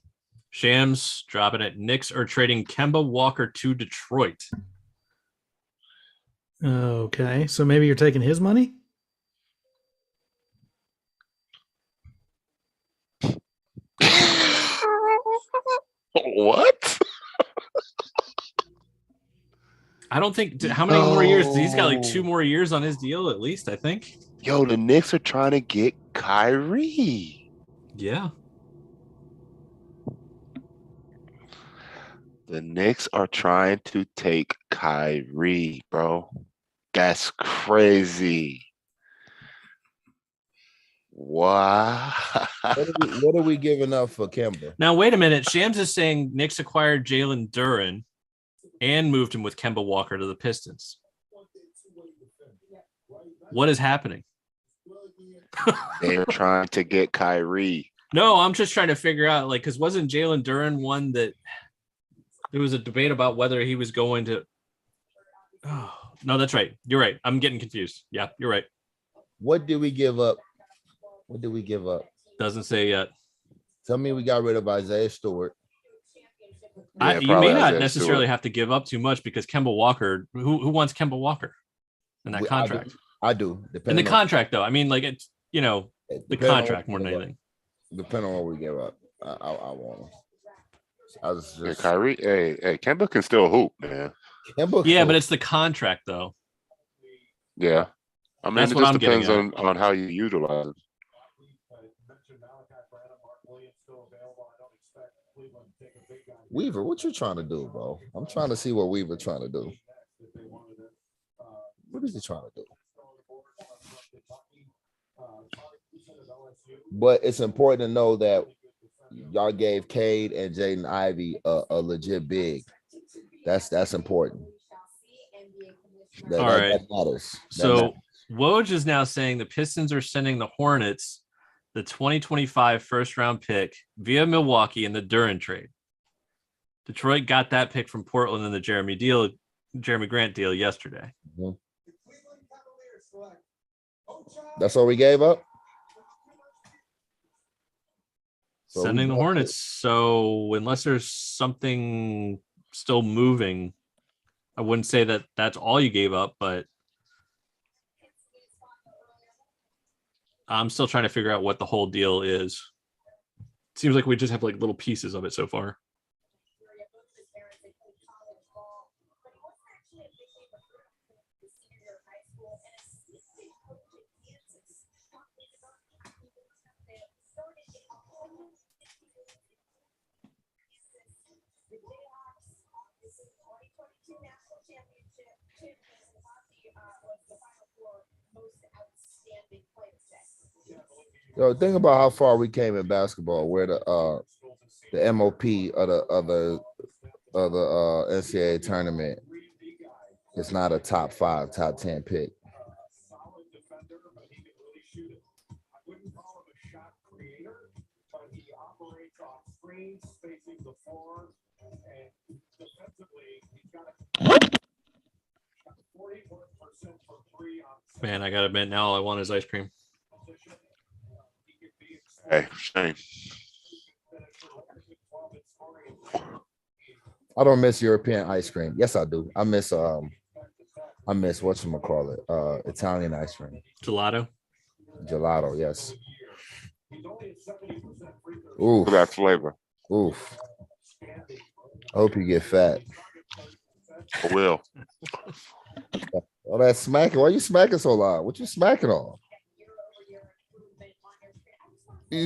Shams dropping it. Knicks are trading Kemba Walker to Detroit. Okay, so maybe you're taking his money? What? I don't think how many more years? He's got like 2 more years on his deal at least, I think. Yo, the Knicks are trying to get Kyrie. Yeah. The Knicks are trying to take Kyrie, bro. That's crazy. Wow. What are we giving up for Kemba? Now wait a minute. Shams is saying Knicks acquired Jalen Duren and moved him with Kemba Walker to the Pistons. What is happening? They're trying to get Kyrie. No, I'm just trying to figure out, like, because wasn't Jalen Duren one that there was a debate about whether he was going to. Oh, no, that's right. You're right. I'm getting confused. Yeah, you're right. What did we give up? What did we give up? Doesn't say yet. Tell me we got rid of Isaiah Stewart. Yeah, You may not Isaiah necessarily Stewart. have to give up too much because Kemba Walker, who wants Kemba Walker in that contract? I do. In the contract, though. I mean, like, it's, the contract more than anything. Depending on what we give up, I want him. I was Yeah, just Kyrie, hey, Kemba can still hoop, man. Kemba. Yeah, but it's the contract, though. Yeah. I mean, That's it what just I'm getting depends on how you utilize it. Weaver, what you trying to do, bro? I'm trying to see what Weaver trying to do. What is he trying to do? But it's important to know that y'all gave Cade and Jaden Ivey a legit big. That's important. All right. That matters. So Woj is now saying the Pistons are sending the Hornets the 2025 first round pick via Milwaukee in the Duren trade. Detroit got that pick from Portland in the Jeremy Grant deal yesterday. Mm-hmm. That's all we gave up. So sending the Hornets. So unless there's something still moving, I wouldn't say that that's all you gave up, but I'm still trying to figure out what the whole deal is. It seems like we just have like little pieces of it so far. Yo, think about how far we came in basketball, where the MOP of the NCAA tournament is not a top 5, top 10 pick. Man, I gotta admit, now all I want is ice cream. Hey, shame. I don't miss European ice cream. Yes, I do. I miss whatchamacallit, Italian ice cream. Gelato. Gelato, yes. Oof. That flavor. Oof. I hope you get fat. I will. All that smacking. Why you smacking so loud? What you smacking on?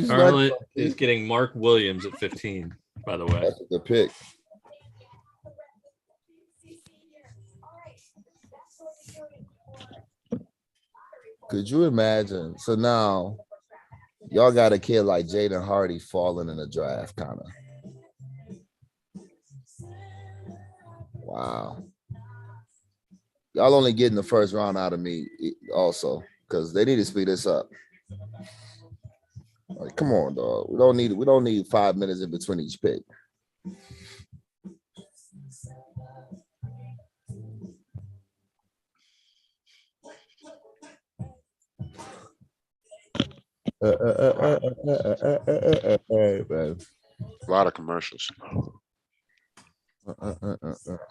Charlotte is getting Mark Williams at 15, by the way. That's a good pick. Could you imagine? So now y'all got a kid like Jaden Hardy falling in the draft, kind of. Wow. Y'all only getting the first round out of me also, because they need to speed this up. Like, come on, dog. We don't need 5 minutes in between each pick. Man. A lot of commercials.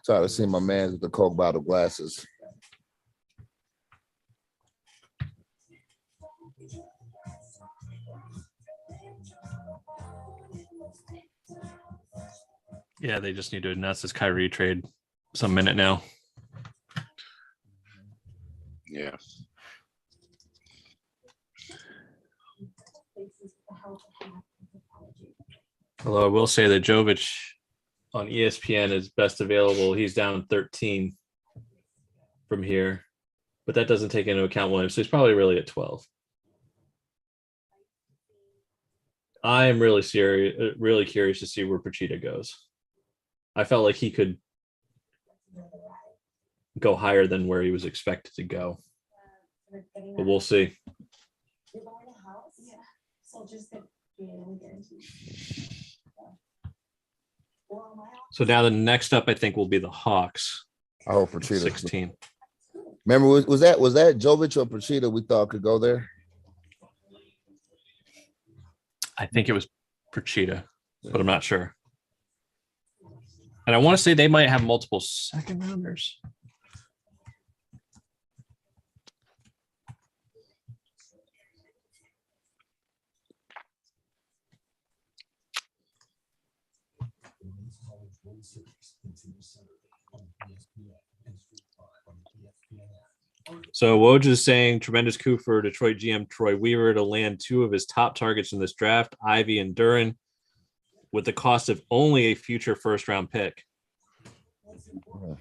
Try to see my man with the Coke bottle glasses. Yeah, they just need to announce this Kyrie trade some minute now. Yeah. Although I will say that Jovic on ESPN is best available. He's down 13 from here, but that doesn't take into account Williams, so he's probably really at 12. I am really curious to see where Pachita goes. I felt like he could go higher than where he was expected to go, but we'll see. So now the next up, I think, will be the Hawks. I hope Pachita 16. Remember, was that Jovic or Pachita we thought could go there? I think it was Pachita, but I'm not sure. And I want to say they might have multiple second rounders. So Woj is saying tremendous coup for Detroit GM Troy Weaver to land two of his top targets in this draft, Ivy and Duran, with the cost of only a future first-round pick.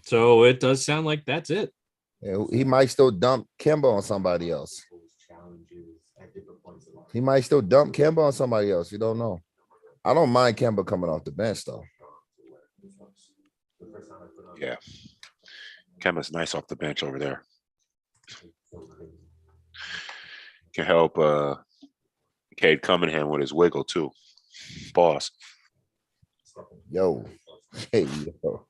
So it does sound like that's it. Yeah, he might still dump Kemba on somebody else. He might still dump Kemba on somebody else. You don't know. I don't mind Kemba coming off the bench, though. Yeah. Kemba's nice off the bench over there. Can help Cade Cunningham with his wiggle too. Boss. Yo. Hey, yo.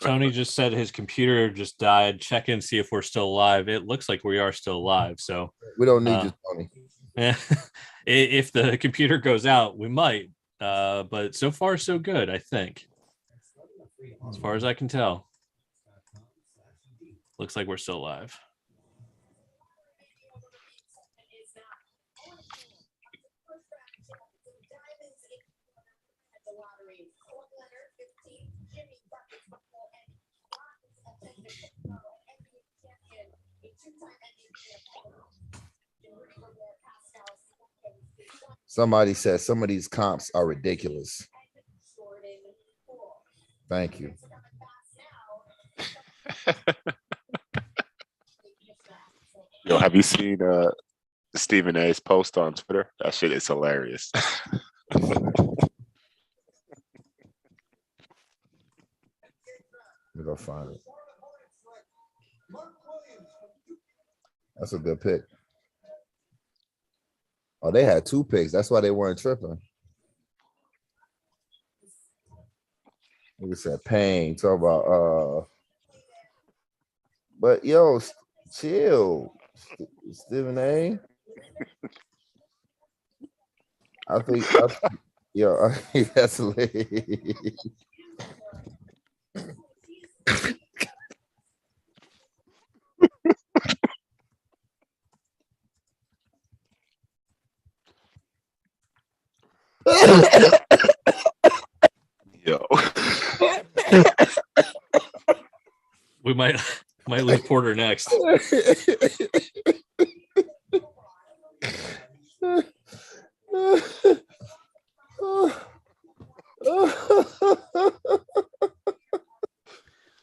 Tony just said his computer just died. Check in, see if we're still live. It looks like we are still live. So we don't need you, Tony. If the computer goes out, we might. But so far, so good, I think. As far as I can tell. Looks like we're still live. Somebody said some of these comps are ridiculous. Thank you. Yo, have you seen Stephen A's post on Twitter? That shit is hilarious. We're gonna find it. That's a good pick. Oh, they had two picks. That's why they weren't tripping. Nigga said pain. Talk about but yo, chill. Stephen A. I think that's late. Yo. We might Might lose Porter next.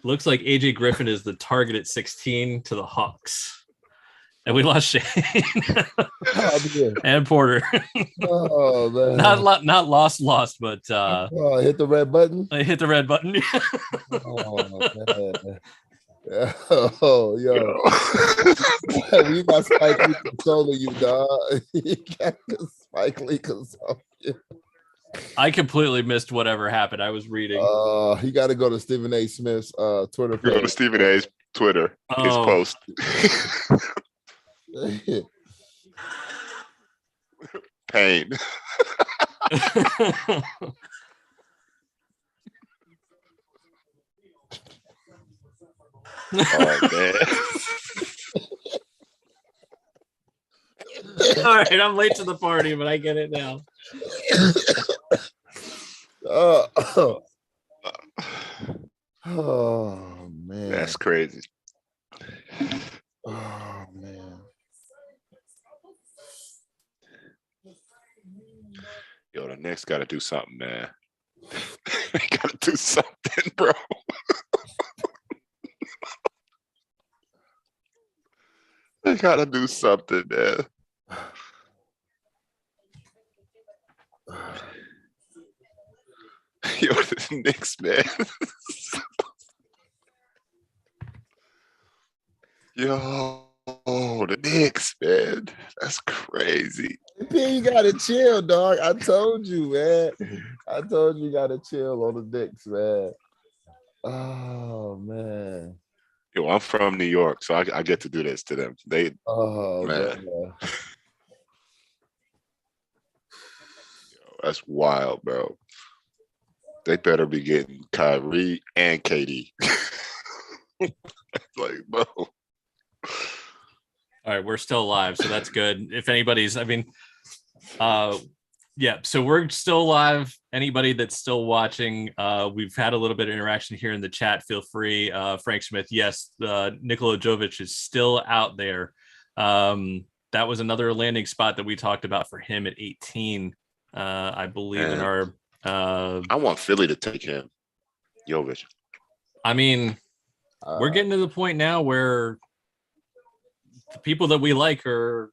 Looks like AJ Griffin is the target at 16 to the Hawks. And we lost Shane and Porter. Oh man. Not lost, but hit the red button. I hit the red button. Oh man. Oh yo. We got Spike Lee controlling you, dog. You got Spike Lee controlling you. I completely missed whatever happened. I was reading. You got to go to Stephen A. Smith's Twitter page. Go to Stephen A.'s Twitter. His post. Pain. Oh man. All right, I'm late to the party, but I get it now. Oh man, That's crazy. Oh man. Yo, the Knicks got to do something, man. They got to do something, bro. They got to do something, man. Yo, the Knicks, man. Yo, the Knicks, man. That's crazy. You gotta chill, dog. I told you, man. I told you gotta chill on the Knicks, man. Oh man. Yo, I'm from New York, so I get to do this to them. Oh man. Yo, that's wild, bro. They better be getting Kyrie and KD. Like, bro. All right, we're still alive, so that's good. If anybody's, yeah, so we're still live. Anybody that's still watching, we've had a little bit of interaction here in the chat. Feel free. Frank Smith, yes, Nikola Jovic is still out there. That was another landing spot that we talked about for him at 18, I believe, in our. I want Philly to take him, Jovic. I mean, we're getting to the point now where the people that we like are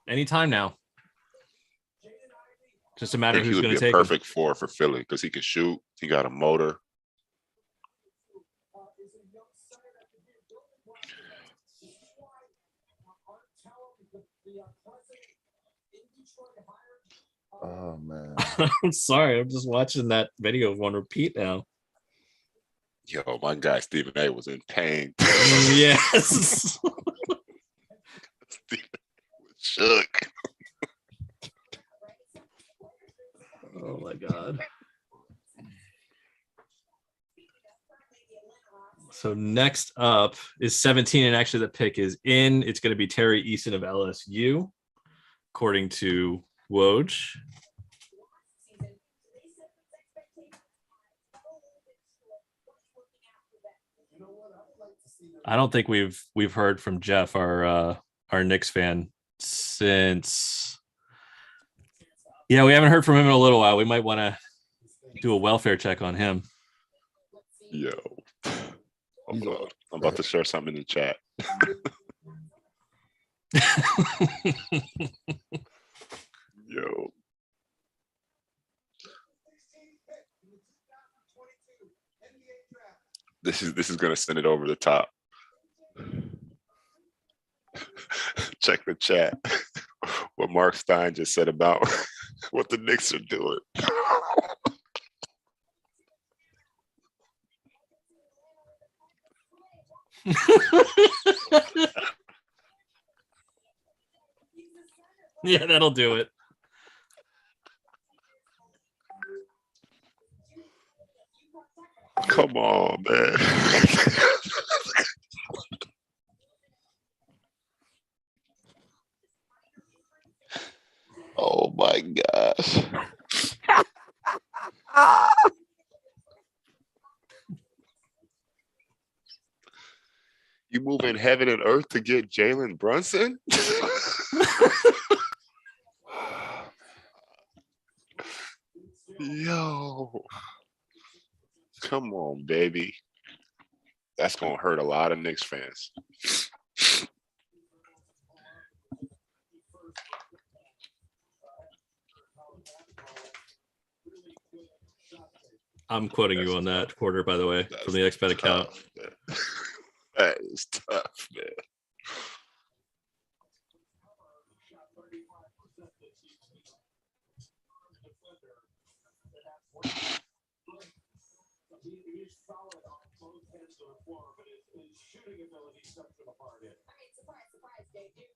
anytime now. Just a matter of who's going to take him. Perfect for Philly because he can shoot. He got a motor. Oh man. I'm sorry. I'm just watching that video on repeat now. Yo, my guy Stephen A was in pain. Yes. Stephen was shook. Oh my God. So next up is 17, and actually the pick is in. It's going to be Terry Eason of LSU, according to Woj. I don't think we've heard from Jeff, our Knicks fan, since. Yeah, we haven't heard from him in a little while. We might want to do a welfare check on him. Yo, I'm about to share something in the chat. Yo. This is gonna send it over the top. Check the chat. What Mark Stein just said about what the Knicks are doing. Yeah, that'll do it. Come on, man. Oh my gosh. You moving heaven and earth to get Jalen Brunson? Yo, come on, baby. That's gonna hurt a lot of Knicks fans. I'm quoting you on that quarter, by the way, from the XBet account. Man. That is tough, man.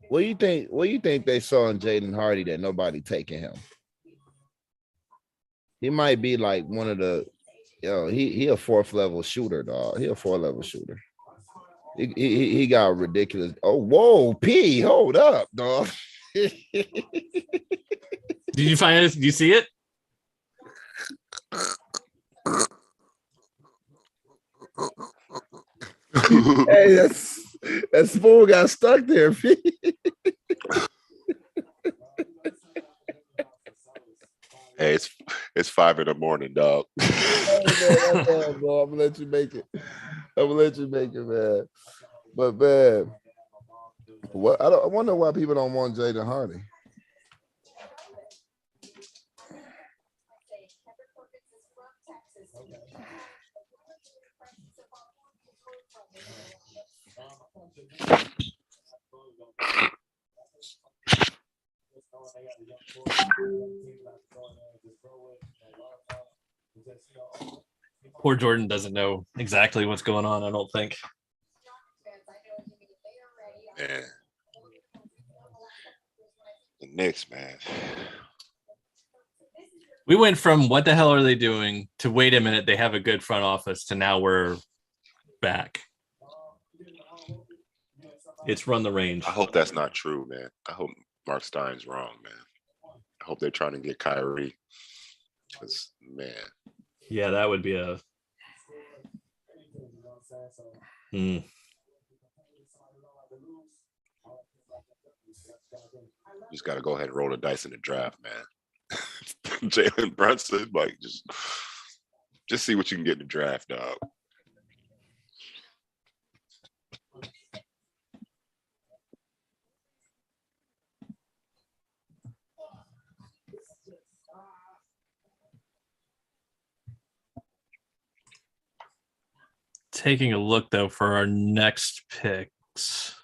What do you think? What do you think they saw in Jaden Hardy that nobody taking him? He might be like one of the, he a fourth level shooter, dog. He a 4-level shooter. He got ridiculous. Oh, whoa, P, hold up, dog. Did you find it? Did you see it? Hey, that spoon got stuck there, P. Hey, it's 5 in the morning, dog. I'm gonna let you make it. I'm gonna let you make it, man. But man, I wonder why people don't want Jaden Hardy. Poor Jordan doesn't know exactly what's going on, I don't think. Man. The Knicks, man. We went from what the hell are they doing to wait a minute, they have a good front office, to now we're back. It's run the range. I hope that's not true, man. I hope Mark Stein's wrong, man. I hope they're trying to get Kyrie. Because, man. Yeah, that would be a... Just got to go ahead and roll the dice in the draft, man. Jalen Brunson, like, just see what you can get in the draft, dog. Taking a look, though, for our next picks.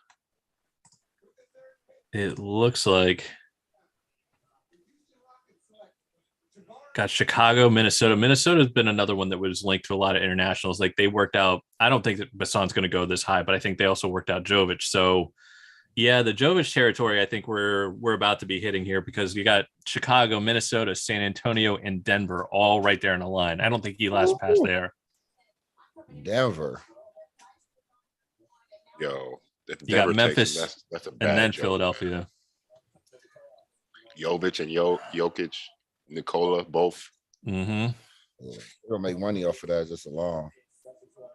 It looks like got Chicago, Minnesota. Minnesota's been another one that was linked to a lot of internationals. Like they worked out. I don't think that Bassan's going to go this high, but I think they also worked out Jovic. So, yeah, the Jovic territory. I think we're about to be hitting here because you got Chicago, Minnesota, San Antonio, and Denver all right there in a line. I don't think he lasts past there. Denver. Yo, if You Denver got Memphis, takes him, that's a bad and then joke, Philadelphia. Man. Jovic and Jokic, Nikola, both. Mm-hmm. They're gonna make money off of that just alone.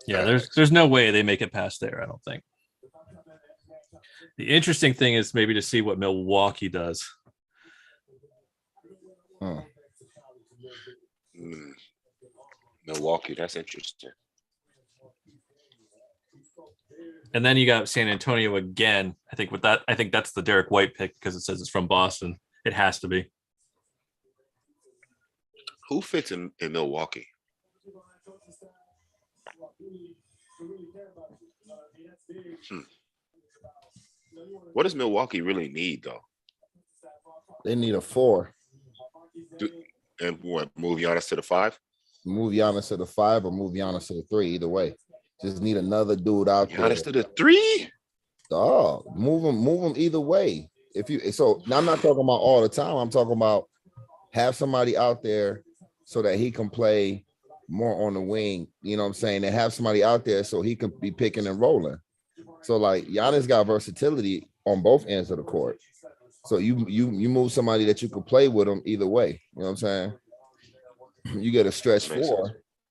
Yeah, there's no way they make it past there, I don't think. The interesting thing is maybe to see what Milwaukee does. Milwaukee, that's interesting. And then you got San Antonio again. I think that's the Derek White pick because it says it's from Boston. It has to be. Who fits in Milwaukee? What does Milwaukee really need, though? They need a 4. And what, move Giannis to the 5? Move Giannis to the 5 or move Giannis to the 3. Either way, just need another dude out there. Giannis to the 3? Dog, move him either way. So now I'm not talking about all the time. I'm talking about have somebody out there so that he can play more on the wing. You know what I'm saying? And have somebody out there so he can be picking and rolling. So like Giannis got versatility on both ends of the court. So you move somebody that you can play with him either way. You know what I'm saying? You get a stretch 4,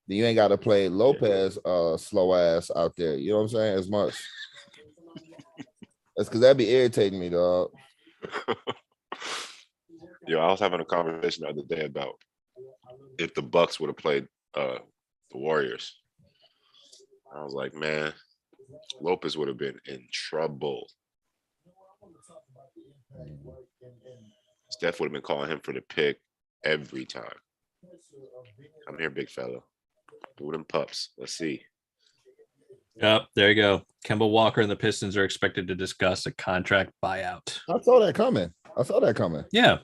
then you ain't got to play Lopez slow ass out there. You know what I'm saying? As much. That's because that'd be irritating me, dog. Yo, I was having a conversation the other day about if the Bucks would have played the Warriors. I was like, man, Lopez would have been in trouble. Steph would have been calling him for the pick every time. I'm here, big fella. Do them pups. Let's see. Yep, there you go. Kemba Walker and the Pistons are expected to discuss a contract buyout. I saw that coming. Yeah.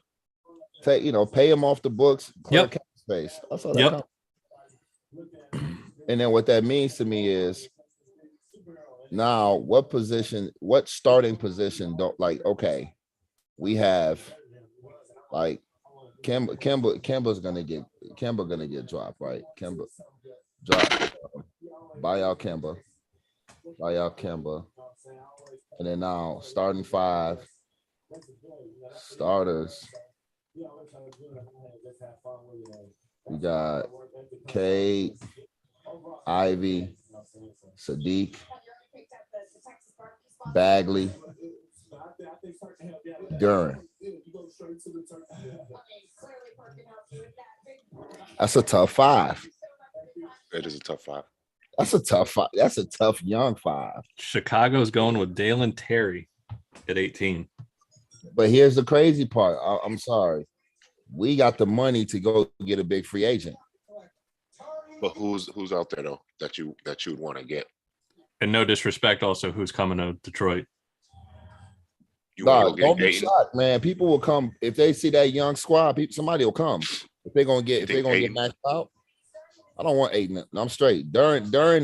Pay him off the books, clear Yep. cap space. I saw that coming. And then what that means to me is now what starting position okay, we have like Kemba's gonna get dropped, right? Kemba drop, buy out Kemba. And then now starting 5 starters. We got Cade, Ivy, Sadiq, Bagley, Duren. That's a tough 5. It is a tough 5. That's a tough 5. That's a tough young 5. Chicago's going with Dalen Terry at 18. But here's the crazy part. I'm sorry. We got the money to go get a big free agent. But who's out there though that you would want to get? And no disrespect, also, who's coming to Detroit? Don't be shocked, man. People will come if they see that young squad. Somebody will come if they're gonna get maxed out. I don't want Aiden. No, I'm straight. Duren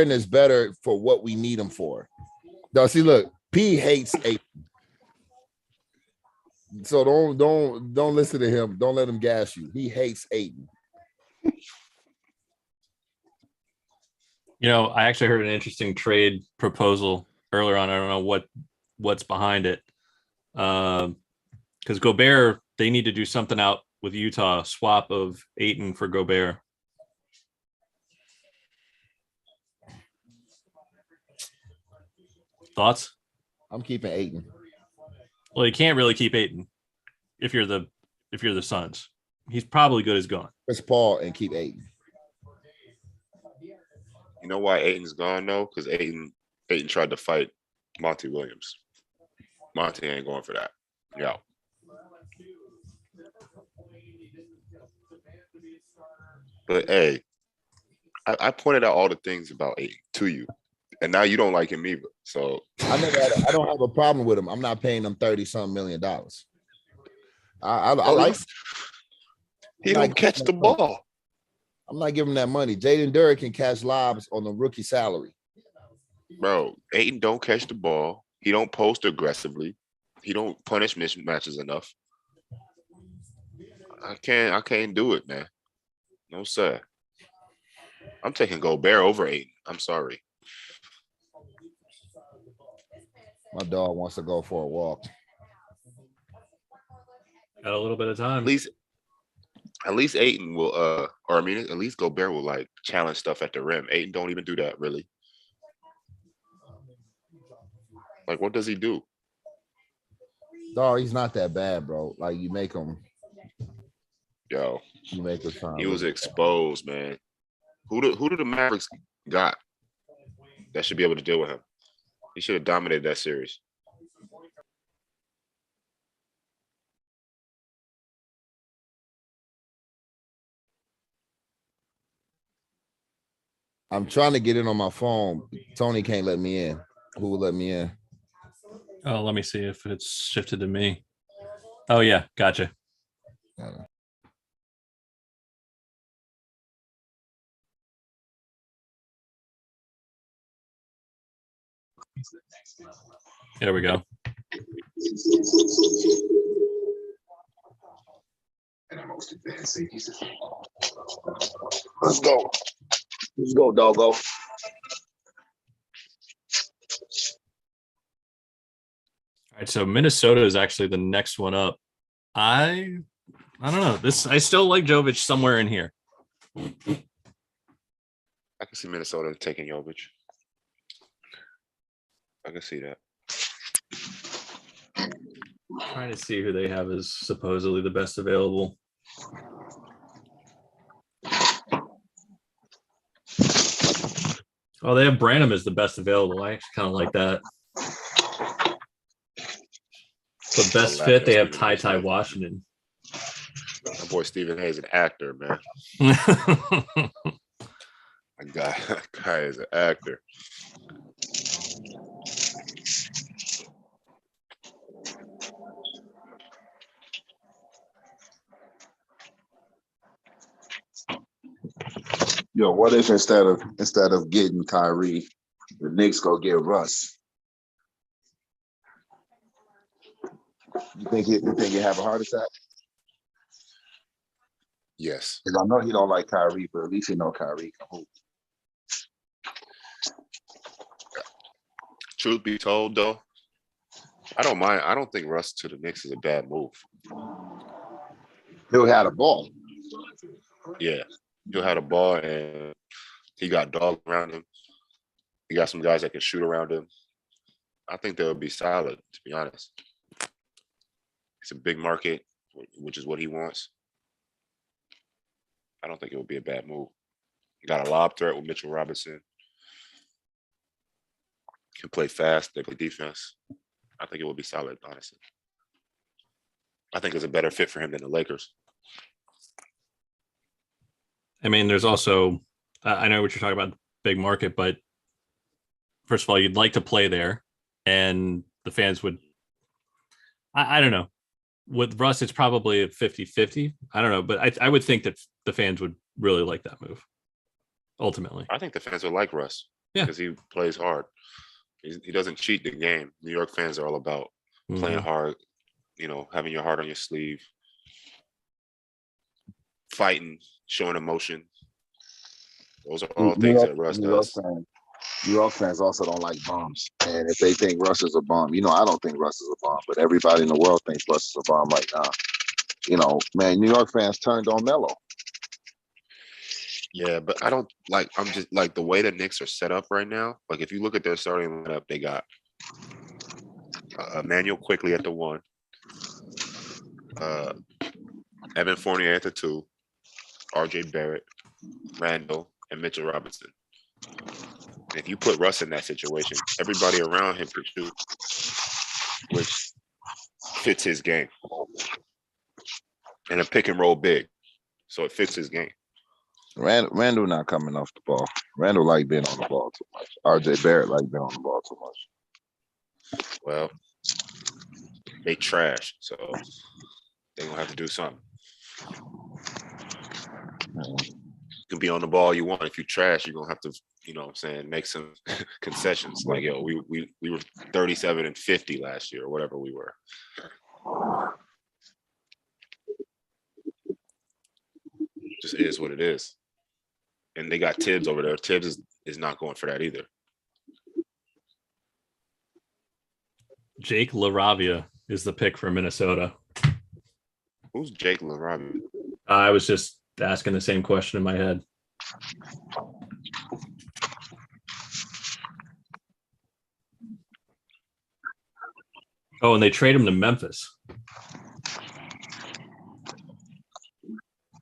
is better for what we need him for. Now, see, look, P hates Aiden. So don't listen to him. Don't let him gas you. He hates Aiden. I actually heard an interesting trade proposal earlier on. I don't know what's behind it. Because Gobert, they need to do something out with Utah, swap of Ayton for Gobert. Thoughts? I'm keeping Ayton. Well, you can't really keep Ayton if you're the Suns. He's probably good as gone. Chris Paul and keep Ayton. You know why Ayton's gone though? Because Ayton tried to fight Monty Williams. Monty ain't going for that. Yeah. But hey, I pointed out all the things about Ayton to you, and now you don't like him either. So I don't have a problem with him. I'm not paying him $30-some million. I like. He don't catch the ball. I'm not giving him that money. Jaden Durr can catch lobs on the rookie salary. Bro, Ayton don't catch the ball. He don't post aggressively. He don't punish mismatches enough. I can't do it, man. No, sir. I'm taking Gobert over Ayton. I'm sorry. My dog wants to go for a walk. Got a little bit of time. At least Ayton will at least Gobert will like challenge stuff at the rim. Ayton don't even do that really. Like, what does he do? Dog, he's not that bad, bro. Like, you make him. Yo, You make him sound. he was exposed, man. Who do the Mavericks got that should be able to deal with him? He should have dominated that series. I'm trying to get in on my phone. Tony can't let me in. Who will let me in? Oh, let me see if it's shifted to me. Oh, yeah. Gotcha. There we go. Let's go. Let's go, doggo. All right, so Minnesota is actually the next one up. I don't know. I still like Jovic somewhere in here. I can see Minnesota taking Jovic. I can see that. Trying to see who they have as supposedly the best available. Oh, they have Branham as the best available. I actually kind of like that. But best fit, they have Ty Washington. My boy Stephen A is an actor, man. That guy is an actor. Yo, what if instead of getting Kyrie, the Knicks go get Russ? You think he have a heart attack? Yes. Because I know he don't like Kyrie, but at least he know Kyrie can hoop. Truth be told, though, I don't mind. I don't think Russ to the Knicks is a bad move. He'll have the ball. Yeah, he'll have the ball, and he got dogs around him. He got some guys that can shoot around him. I think they'll be solid, to be honest. It's a big market, which is what he wants. I don't think it would be a bad move. He got a lob threat with Mitchell Robinson. Can play fast. They play defense. I think it will be solid, honestly. I think it's a better fit for him than the Lakers. I mean, there's also, I know what you're talking about, big market, but first of all, you'd like to play there, and the fans would, I don't know. With Russ, it's probably a 50-50. I don't know, but I would think that the fans would really like that move, ultimately. I think the fans would like Russ because he plays hard. He doesn't cheat the game. New York fans are all about playing hard, having your heart on your sleeve, fighting, showing emotion. Those are all things that Russ does. New York fans also don't like bombs. And if they think Russ is a bomb, I don't think Russ is a bomb, but everybody in the world thinks Russ is a bomb right now. Man, New York fans turned on Melo. Yeah, but I don't like, I'm just like the way the Knicks are set up right now. Like if you look at their starting lineup, they got Emmanuel Quickly at the 1, Evan Fournier at the 2, RJ Barrett, Randall, and Mitchell Robinson. And if you put Russ in that situation, everybody around him can shoot, which fits his game. And a pick and roll big, so it fits his game. Randall not coming off the ball. Randall like being on the ball too much. RJ Barrett like being on the ball too much. Well, they trash, so they're gonna have to do something. You can be on the ball you want. If you trash, you're gonna have to, make some concessions. Like, we were 37 and 50 last year, or whatever we were. Just is what it is. And they got Tibbs over there. Tibbs is not going for that either. Jake LaRavia is the pick for Minnesota. Who's Jake LaRavia? I was just asking the same question in my head. Oh, and they trade him to Memphis.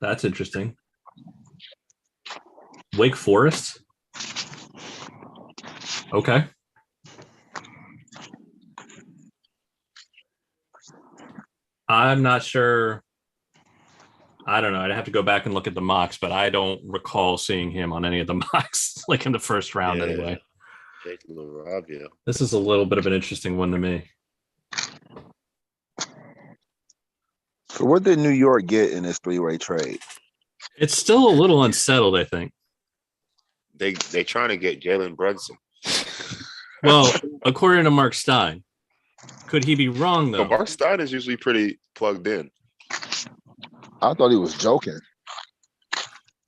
That's interesting. Wake Forest? Okay. I'm not sure. I don't know. I'd have to go back and look at the mocks, but I don't recall seeing him on any of the mocks, like in the first round anyway. Jake LaRavia. This is a little bit of an interesting one to me. So what did New York get in this three-way trade? It's still a little unsettled, I think. They trying to get Jalen Brunson. Well, according to Mark Stein, could he be wrong though? But Mark Stein is usually pretty plugged in. I thought he was joking.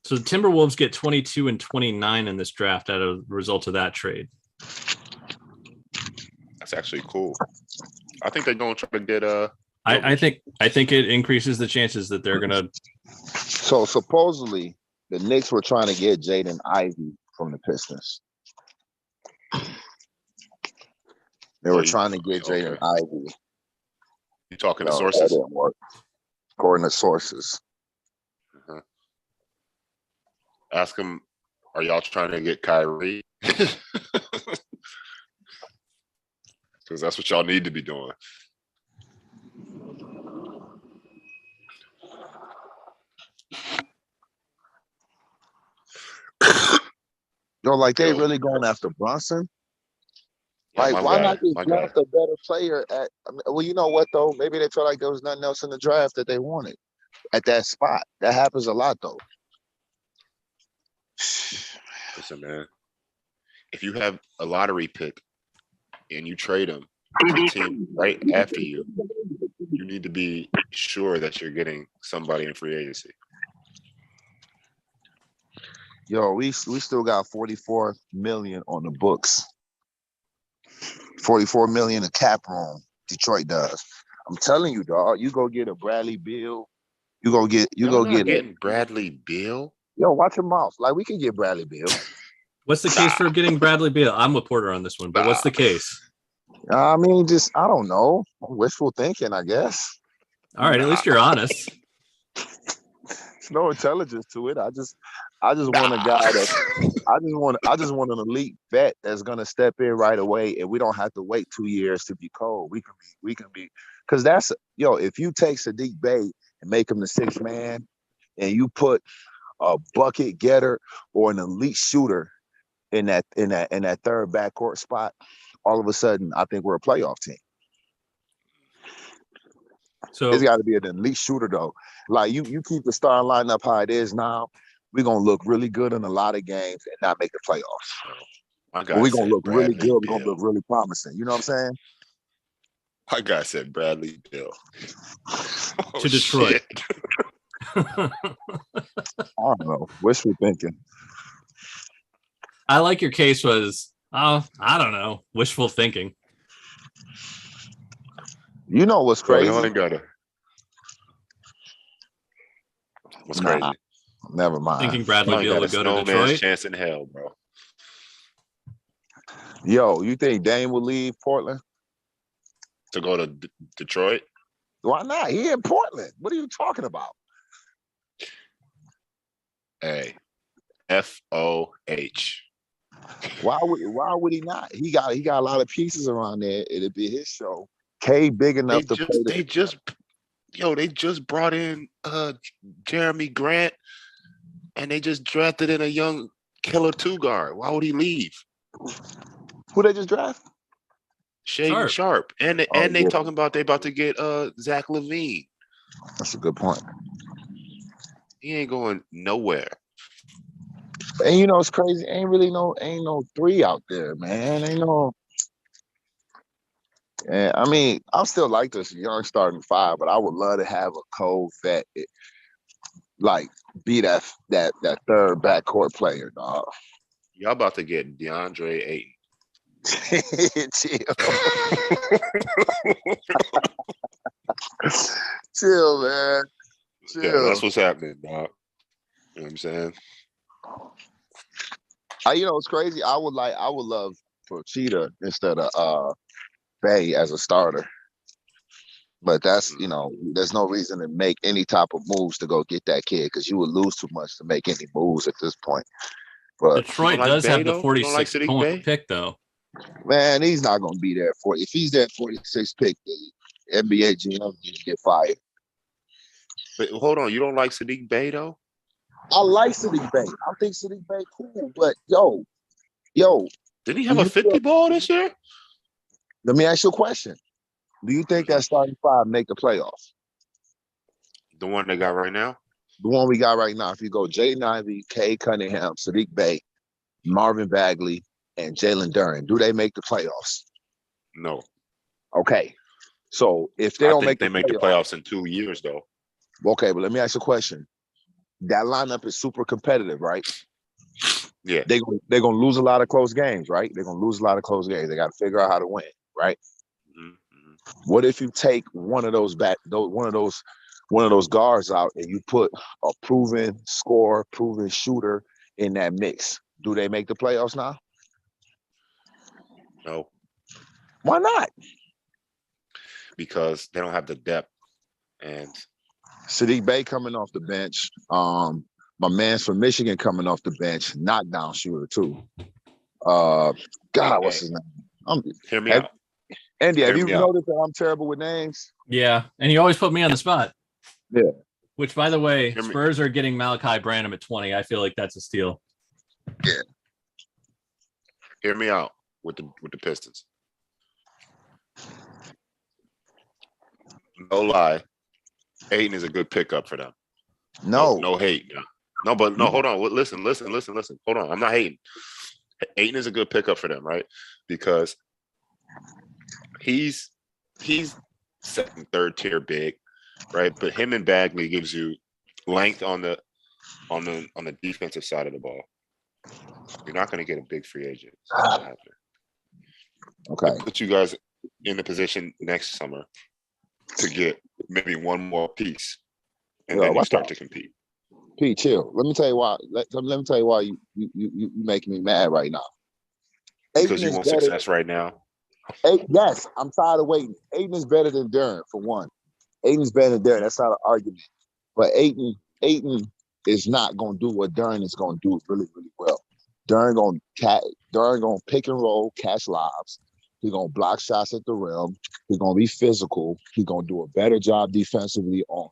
So the Timberwolves get 22 and 29 in this draft as a result of that trade. That's actually cool. I think they're going to try to get I think it increases the chances that they're gonna. So supposedly the Knicks were trying to get Jaden Ivey from the Pistons. They were trying to get Jaden Ivey. You talking to No, that sources? didn't work. According to sources. Uh-huh. Ask him, are y'all trying to get Kyrie? Because that's what y'all need to be doing. Yo, like they Yo. really going after Brunson? Yeah, Like, my why guy, not just my draft guy. a better player at? I mean, well, you know what though? Maybe they felt like there was nothing else in the draft that they wanted at that spot. That happens a lot though. Listen, man. If you have a lottery pick and you trade him to the team right after you, you need to be sure that you're getting somebody in free agency. Yo, we still got 44 million on the books. 44 million in cap room. Detroit does. I'm telling you, dog. You go get a Bradley Beal. You go get getting Bradley Beal. Yo, watch your mouth. Like we can get Bradley Beal. What's the case for getting Bradley Beal? I'm with Porter on this one, but what's the case? I mean, just I don't know. Wishful thinking, I guess. All right, at least you're honest. There's no intelligence to it. I just want a guy that I just want an elite vet that's gonna step in right away, and we don't have to wait 2 years to be cold. We can be because that's if you take Sadiq Bey and make him the sixth man, and you put a bucket getter or an elite shooter in that third backcourt spot, all of a sudden I think we're a playoff team. So It's got to be an elite shooter though. Like you keep the starting lineup how it is now, we're gonna look really good in a lot of games and not make the playoffs. My guy But we're gonna said look really Bradley good. We're gonna Beal. look really promising. You know what I'm saying? My guy said Bradley Beal. To Detroit. I don't know. Wishful thinking. I like your case was, I don't know, wishful thinking. You know what's Bro, crazy? you ain't gotta. What's Nah, crazy? never mind. Thinking You Bradley ain't Beal got a would go to snowman's Detroit. chance in hell, bro. Yo, you think Dame will leave Portland? To go to Detroit? Why not? He in Portland. What are you talking about? Hey, FOH. Why would he not? He got a lot of pieces around there. It'd be his show. K big enough to play. They just brought in Jeremy Grant, and they just drafted in a young killer 2 guard. Why would he leave? Who they just draft? Shaden Sharp. And they talking about they about to get Zach LaVine. That's a good point. He ain't going nowhere. And you know it's crazy. Ain't no 3 out there, man. Ain't no. And I mean, I still like this young starting 5, but I would love to have a cold vet, like be that third backcourt player, dog. Y'all about to get DeAndre Ayton. Chill. Chill, man. Chill. Yeah, that's what's happening, dog. You know what I'm saying? It's crazy. I would love for Cheetah instead of Bay as a starter. But that's there's no reason to make any type of moves to go get that kid because you would lose too much to make any moves at this point. But Detroit does have the 46th point pick, though. Man, he's not going to be there for. If he's that 46th pick, the NBA GM needs to get fired. But hold on, you don't like Sadiq Bey though? I like Sadiq Bey. I think Sadiq Bey cool, but yo, did he have a 50 ball this year? Let me ask you a question. Do you think that starting 5 make the playoffs? The one they got right now? The one we got right now. If you go Jaden Ivey, Kay Cunningham, Sadiq Bey, Marvin Bagley, and Jalen Duren, do they make the playoffs? No. Okay. So if they don't make the playoffs in 2 years, though. Okay, but let me ask you a question. That lineup is super competitive, right? Yeah. They're gonna lose a lot of close games, right? They're gonna lose a lot of close games. They got to figure out how to win, right? Mm-hmm. What if you take one of those guards out and you put a proven scorer, proven shooter in that mix? Do they make the playoffs now? No. Why not? because they don't have the depth. And Sadiq Bey coming off the bench. My man's from Michigan coming off the bench, knockdown shooter too. God, what's his name? hear me out. Andy, have you Hear me out. noticed that I'm terrible with names? Yeah, and you always put me on the spot. Yeah. Which, by the way, Hear me. Spurs are getting Malachi Branham at 20. I feel like that's a steal. Yeah. Hear me out with the Pistons. No lie, Ayton is a good pickup for them. No hate. No, but no, hold on. Listen. Hold on. I'm not hating. Ayton is a good pickup for them, right? Because he's second, third tier big, right? But him and Bagley gives you length on the defensive side of the ball. You're not going to get a big free agent. It's not gonna happen. Okay. It'll put you guys in the position next summer to get maybe one more piece, and then you start to compete. Pete, chill. Let me tell you why. Let me tell you why you making me mad right now. Because you want success right now. Yes, I'm tired of waiting. Ayton is better than Duren, for one. Ayton's better than Duren. That's not an argument. But Ayton is not going to do what Duren is going to do really, really well. Duren going to pick and roll, catch lobs. He's going to block shots at the rim. He's going to be physical. He's going to do a better job defensively on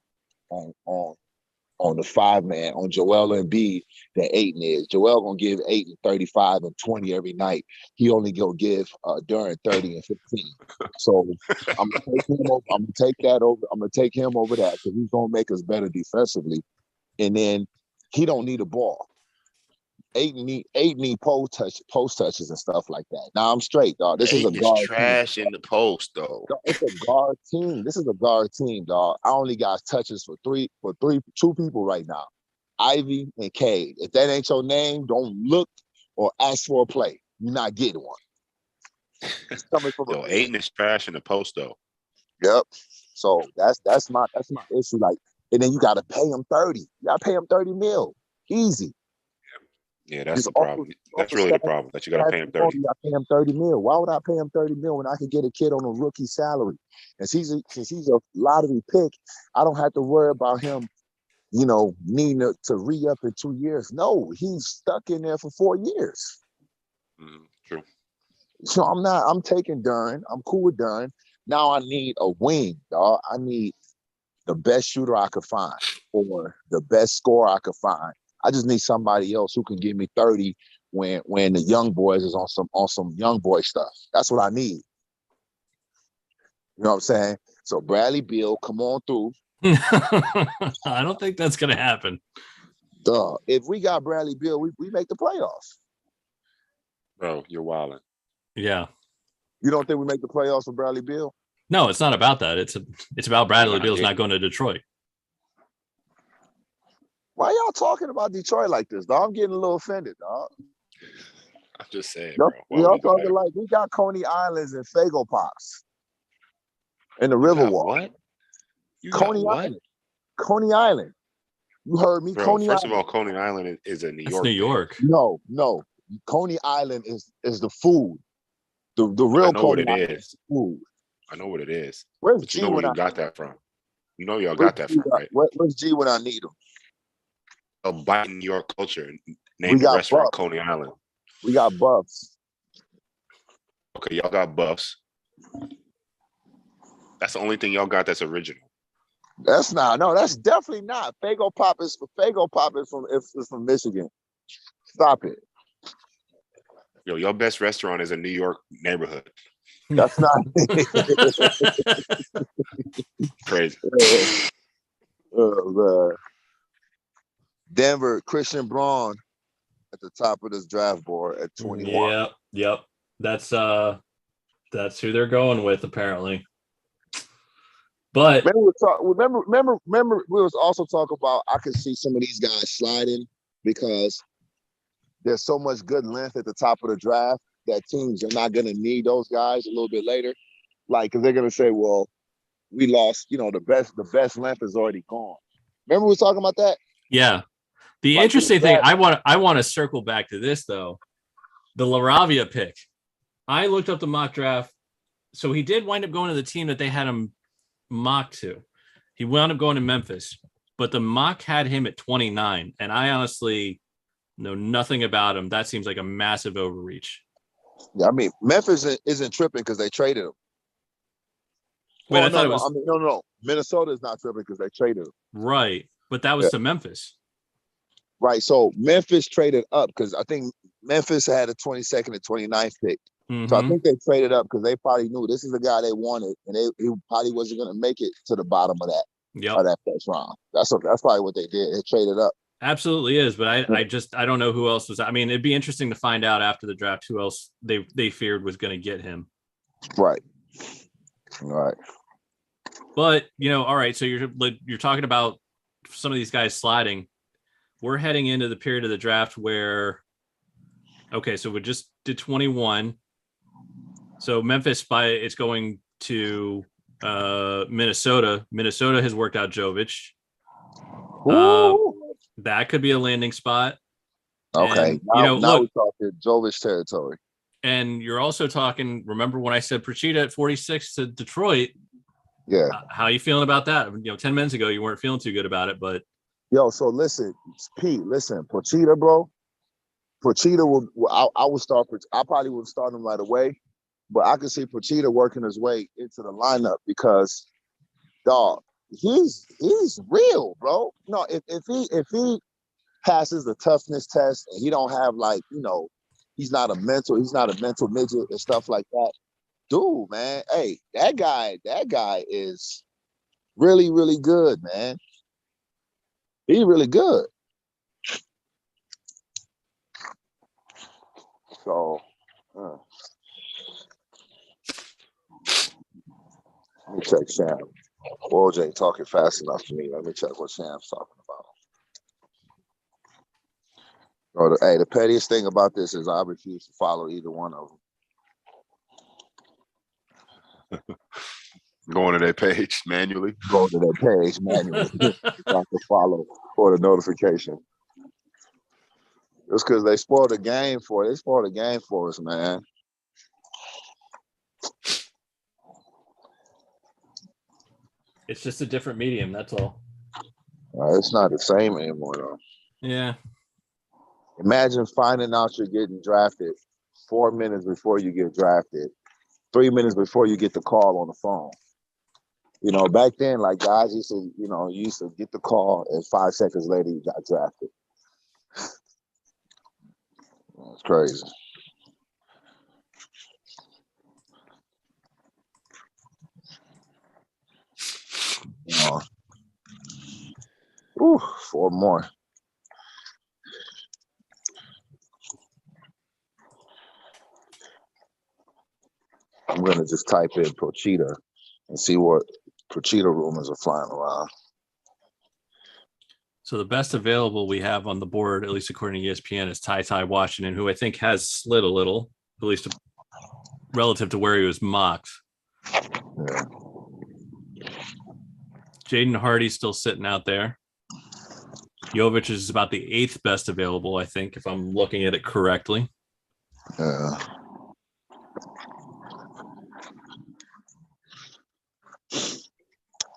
the 5-man, on Joel Embiid than Ayton is. Joel going to give Ayton 35 and 20 every night. He only going to give Duren 30 and 15. So I'm going to take him over that because he's going to make us better defensively. And then he don't need a ball. Ayton need post touches and stuff like that. Now I'm straight, dog. This is a guard trash team. in the post, though. It's a guard team. This is a guard team, dog. I only got touches for two people right now, Ivy and Cade. If that ain't your name, don't look or ask for a play. You're not getting one. It's coming from Ayton is trash in the post, though. Yep. So that's my issue. Like, and then you got to pay him 30. You got to pay him 30 mil. Easy. Yeah, that's the problem. That's really the problem, that you got to pay him 30. I pay him 30 mil. Why would I pay him 30 mil when I could get a kid on a rookie salary? And since he's a lottery pick, I don't have to worry about him, needing to re-up in 2 years. No, he's stuck in there for 4 years. True. So I'm taking Duren. I'm cool with Duren. Now I need a wing, dog. I need the best shooter I could find or the best scorer I could find. I just need somebody else who can give me 30 when the young boys is on some young boy stuff. That's what I need. You know what I'm saying? So Bradley Beal, come on through. I don't think that's going to happen. Duh. If we got Bradley Beal, we make the playoffs. Bro, you're wilding. Yeah. You don't think we make the playoffs with Bradley Beal? No, it's not about that. It's about Bradley Beal's not going to Detroit. Why y'all talking about Detroit like this, dog? I'm getting a little offended, dog. I'm just saying, bro. Y'all talking like we got Coney Islands and Fago Pops in the Riverwalk. What? Coney Island. Coney Island. You heard me. Bro, Coney first Island. of all, Coney Island is in New York. New York. No. Coney Island is the food. The real Coney Island is food. I know what it is. Where's but G you know when where I you got that from. You know y'all got that from, right? Where's G when I need him? A bite in New York culture. Name the restaurant Buffs. Coney Island. We got Buffs. Okay, y'all got Buffs. That's the only thing y'all got that's original. That's definitely not. Fago Pop is from Michigan. Stop it. Yo, your best restaurant is a New York neighborhood. That's not crazy. Denver, Christian Braun at the top of this draft board at 21. Yep. That's who they're going with, apparently. But remember, we was also talking about I could see some of these guys sliding because there's so much good length at the top of the draft that teams are not going to need those guys a little bit later. Like, because they're going to say, well, we lost, the best length is already gone. Remember we were talking about that? Yeah. The interesting thing, I want to circle back to this, though. The LaRavia pick. I looked up the mock draft. So he did wind up going to the team that they had him mocked to. He wound up going to Memphis, but the mock had him at 29. And I honestly know nothing about him. That seems like a massive overreach. Yeah, I mean, Memphis isn't tripping because they traded him. Wait, Oh, I thought it no, was I mean, no. Minnesota is not tripping because they traded him. right, but that was to Memphis. Right. So Memphis traded up because I think Memphis had a 22nd and 29th pick. So I think they traded up because they probably knew this is the guy they wanted, and he probably wasn't going to make it to the bottom of that first round. That's probably what they did. They traded up. Absolutely is, but I don't know who else was. I mean, it'd be interesting to find out after the draft who else they feared was going to get him. Right. But all right. So you're talking about some of these guys sliding. We're heading into the period of the draft where, okay, so we just did 21. So Memphis it's going to Minnesota. Minnesota has worked out Jovic. That could be a landing spot. Okay. And, now we're talking Jovic territory. And you're also talking, remember when I said Procida at 46 to Detroit? Yeah. How are you feeling about that? 10 minutes ago, you weren't feeling too good about it, but. Yo, so listen, Pete, Procida, bro. Procida I would start, I probably wouldn't start him right away, but I could see Procida working his way into the lineup because, dog, he's real, bro. No, if he passes the toughness test and he don't have he's not a mental midget and stuff like that. Dude, man, hey, that guy is really, really good, man. He's really good. So, let me check Sham. OJ ain't talking fast enough for me. Let me check what Sham's talking about. The pettiest thing about this is I refuse to follow either one of them. Going to their page manually. Go to their page manually. Not to follow or the notification. It's because they spoiled the game for us, man. It's just a different medium, that's all. It's not the same anymore, though. Yeah. Imagine finding out you're getting drafted 4 minutes before you get drafted, 3 minutes before you get the call on the phone. Back then, guys used to get the call, and 5 seconds later you got drafted. That's crazy. Ooh, 4 more. I'm gonna just type in Procida and see what Procida rumors are flying around. So the best available we have on the board, at least according to ESPN, is Ty Washington, who I think has slid a little, at least relative to where he was mocked. Yeah. Jaden Hardy's still sitting out there. Jovic is about the 8th best available, I think, if I'm looking at it correctly. Yeah.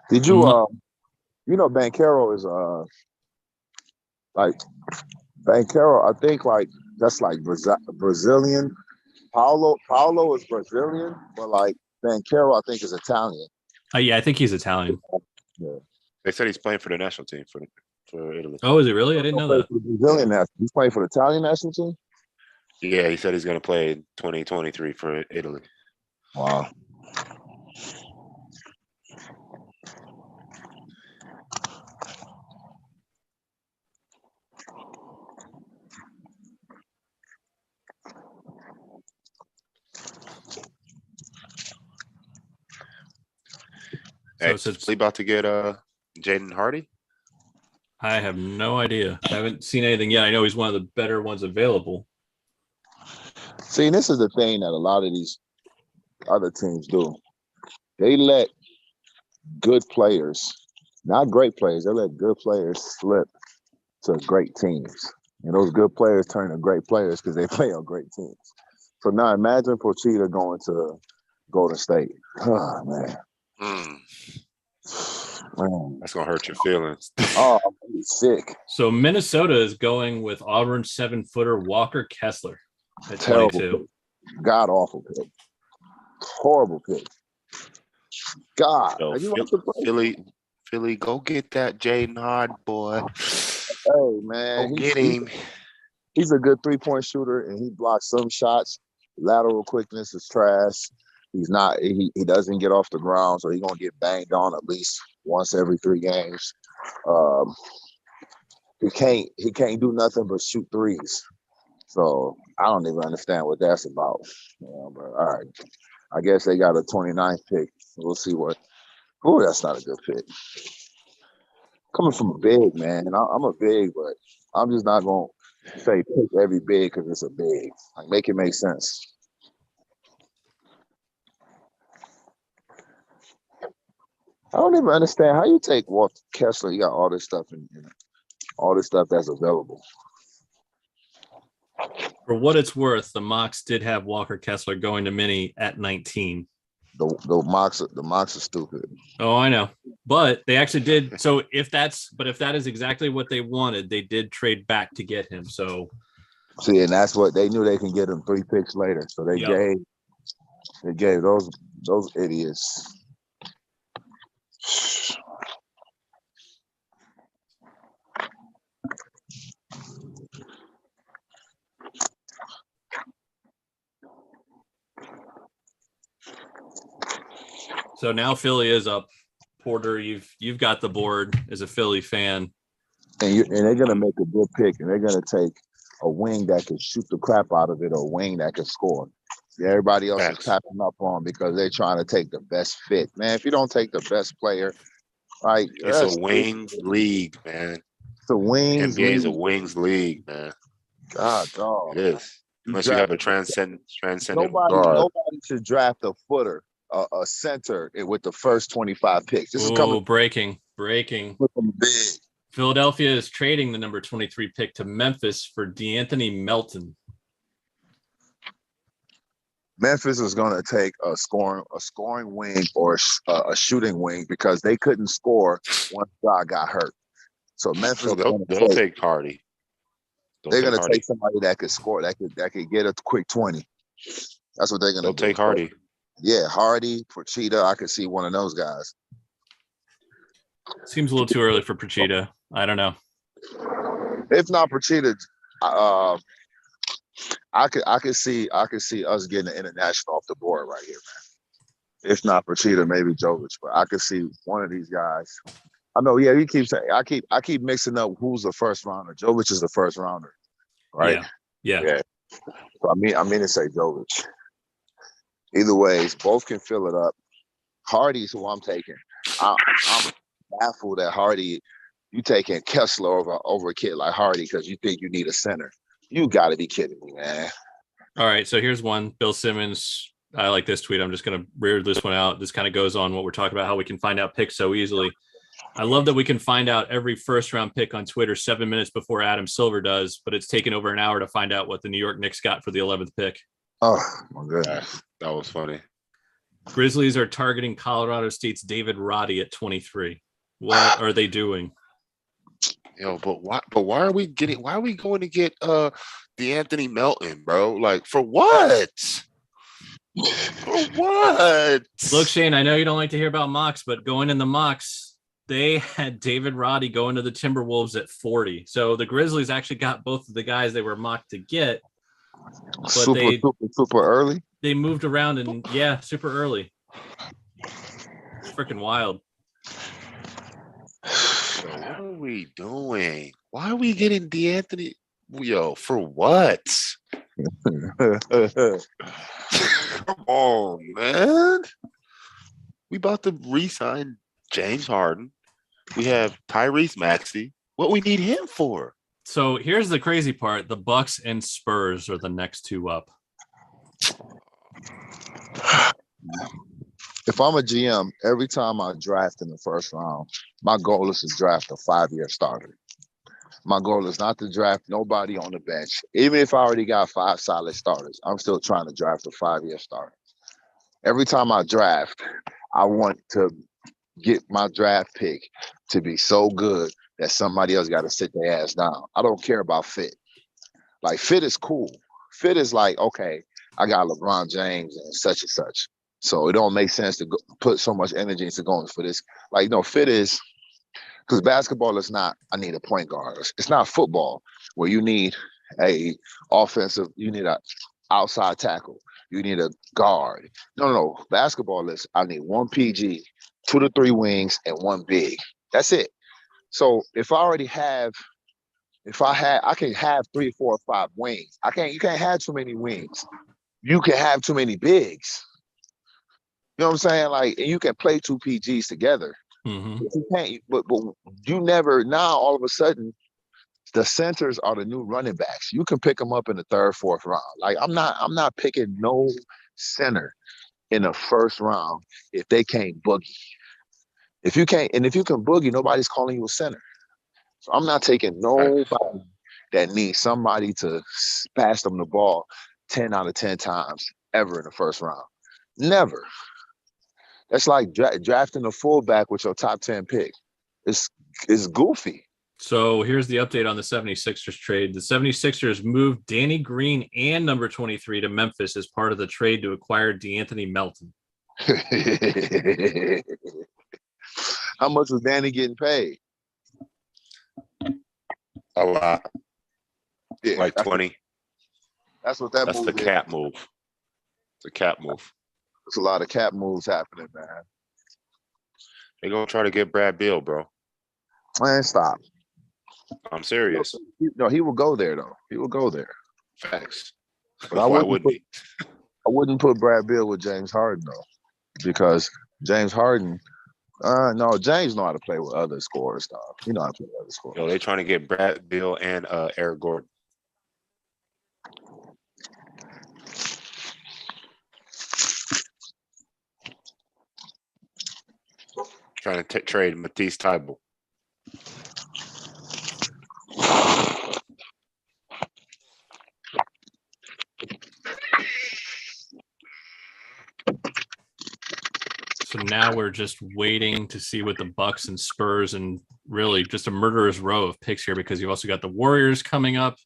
Did you Banchero is Banchero, I think that's Brazilian. Paulo is Brazilian, but Banchero I think is Italian. Yeah, I think he's Italian. Yeah. They said he's playing for the national team for Italy. Oh, is he really? I didn't know that. Brazilian national. He's playing for the Italian national team? Yeah, he said he's going to play in 2023 for Italy. Wow. Hey, so is Lee about to get Jaden Hardy? I have no idea. I haven't seen anything yet. I know he's one of the better ones available. See, this is the thing that a lot of these other teams do. They let good players, not great players, they let good players slip to great teams. And those good players turn to great players because they play on great teams. So now imagine Procida going to Golden State. Oh, man. Mm, Man. that's gonna hurt your feelings. Oh, I'm sick. So Minnesota is going with Auburn 7-footer Walker Kessler at Terrible 22. pick. God awful pick. Horrible pick. God. Yo, Are you out the play? Philly, go get that Jaden Hard boy. Hey, man. Go get him. He's a good 3-point shooter, and he blocks some shots. Lateral quickness is trash. He's not. He doesn't get off the ground, so he's gonna get banged on at least once every 3 games. He can't do nothing but shoot threes. So I don't even understand what that's about. But all right, I guess they got a 29th pick. We'll see what. Oh, that's not a good pick. Coming from a big man, and I'm a big, but I'm just not gonna say pick every big because it's a big. Like, make it make sense. I don't even understand how you take Walter Kessler. You got all this stuff and all this stuff that's available. For what it's worth, the mocks did have Walker Kessler going to Mini at 19. The mocks are stupid. Oh, I know. But they actually did. So if that is exactly what they wanted, they did trade back to get him. So see, and that's what they knew they can get him 3 picks later. So they gave those idiots. So now Philly is up. Porter, you've got the board as a Philly fan. And they're gonna make a good pick, and they're gonna take a wing that can shoot the crap out of it, or a wing that can score. Everybody else is tapping up on because they're trying to take the best fit. Man, if you don't take the best player, right? It's a wings league, man. It's a wings NBA league. is a wings league, man. God, dog. It is. Unless you have a transcendent nobody should draft a footer, a center with the first 25 picks. This is coming. Breaking. Big. Philadelphia is trading the number 23 pick to Memphis for DeAnthony Melton. Memphis is going to take a scoring wing or a shooting wing because they couldn't score once God got hurt. So Memphis, they'll take Hardy. They're going to take somebody that could score, that could get a quick 20. That's what they're going to do. They'll take Hardy. Yeah, Hardy, Procida. I could see one of those guys. Seems a little too early for Procida. I don't know. If not Procida, I could see us getting an international off the board right here, man. If not Procida, maybe Jovic, but I could see one of these guys. I know, yeah, you keep saying I keep mixing up who's the first rounder. Jovic is the first rounder, right? Yeah. So I mean to say Jovic. Either ways, both can fill it up. Hardy's who I'm taking. I'm baffled that Hardy, you taking Kessler over a kid like Hardy because you think you need a center. You got to be kidding me, man. All right, so here's one. Bill Simmons. I like this tweet. I'm just going to rear this one out. This kind of goes on what we're talking about, how we can find out picks so easily. I love that we can find out every first-round pick on Twitter 7 minutes before Adam Silver does, but it's taken over an hour to find out what the New York Knicks got for the 11th pick. Oh, my goodness. That was funny. Grizzlies are targeting Colorado State's David Roddy at 23. What are they doing? Yo, but why are we going to get DeAnthony Melton, bro? Like, for what? For what? Look, Shane, I know you don't like to hear about mocks, but going in the mocks, they had David Roddy going to the Timberwolves at 40. So the Grizzlies actually got both of the guys they were mocked to get. But super early. They moved around and super early. It's freaking wild. So what are we doing? Why are we getting DeAnthony? Yo, for what? Come on, man. We about to re-sign James Harden. We have Tyrese Maxey. What we need him for? So here's the crazy part. The Bucks and Spurs are the next two up. If I'm a GM, every time I draft in the first round, my goal is to draft a 5-year starter. My goal is not to draft nobody on the bench. Even if I already got 5 solid starters, I'm still trying to draft a 5-year starter. Every time I draft, I want to get my draft pick to be so good that somebody else got to sit their ass down. I don't care about fit. Like fit is cool. Fit is like, okay, I got LeBron James and such. So it don't make sense to put so much energy into going for this. Like, no, fit is because basketball is not, I need a point guard. It's not football where you need a offensive, you need a outside tackle. You need a guard. No. Basketball is, I need one PG, 2 to 3 wings, and 1 big. That's it. So if I already have, I can have 3, 4, 5 wings. You can't have too many wings. You can have too many bigs. You know what I'm saying? Like, and you can play 2 PGs together. Mm-hmm. But you can't, but you never, now all of a sudden, the centers are the new running backs. You can pick them up in the 3rd, 4th round. Like, I'm not picking no center in the 1st round if they can't boogie. If you can boogie, nobody's calling you a center. So I'm not taking nobody that needs somebody to pass them the ball 10 out of 10 times ever in the 1st round. Never. That's like drafting a fullback with your top 10 pick. It's goofy. So here's the update on the 76ers trade. The 76ers moved Danny Green and number 23 to Memphis as part of the trade to acquire DeAnthony Melton. How much was Danny getting paid? A lot. Yeah, like 20. That's what That's the cap move. It's a cap move. There's a lot of cap moves happening, man. They're going to try to get Brad Beal, bro. Man, stop. I'm serious. No, he will go there, though. He will go there. Facts. But Why wouldn't he? I wouldn't put Brad Beal with James Harden, though, because James Harden, no, James know how to play with other scorers, dog. He know how to play with other scorers. Yo, they trying to get Brad Beal and Eric Gordon. Trying to trade Matisse Thybulle. So now we're just waiting to see what the Bucks and Spurs, and really just a murderer's row of picks here, because you've also got the Warriors coming up.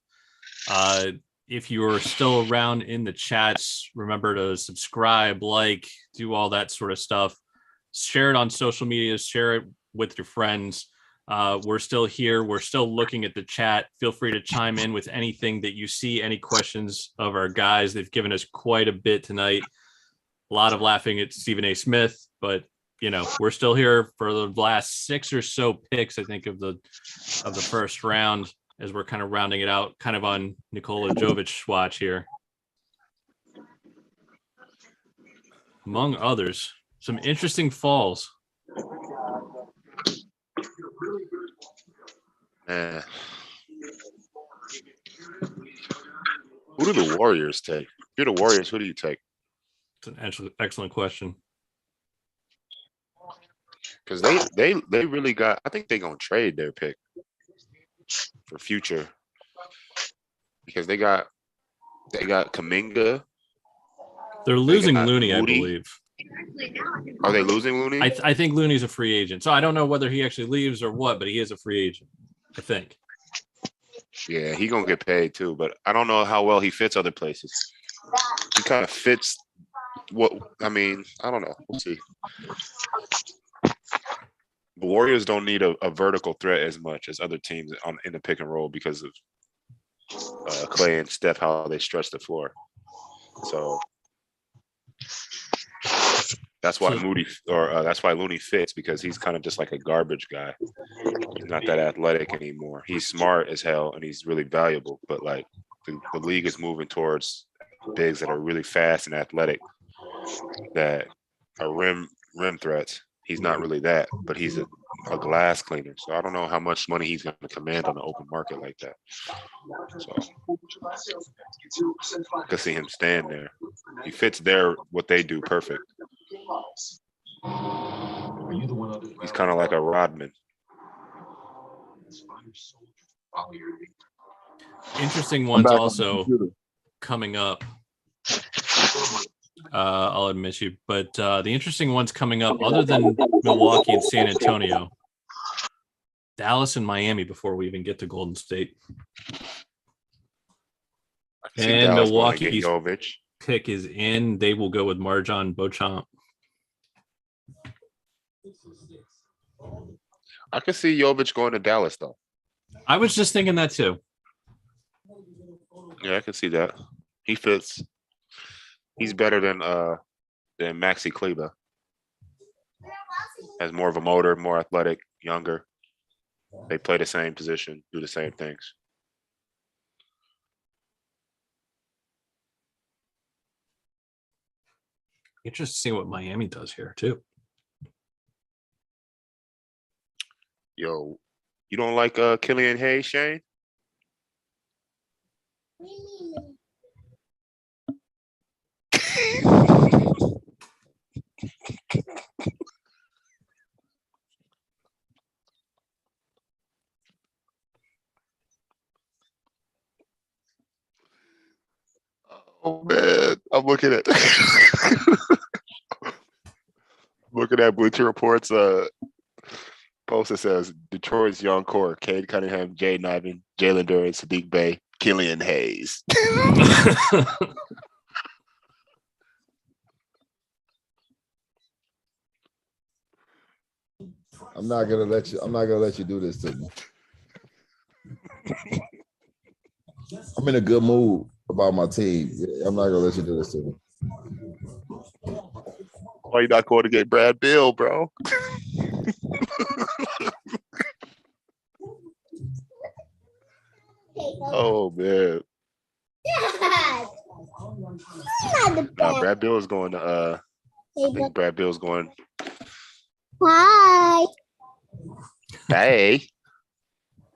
If you're still around in the chats, remember to subscribe, like, do all that sort of stuff. Share it on social media, share it with your friends. We're still here. We're still looking at the chat. Feel free to chime in with anything that you see, any questions of our guys. They've given us quite a bit tonight. A lot of laughing at Stephen A. Smith, but we're still here for the last 6 or so picks, I think, of the 1st round, as we're kind of rounding it out, kind of on Nikola Jovic watch here. Among others, some interesting falls. Man. Who do the Warriors take? If you're the Warriors, who do you take? It's an excellent question. Because they really got, I think they're going to trade their pick for future. Because they got Kuminga. They're losing Looney, Moody. I believe. Are they losing Looney? I think Looney's a free agent. So I don't know whether he actually leaves or what, but he is a free agent, I think. Yeah, he going to get paid too, but I don't know how well he fits other places. He kind of fits I don't know. We'll see. The Warriors don't need a vertical threat as much as other teams in the pick and roll because of Clay and Steph, how they stretch the floor. So that's why that's why Looney fits, because he's kind of just like a garbage guy. He's not that athletic anymore. He's smart as hell and he's really valuable, but like the league is moving towards bigs that are really fast and athletic, that are rim threats. He's not really that, but he's a glass cleaner. So I don't know how much money he's going to command on the open market like that. So I could see him stand there. He fits what they do perfect. He's kind of like a Rodman. Interesting ones also coming up. I'll admit you. But the interesting ones coming up, other than Milwaukee and San Antonio, Dallas and Miami before we even get to Golden State. And Milwaukee's Jovic. pick is in. They will go with Marjon Beauchamp. I could see Jovic going to Dallas, though. I was just thinking that too. Yeah, I can see that. He fits. He's better than Maxi Kleber. Has more of a motor, more athletic, younger. They play the same position, do the same things. Interesting to see what Miami does here too. Yo, you don't like Killian Hayes, Shane? Oh man, I'm looking at Bleacher Report's post that says Detroit's young core: Cade Cunningham, Jay Nivin, Jalen Duren, Sadiq Bey, Killian Hayes. I'm not gonna let you do this to me. I'm in a good mood about my team. I'm not gonna let you do this to me. Why you not going to get Brad Bill, bro? Oh man. Nah, Brad Bill is going to I think Brad Bill's going. Hi, Hey.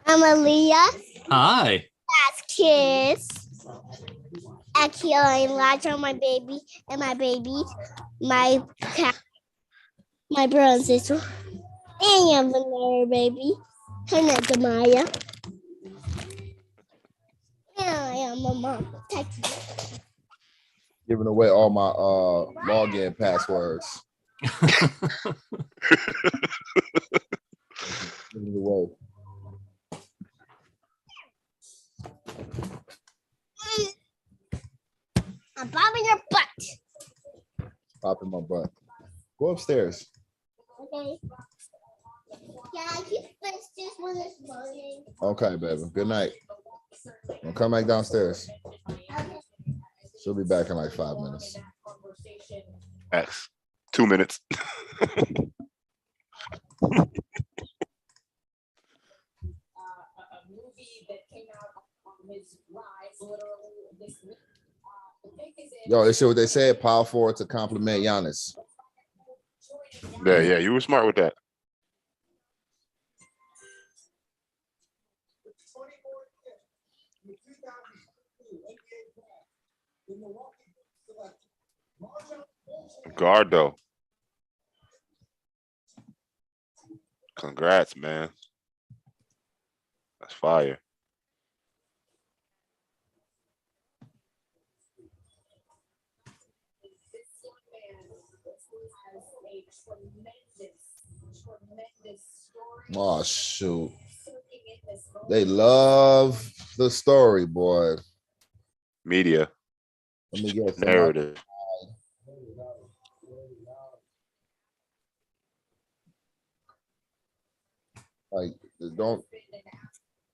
I'm Aaliyah. Hi. That's kids. Actually, I enlarge on my baby and my babies, my cat, my brother and sister. And you have another baby. Her name's Maya. And I am a mom. Thank you. Giving away all my login passwords. Giving it away. I'm bobbing your butt. Popping my butt. Go upstairs. Okay. Yeah, I keep finish this one this morning. Okay, baby. Good night. I'll come back downstairs. She'll be back in like 5 minutes. X. 2 minutes. Yo, they see what they said. Power forward to compliment Giannis. Yeah, you were smart with that. Guard though. Congrats, man. That's fire. Oh shoot. They love the story, boy. Media. Let me get narrative. Like, don't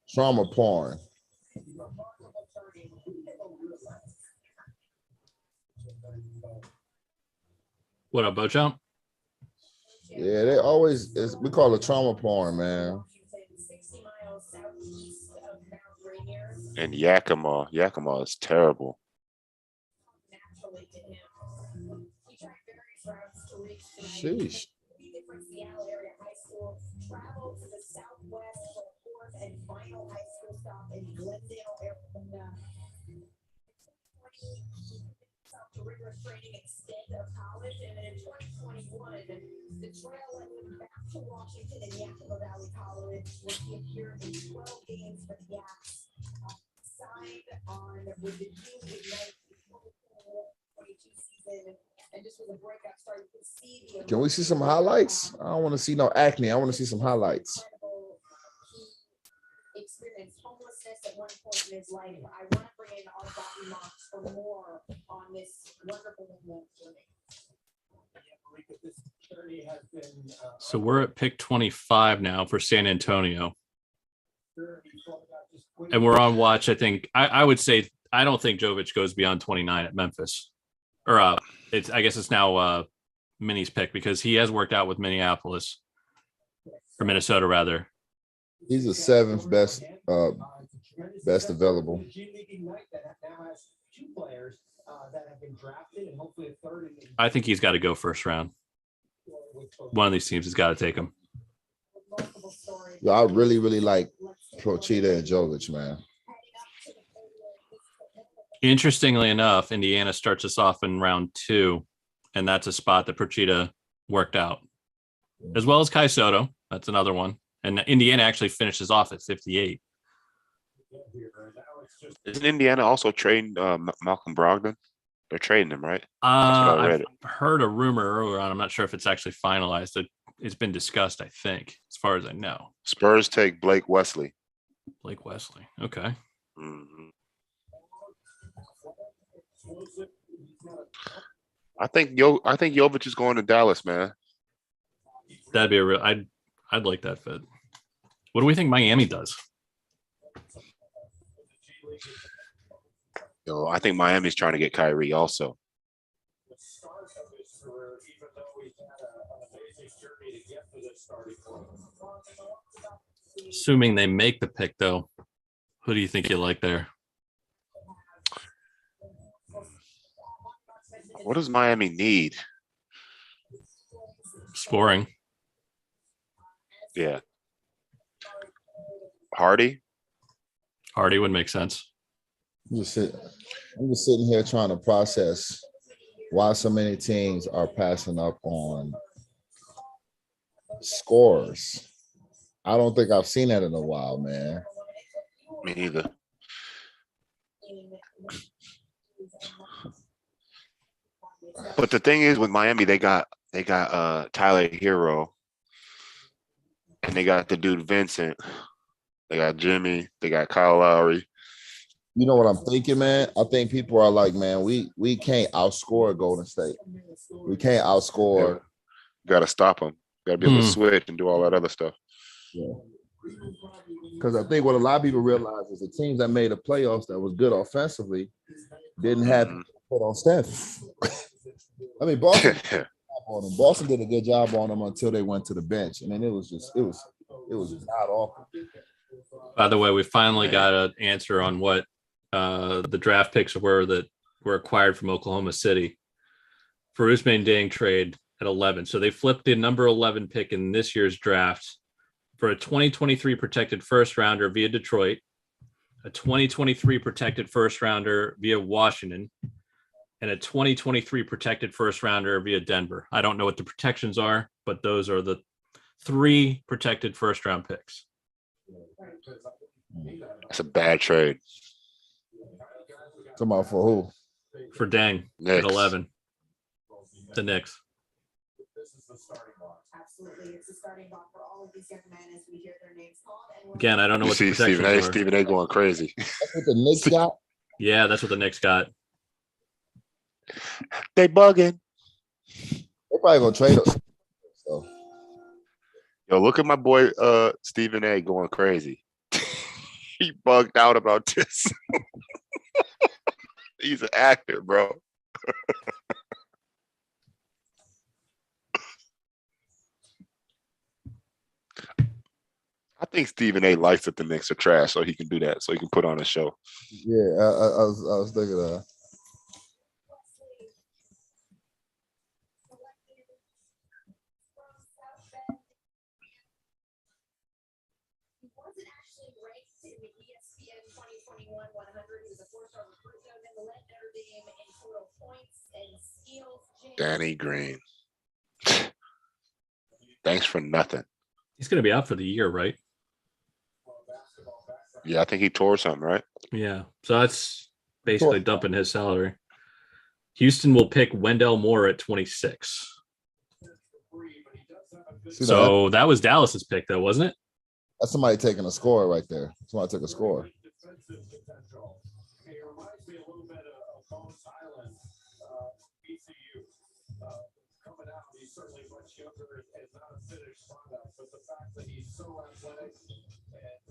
trauma porn. What up, Beauchamp? Yeah, they always we call it trauma porn, man. And Yakima. Yakima is terrible. Sheesh. To rigorous training extent of college, and then in 2021, the trail led him back to Washington and Yakima Valley College, where he appeared in 12 games for the Yaks. Signed on with the June 22 season Can we see some highlights? I don't want to see no acne. I want to see some highlights. He experienced homelessness at one point in his life. I want to bring in our Bobby Mox for more on this wonderful journey. So we're at pick 25 now for San Antonio. And we're on watch. I think I would say I don't think Jovic goes beyond 29 at Memphis. Or I guess it's now Minnie's pick because he has worked out with Minneapolis or Minnesota rather. He's the 7th best available. I think he's got to go first round. One of these teams has got to take him. Yo, I really, really like Procida and Jovic, man. Interestingly enough, Indiana starts us off in round 2, and that's a spot that Procida worked out, as well as Kai Sotto. That's another one. And Indiana actually finishes off at 58. Isn't Indiana also trading Malcolm Brogdon? They're trading him, right? I've heard a rumor earlier on. I'm not sure if it's actually finalized. It's been discussed, I think, as far as I know. Spurs take Blake Wesley. Blake Wesley. Okay. Mm-hmm. I think Jovic is going to Dallas, man. That'd be a real. I'd like that fit. What do we think Miami does? Yo, I think Miami's trying to get Kyrie also. Assuming they make the pick, though, who do you think you like there? What does Miami need? Scoring. Yeah. Hardy would make sense. I'm just sitting here trying to process why so many teams are passing up on scores. I don't think I've seen that in a while, man. Me neither. But the thing is, with Miami, they got Tyler Hero, and they got the dude Vincent. They got Jimmy. They got Kyle Lowry. You know what I'm thinking, man? I think people are like, man, we can't outscore Golden State. We can't outscore. Yeah. Got to stop them. Got to be able to switch and do all that other stuff. Yeah. Because I think what a lot of people realize is the teams that made the playoffs that was good offensively didn't have to put on Steph. I mean, Boston did a good job on them. Boston did a good job on them until they went to the bench, and then it was not awful. By the way, we finally got an answer on what the draft picks were that were acquired from Oklahoma City for Ousmane Dieng trade at 11. So they flipped the number 11 pick in this year's draft for a 2023 protected first rounder via Detroit, a 2023 protected first rounder via Washington, and a 2023 protected first rounder via Denver. I don't know what the protections are, but those are the 3 protected first round picks. That's a bad trade. Talking about for who? For Dieng at 11. The Knicks. Absolutely, it's a starting block for all of these young men as we hear their names called. Again, I don't know You what the see protections are. Stephen A going crazy. That's what the Knicks got. Yeah, that's what the Knicks got. They bugging. They probably gonna trade us. So Yo, look at my boy Stephen A going crazy. He bugged out about this. He's an actor, bro. I think Stephen A likes that the Knicks are trash, so he can do that, so he can put on a show. yeah, I was thinking that. He wasn't actually ranked in the ESPN 2021 100. He was a 4-star recruit, though, and led Notre Dame in total points and steals. Danny Green. Thanks for nothing. He's going to be out for the year, right? Yeah, I think he tore something, right? Yeah. So that's basically dumping his salary. Houston will pick Wendell Moore at 26. See So that was Dallas's pick, though, wasn't it? that's somebody taking a score right there. Somebody took a score.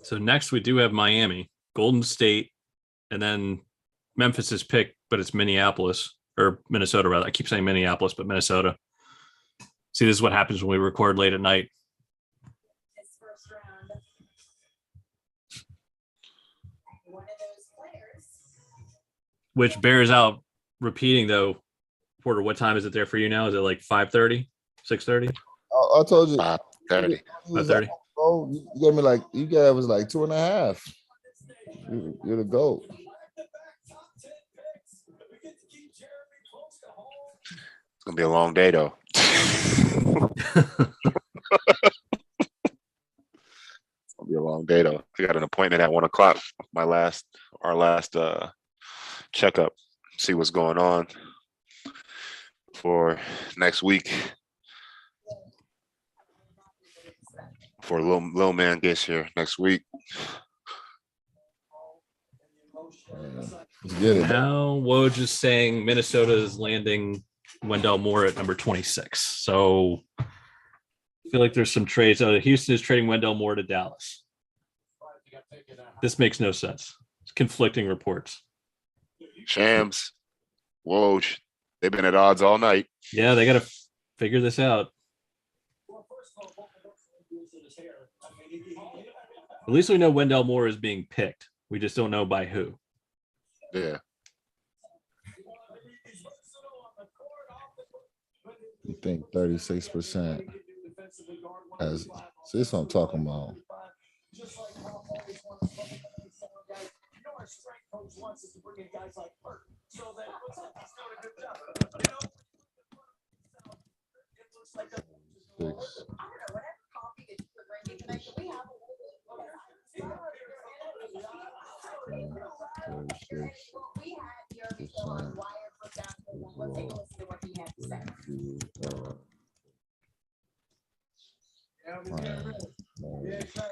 So next we do have Miami, Golden State, and then Memphis's pick, but it's Minneapolis or Minnesota, rather. I keep saying Minneapolis, but Minnesota. See, this is what happens when we record late at night. Which bears out repeating, though. Porter, what time is it there for you now? Is it like 5:30, 6:30? I told you 5:30. 5:30. Oh, you gave me like you gave us like 2.5. You're the GOAT. It's gonna be a long day though. It's gonna be a long day though. I got an appointment at 1 o'clock. Our last checkup. See what's going on for next week. Before little man gets here next week. Now Woj is saying Minnesota is landing Wendell Moore at number 26. So I feel like there's some trades. Houston is trading Wendell Moore to Dallas. This makes no sense. It's conflicting reports. Shams, Woj, they've been at odds all night. Yeah, they got to figure this out. At least we know Wendell Moore is being picked. We just don't know by who. Yeah. You think 36% as see this what I'm talking about.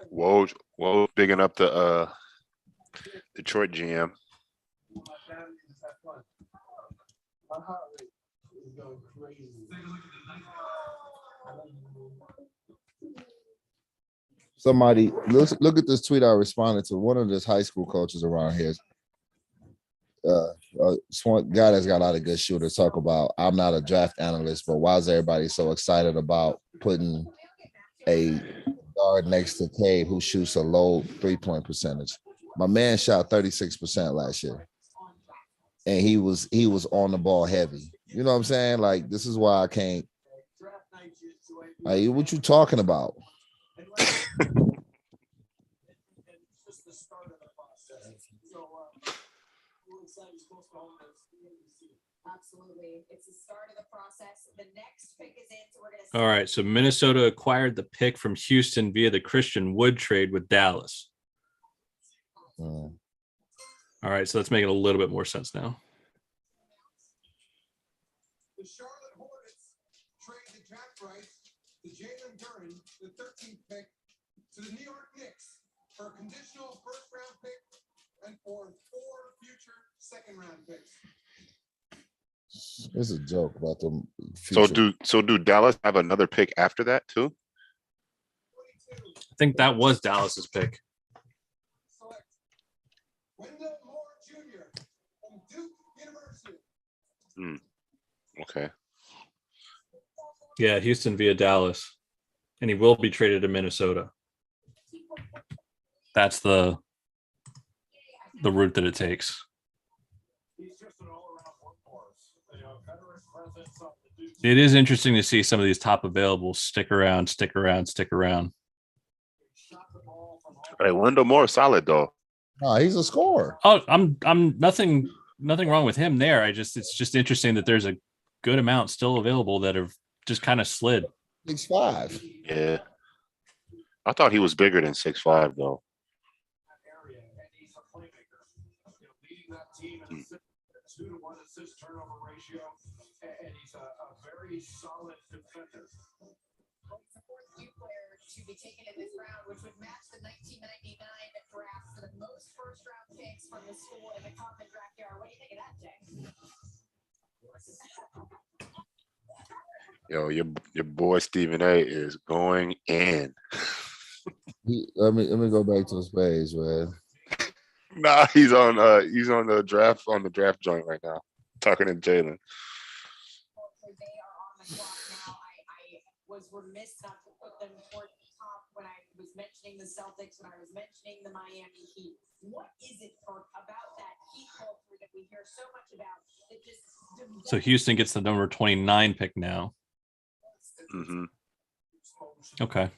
Whoa, bigging up the Detroit GM. Somebody look at this tweet I responded to. One of the high school coaches around here. Guy that's got a lot of good shooters talk about. I'm not a draft analyst, but why is everybody so excited about putting a guard next to Cade who shoots a low 3-point percentage? My man shot 36% last year, and he was on the ball heavy. You know what I'm saying? Like, this is why I can't. Like, what you talking about? Absolutely. It's the start of the process. The next pick is in, so we're going All right. So Minnesota acquired the pick from Houston via the Christian Wood trade with Dallas. All right. So let's make it a little bit more sense now. The Charlotte Hornets trade the draft rights to Jalen Duren, the 13th pick, to the New York Knicks for a conditional first-round pick and for 4 future second-round picks. It's a joke about the future. So do Dallas have another pick after that too? I think that was Dallas's pick. Select Wendell Moore Jr. from Duke University. Okay. Yeah, Houston via Dallas. And he will be traded to Minnesota. That's the route that it takes. It is interesting to see some of these top available stick around. All right, Wendell Moore solid though. No, he's a scorer. Oh, I'm nothing wrong with him there. It's just interesting that there's a good amount still available that have just kind of slid. 6'5". Yeah. I thought he was bigger than 6'5" though. assist turnover ratio, and he's a very solid defender. He's the fourth new player to be taken in this round, which would match the 1999 draft for the most first-round picks from the school in the common draft era. What do you think of that, Jay? Yo, your boy Stephen A is going in. Let me go back to the page, man. Nah, he's on the draft joint right now, talking to Jalen. So they are on the clock now. I was remiss not to put them toward the top when I was mentioning the Celtics, when I was mentioning the Miami Heat. What is it about that Heat culture that we hear so much about that just So Houston gets the number 29 pick now. Mm-hmm. Okay.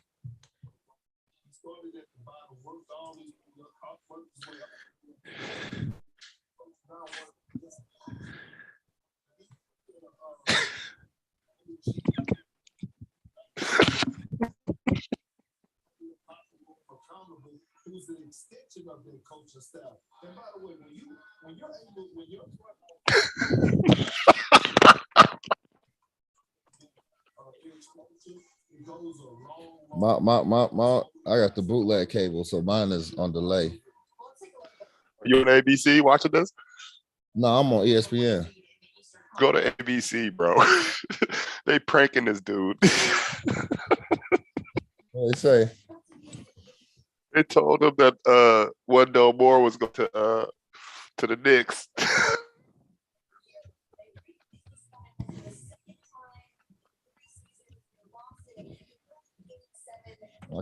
Who's an extension of their coaching staff. And by the way, when you're it goes a long I got the bootleg cable, so mine is on delay. You on ABC watching this? No, I'm on ESPN. Go to ABC, bro. They pranking this dude. What they say? They told him that Wendell Moore was going to the Knicks. I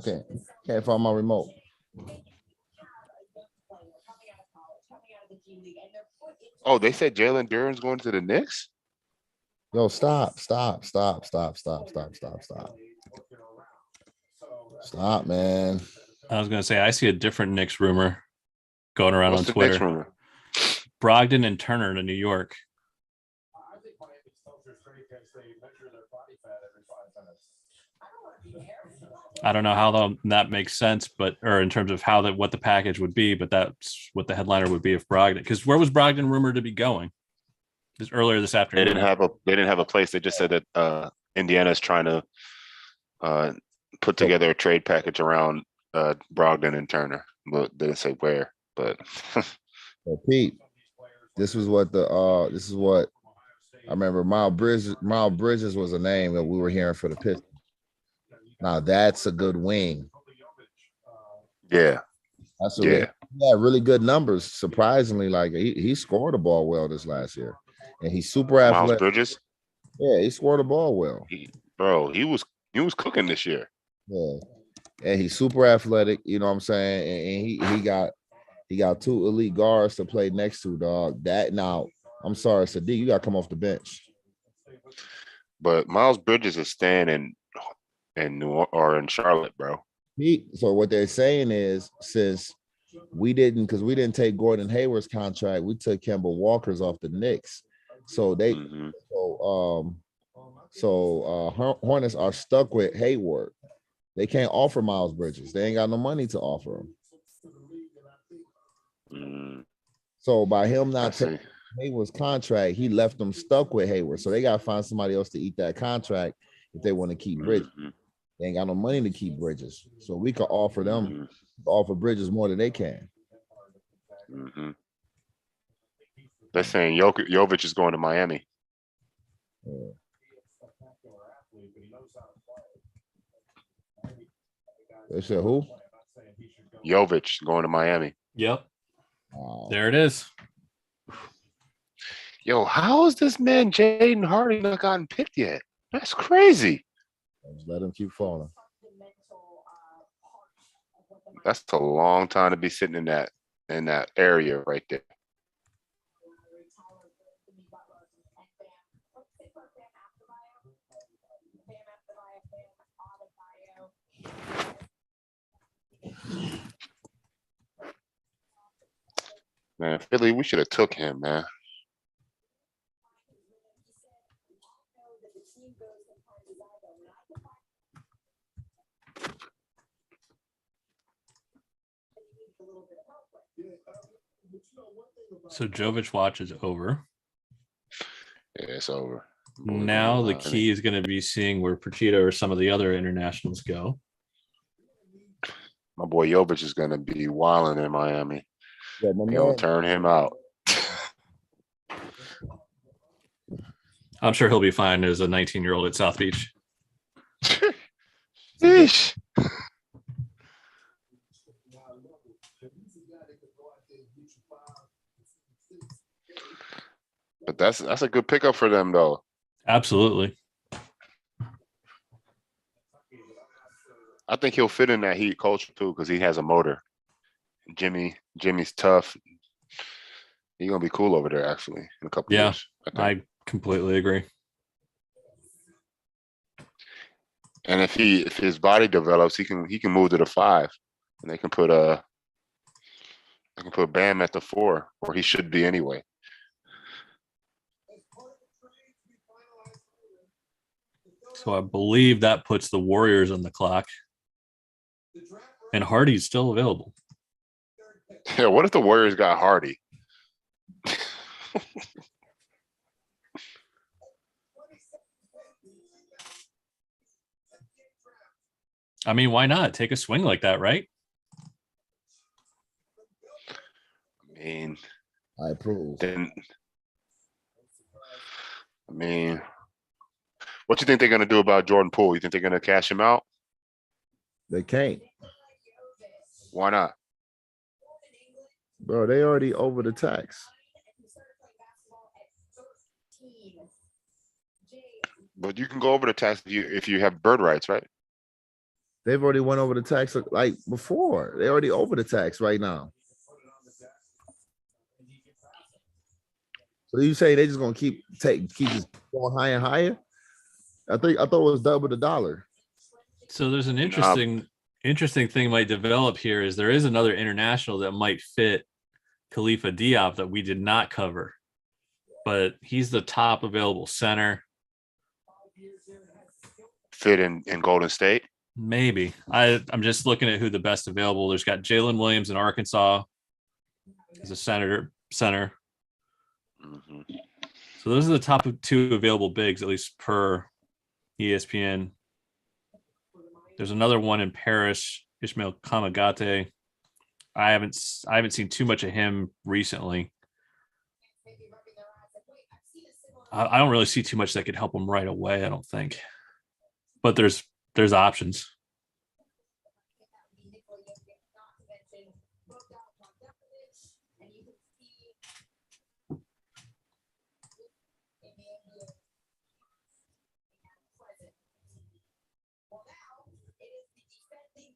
can't find my remote. Oh, they said Jalen Duren's going to the Knicks? Yo, stop. Stop, man. I was going to say, I see a different Knicks rumor going around What's on the Knicks Twitter. rumor? Brogdon and Turner to New York. I think Miami's culture is great because they measure their body fat every 5 minutes. I don't know how that makes sense, or in terms of what the package would be, but that's what the headliner would be if Brogdon. Because where was Brogdon rumored to be going? Earlier this afternoon. They didn't have a place. They just said that Indiana's trying to put together a trade package around Brogdon and Turner, but they didn't say where. But Pete, this is what I remember. Miles Bridges was a name that we were hearing for the Pistons. Now that's a good wing. Yeah, That's he had really good numbers. Surprisingly, like he scored the ball well this last year, and he's super athletic. Miles Bridges. Yeah, he scored the ball well. He was cooking this year. Yeah, and he's super athletic. You know what I'm saying? And he got 2 elite guards to play next to, dog. That now, I'm sorry, Sadiq, you got to come off the bench. But Miles Bridges is staying in Charlotte, bro. So what they're saying is, since we didn't take Gordon Hayward's contract, we took Kemba Walker's off the Knicks. So Hornets are stuck with Hayward. They can't offer Miles Bridges. They ain't got no money to offer him. So by him not taking Hayward's contract, he left them stuck with Hayward. So they got to find somebody else to eat that contract if they want to keep Bridges. They ain't got no money to keep Bridges. So we could offer them, offer Bridges more than they can. They're saying Jovic is going to Miami. Yeah. They said who? Jovic going to Miami. Yep. There it is. Yo, how is this man Jaden Hardy not gotten picked yet? That's crazy. Just let him keep falling. That's a long time to be sitting in that area right there. Man, Philly, we should have took him, man. So Jovic watch is over. Yeah, it's over. Now the key is going to be seeing where Fertitta or some of the other internationals go. My boy Jovic is going to be wilding in Miami. Yeah, my They're going man. to turn him out. I'm sure he'll be fine as a 19-year-old at South Beach. Sheesh. But that's a good pickup for them, though. Absolutely. I think he'll fit in that Heat culture too because he has a motor. Jimmy's tough. He's gonna be cool over there actually in a couple years. I completely agree. And if his body develops, he can move to the 5, and they can put Bam at the 4, or he should be anyway. So I believe that puts the Warriors on the clock. And Hardy's still available. Yeah, what if the Warriors got Hardy? I mean, why not take a swing like that, right? I mean, I approve. then what you think they're gonna do about Jordan Poole? You think they're gonna cash him out? They can't. Why not? Bro, they already over the tax. But you can go over the tax if you have bird rights, right? They've already went over the tax like before. They already over the tax right now. So you say they just gonna keep just going higher and higher? I thought it was double the dollar. So there's an interesting thing might develop here is there is another international that might fit Khalifa Diop that we did not cover, but he's the top available center. Fit in Golden State? Maybe. I'm just looking at who the best available. There's got Jalen Williams in Arkansas as a center. Mm-hmm. So those are the top 2 available bigs, at least per ESPN. There's another one in Paris, Ishmael Kamagate. I haven't seen too much of him recently. I don't really see too much that could help him right away, I don't think. But there's options.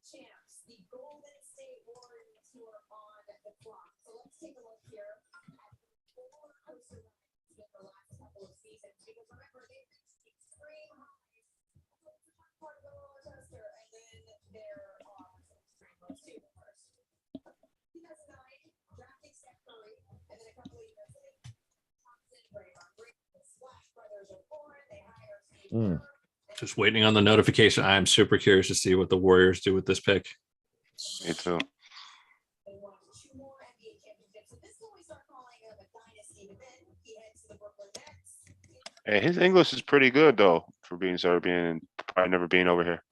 Champs, the Golden State Warriors, who are on the clock. So let's take a look here at the roller coaster rides in the last couple of seasons. Because remember, they reached extreme highs. Part of the roller coaster, and then there are some extreme lows too. First, 2009, drafting Steph Curry, and then a couple of years later, Thompson, Draymond Green, the Splash Brothers are born. They hire Steve Kerr. Just waiting on the notification. I'm super curious to see what the Warriors do with this pick. Me too. They won 2 more NBA championships. So this is what we start calling a dynasty. But then he heads to the Brooklyn Nets. Hey, his English is pretty good though for being Serbian and probably never being over here.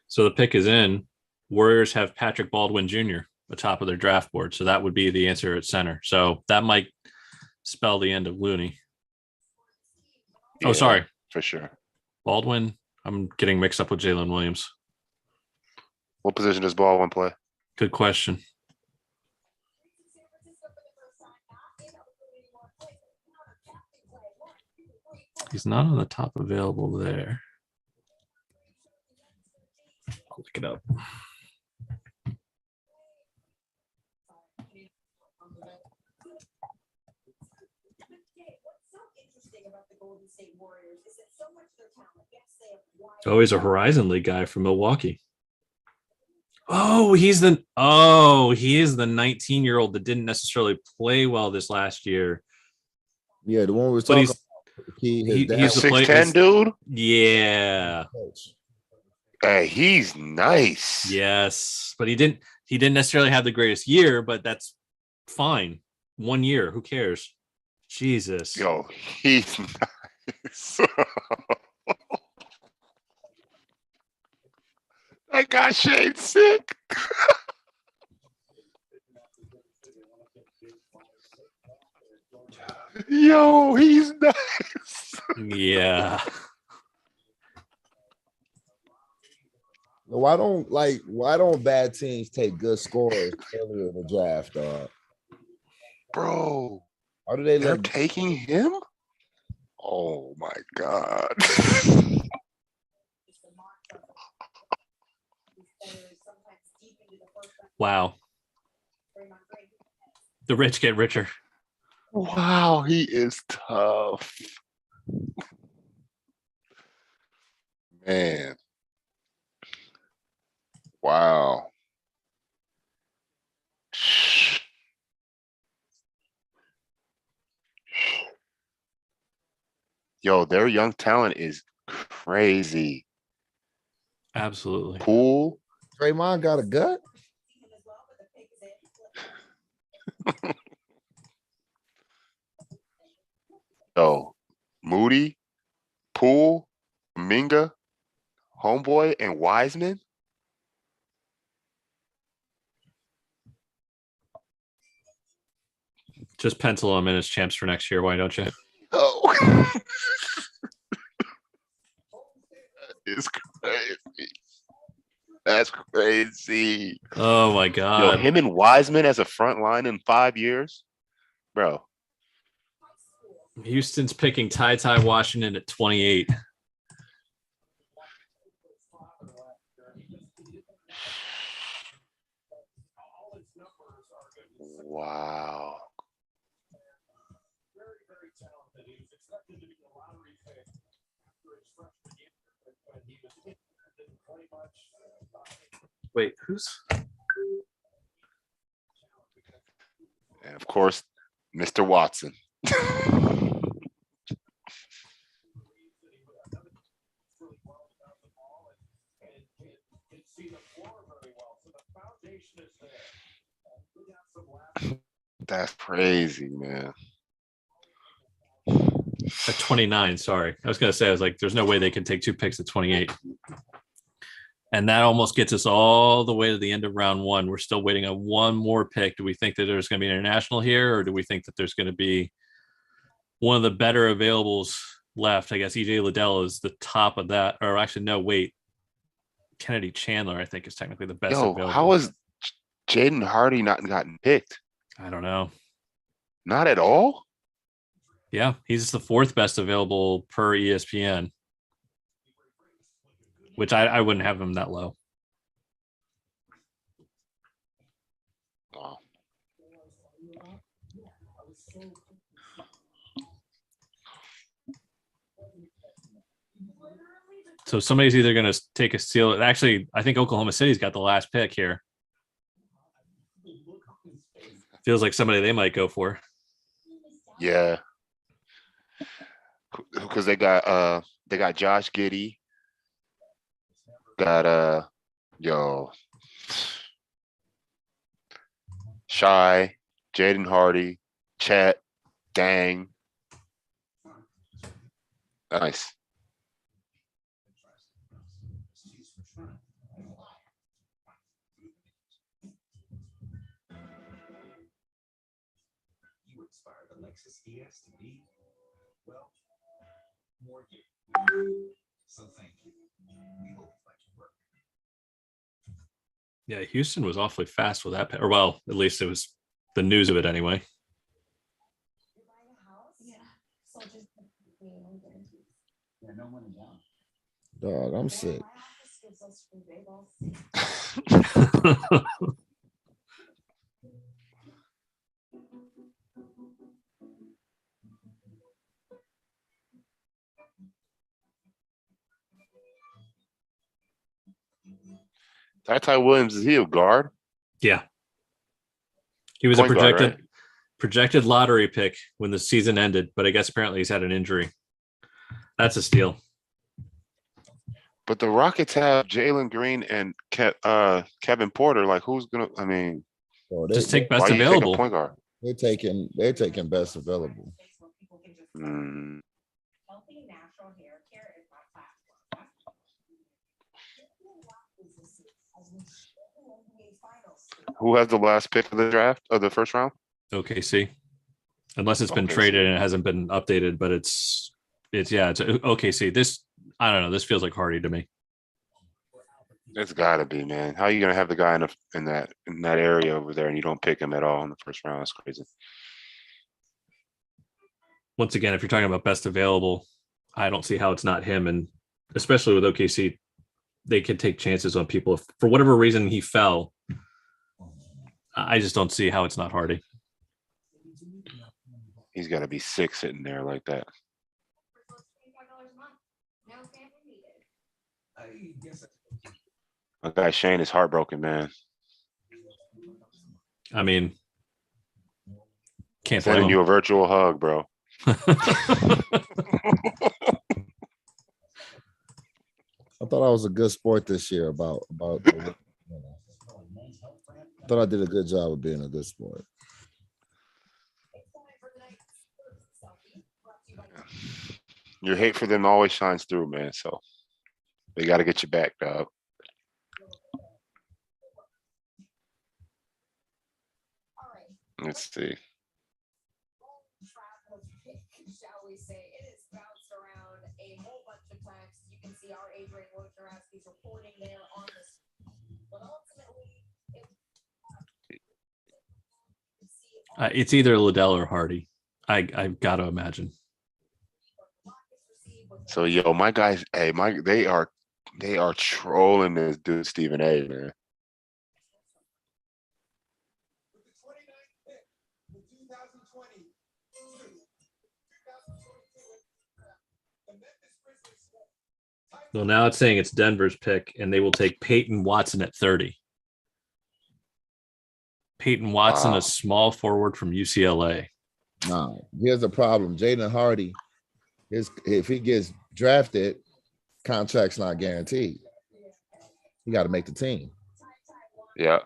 So the pick is in. Warriors have Patrick Baldwin Jr. atop of their draft board. So that would be the answer at center. So that might spell the end of Looney. Yeah, Oh, sorry. For sure. Baldwin. I'm getting mixed up with Jalen Williams. What position does Baldwin play? Good question. He's not on the top available there. I'll look it up. Oh, he's a Horizon League guy from Milwaukee. Oh, he is the 19-year-old that didn't necessarily play well this last year. Yeah, the one we were But talking he's about. he's the 6'10" dude. Yeah. Hey, he's nice. Yes, but he didn't necessarily have the greatest year, but that's fine. 1 year, who cares? Jesus. Yo, he's nice. That guy Shane sick. Yo, he's nice. Yeah. Why don't bad teams take good scorers earlier in the draft, dog? Bro, How do they they're let taking him? Oh my God. Wow. The rich get richer. Wow, he is tough. Man. Wow. Yo, their young talent is crazy. Absolutely. Poole. Draymond got a gut? Yo, Moody, Poole, Minga, Homeboy, and Wiseman. Just pencil them in as champs for next year. Why don't you? Oh, it's crazy. That's crazy. Oh my Yo, God. him and Wiseman as a front line in 5 years, bro. Houston's picking Ty Washington at 28. Wow. Wait, who's? And of course, Mr. Watson. That's crazy, man. At 29, sorry. I was going to say, I was like, there's no way they can take 2 picks at 28. And that almost gets us all the way to the end of round 1. We're still waiting on one more pick. Do we think that there's going to be an international here, or do we think that there's going to be one of the better availables left? I guess EJ Liddell is the top of that. Or actually, no, wait. Kennedy Chandler, I think, is technically the best Yo, available. how has Jaden Hardy not gotten picked? I don't know. Not at all? Yeah, he's the 4th best available per ESPN, which I wouldn't have him that low. Oh. So somebody's either going to take a steal. Actually, I think Oklahoma City's got the last pick here. Feels like somebody they might go for. Yeah. Because they got Josh Giddey. Got Shy, Jaden Hardy, Chet, Dang. Nice. You inspired the Lexus ES to be, well, more you. So thank you. We hope you like your work. Yeah, Houston was awfully fast with that pick. Or, well, at least it was the news of it anyway. Yeah, no money down. Dog, I'm sick. Ty Williams, is he a guard? Yeah. He was Point a guard, right? projected lottery pick when the season ended, but I guess apparently he's had an injury. That's a steal. But the Rockets have Jalen Green and Kevin Porter. Like, who's gonna? I mean, So Just take best why you take a available. point guard? they're taking best available. Healthy natural hair care is my platform. Who has the last pick of the draft of the first round? OKC, unless it's been OKC. traded and it hasn't been updated, but it's OKC. This, I don't know. This feels like Hardy to me. It's got to be, man. How are you gonna have the guy in that area over there and you don't pick him at all in the first round? That's crazy. Once again, if you're talking about best available, I don't see how it's not him. And especially with OKC, they can take chances on people. If for whatever reason he fell, I just don't see how it's not Hardy. He's got to be sick sitting there like that. My guy Shane is heartbroken, man. I mean, can't Sending blame you him. a virtual hug, bro. I thought I was a good sport this year about I thought I did a good job of being a good sport. Your hate for them always shines through, man. So they got to get you back, dog. Let's see. Shall we say it has bounced around a whole bunch of times. You can see our Adrian Wojnarowski's reporting there on this, but ultimately, It's either Liddell or Hardy. I've got to imagine. So yo, my guys, hey, they are trolling this dude Stephen A, man. With the 29th pick, the 2020 the Memphis Grizzlies. Well, now it's saying it's Denver's pick, and they will take Peyton Watson at 30. Peyton Watson, Wow. a small forward from UCLA. No, here's the problem. Jaden Hardy, if he gets drafted, contract's not guaranteed. He got to make the team. Yeah.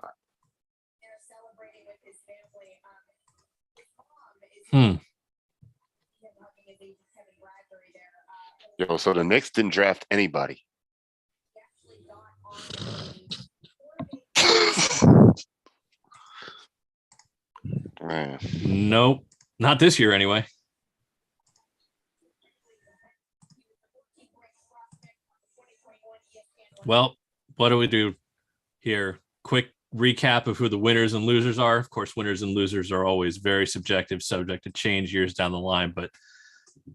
Yo, so the Knicks didn't draft anybody. Man. Nope, not this year anyway. Well, what do we do here? Quick recap of who the winners and losers are. Of course, winners and losers are always very subjective, subject to change years down the line. But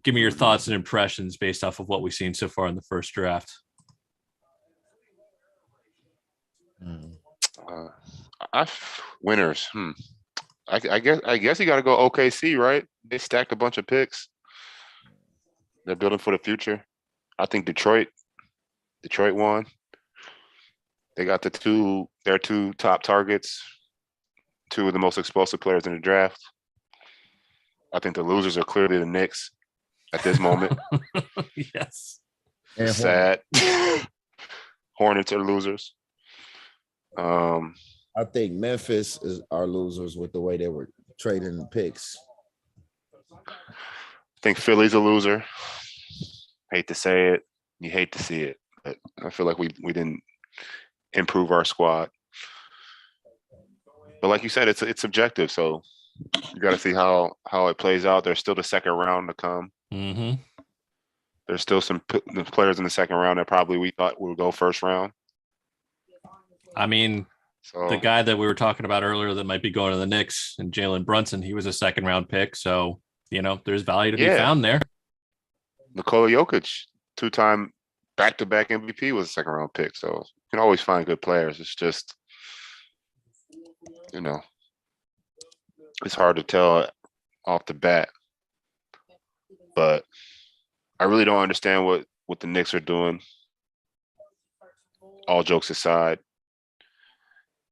give me your thoughts and impressions based off of what we've seen so far in the first draft. Winners. I guess you got to go OKC, right? They stacked a bunch of picks. They're building for the future. I think Detroit won. They got their two top targets, two of the most explosive players in the draft. I think the losers are clearly the Knicks at this moment. Yes. And Sad. Hornets are losers. I think Memphis is our losers with the way they were trading picks. I think Philly's a loser. Hate to say it. You hate to see it. But I feel like we didn't improve our squad. But like you said, it's subjective. So you got to see how it plays out. There's still the second round to come. Mm-hmm. There's still some players in the second round that probably we thought would go first round. I mean, So the guy that we were talking about earlier that might be going to the Knicks and Jalen Brunson, he was a second round pick. So, there's value to be found there. Nikola Jovic, 2-time back-to-back MVP, was a second round pick. So you can always find good players. It's just, it's hard to tell off the bat. But I really don't understand what the Knicks are doing. All jokes aside,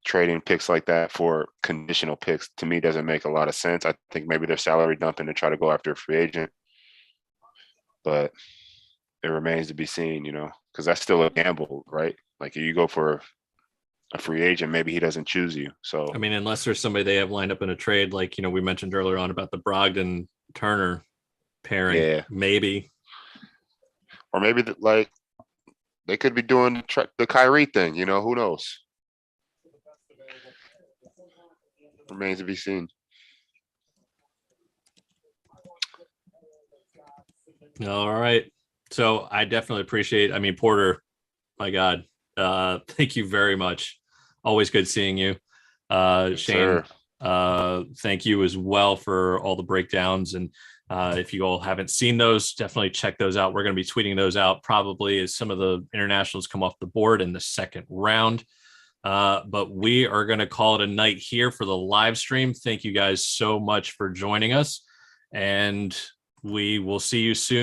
trading picks like that for conditional picks to me doesn't make a lot of sense. I think maybe they're salary dumping to try to go after a free agent, but it remains to be seen, because that's still a gamble, right? Like if you go for a free agent, maybe he doesn't choose you. So I mean, unless there's somebody they have lined up in a trade, like we mentioned earlier on about the Brogdon Turner pairing. Yeah. Maybe. Or maybe like they could be doing the Kyrie thing. You know, who knows? Remains to be seen. All right. So I definitely appreciate, I mean, Porter, my God, thank you very much. Always good seeing you. Yes, Shane, sir. thank you as well for all the breakdowns. And if you all haven't seen those, definitely check those out. We're going to be tweeting those out probably as some of the internationals come off the board in the second round. But we are going to call it a night here for the live stream. Thank you guys so much for joining us. And we will see you soon.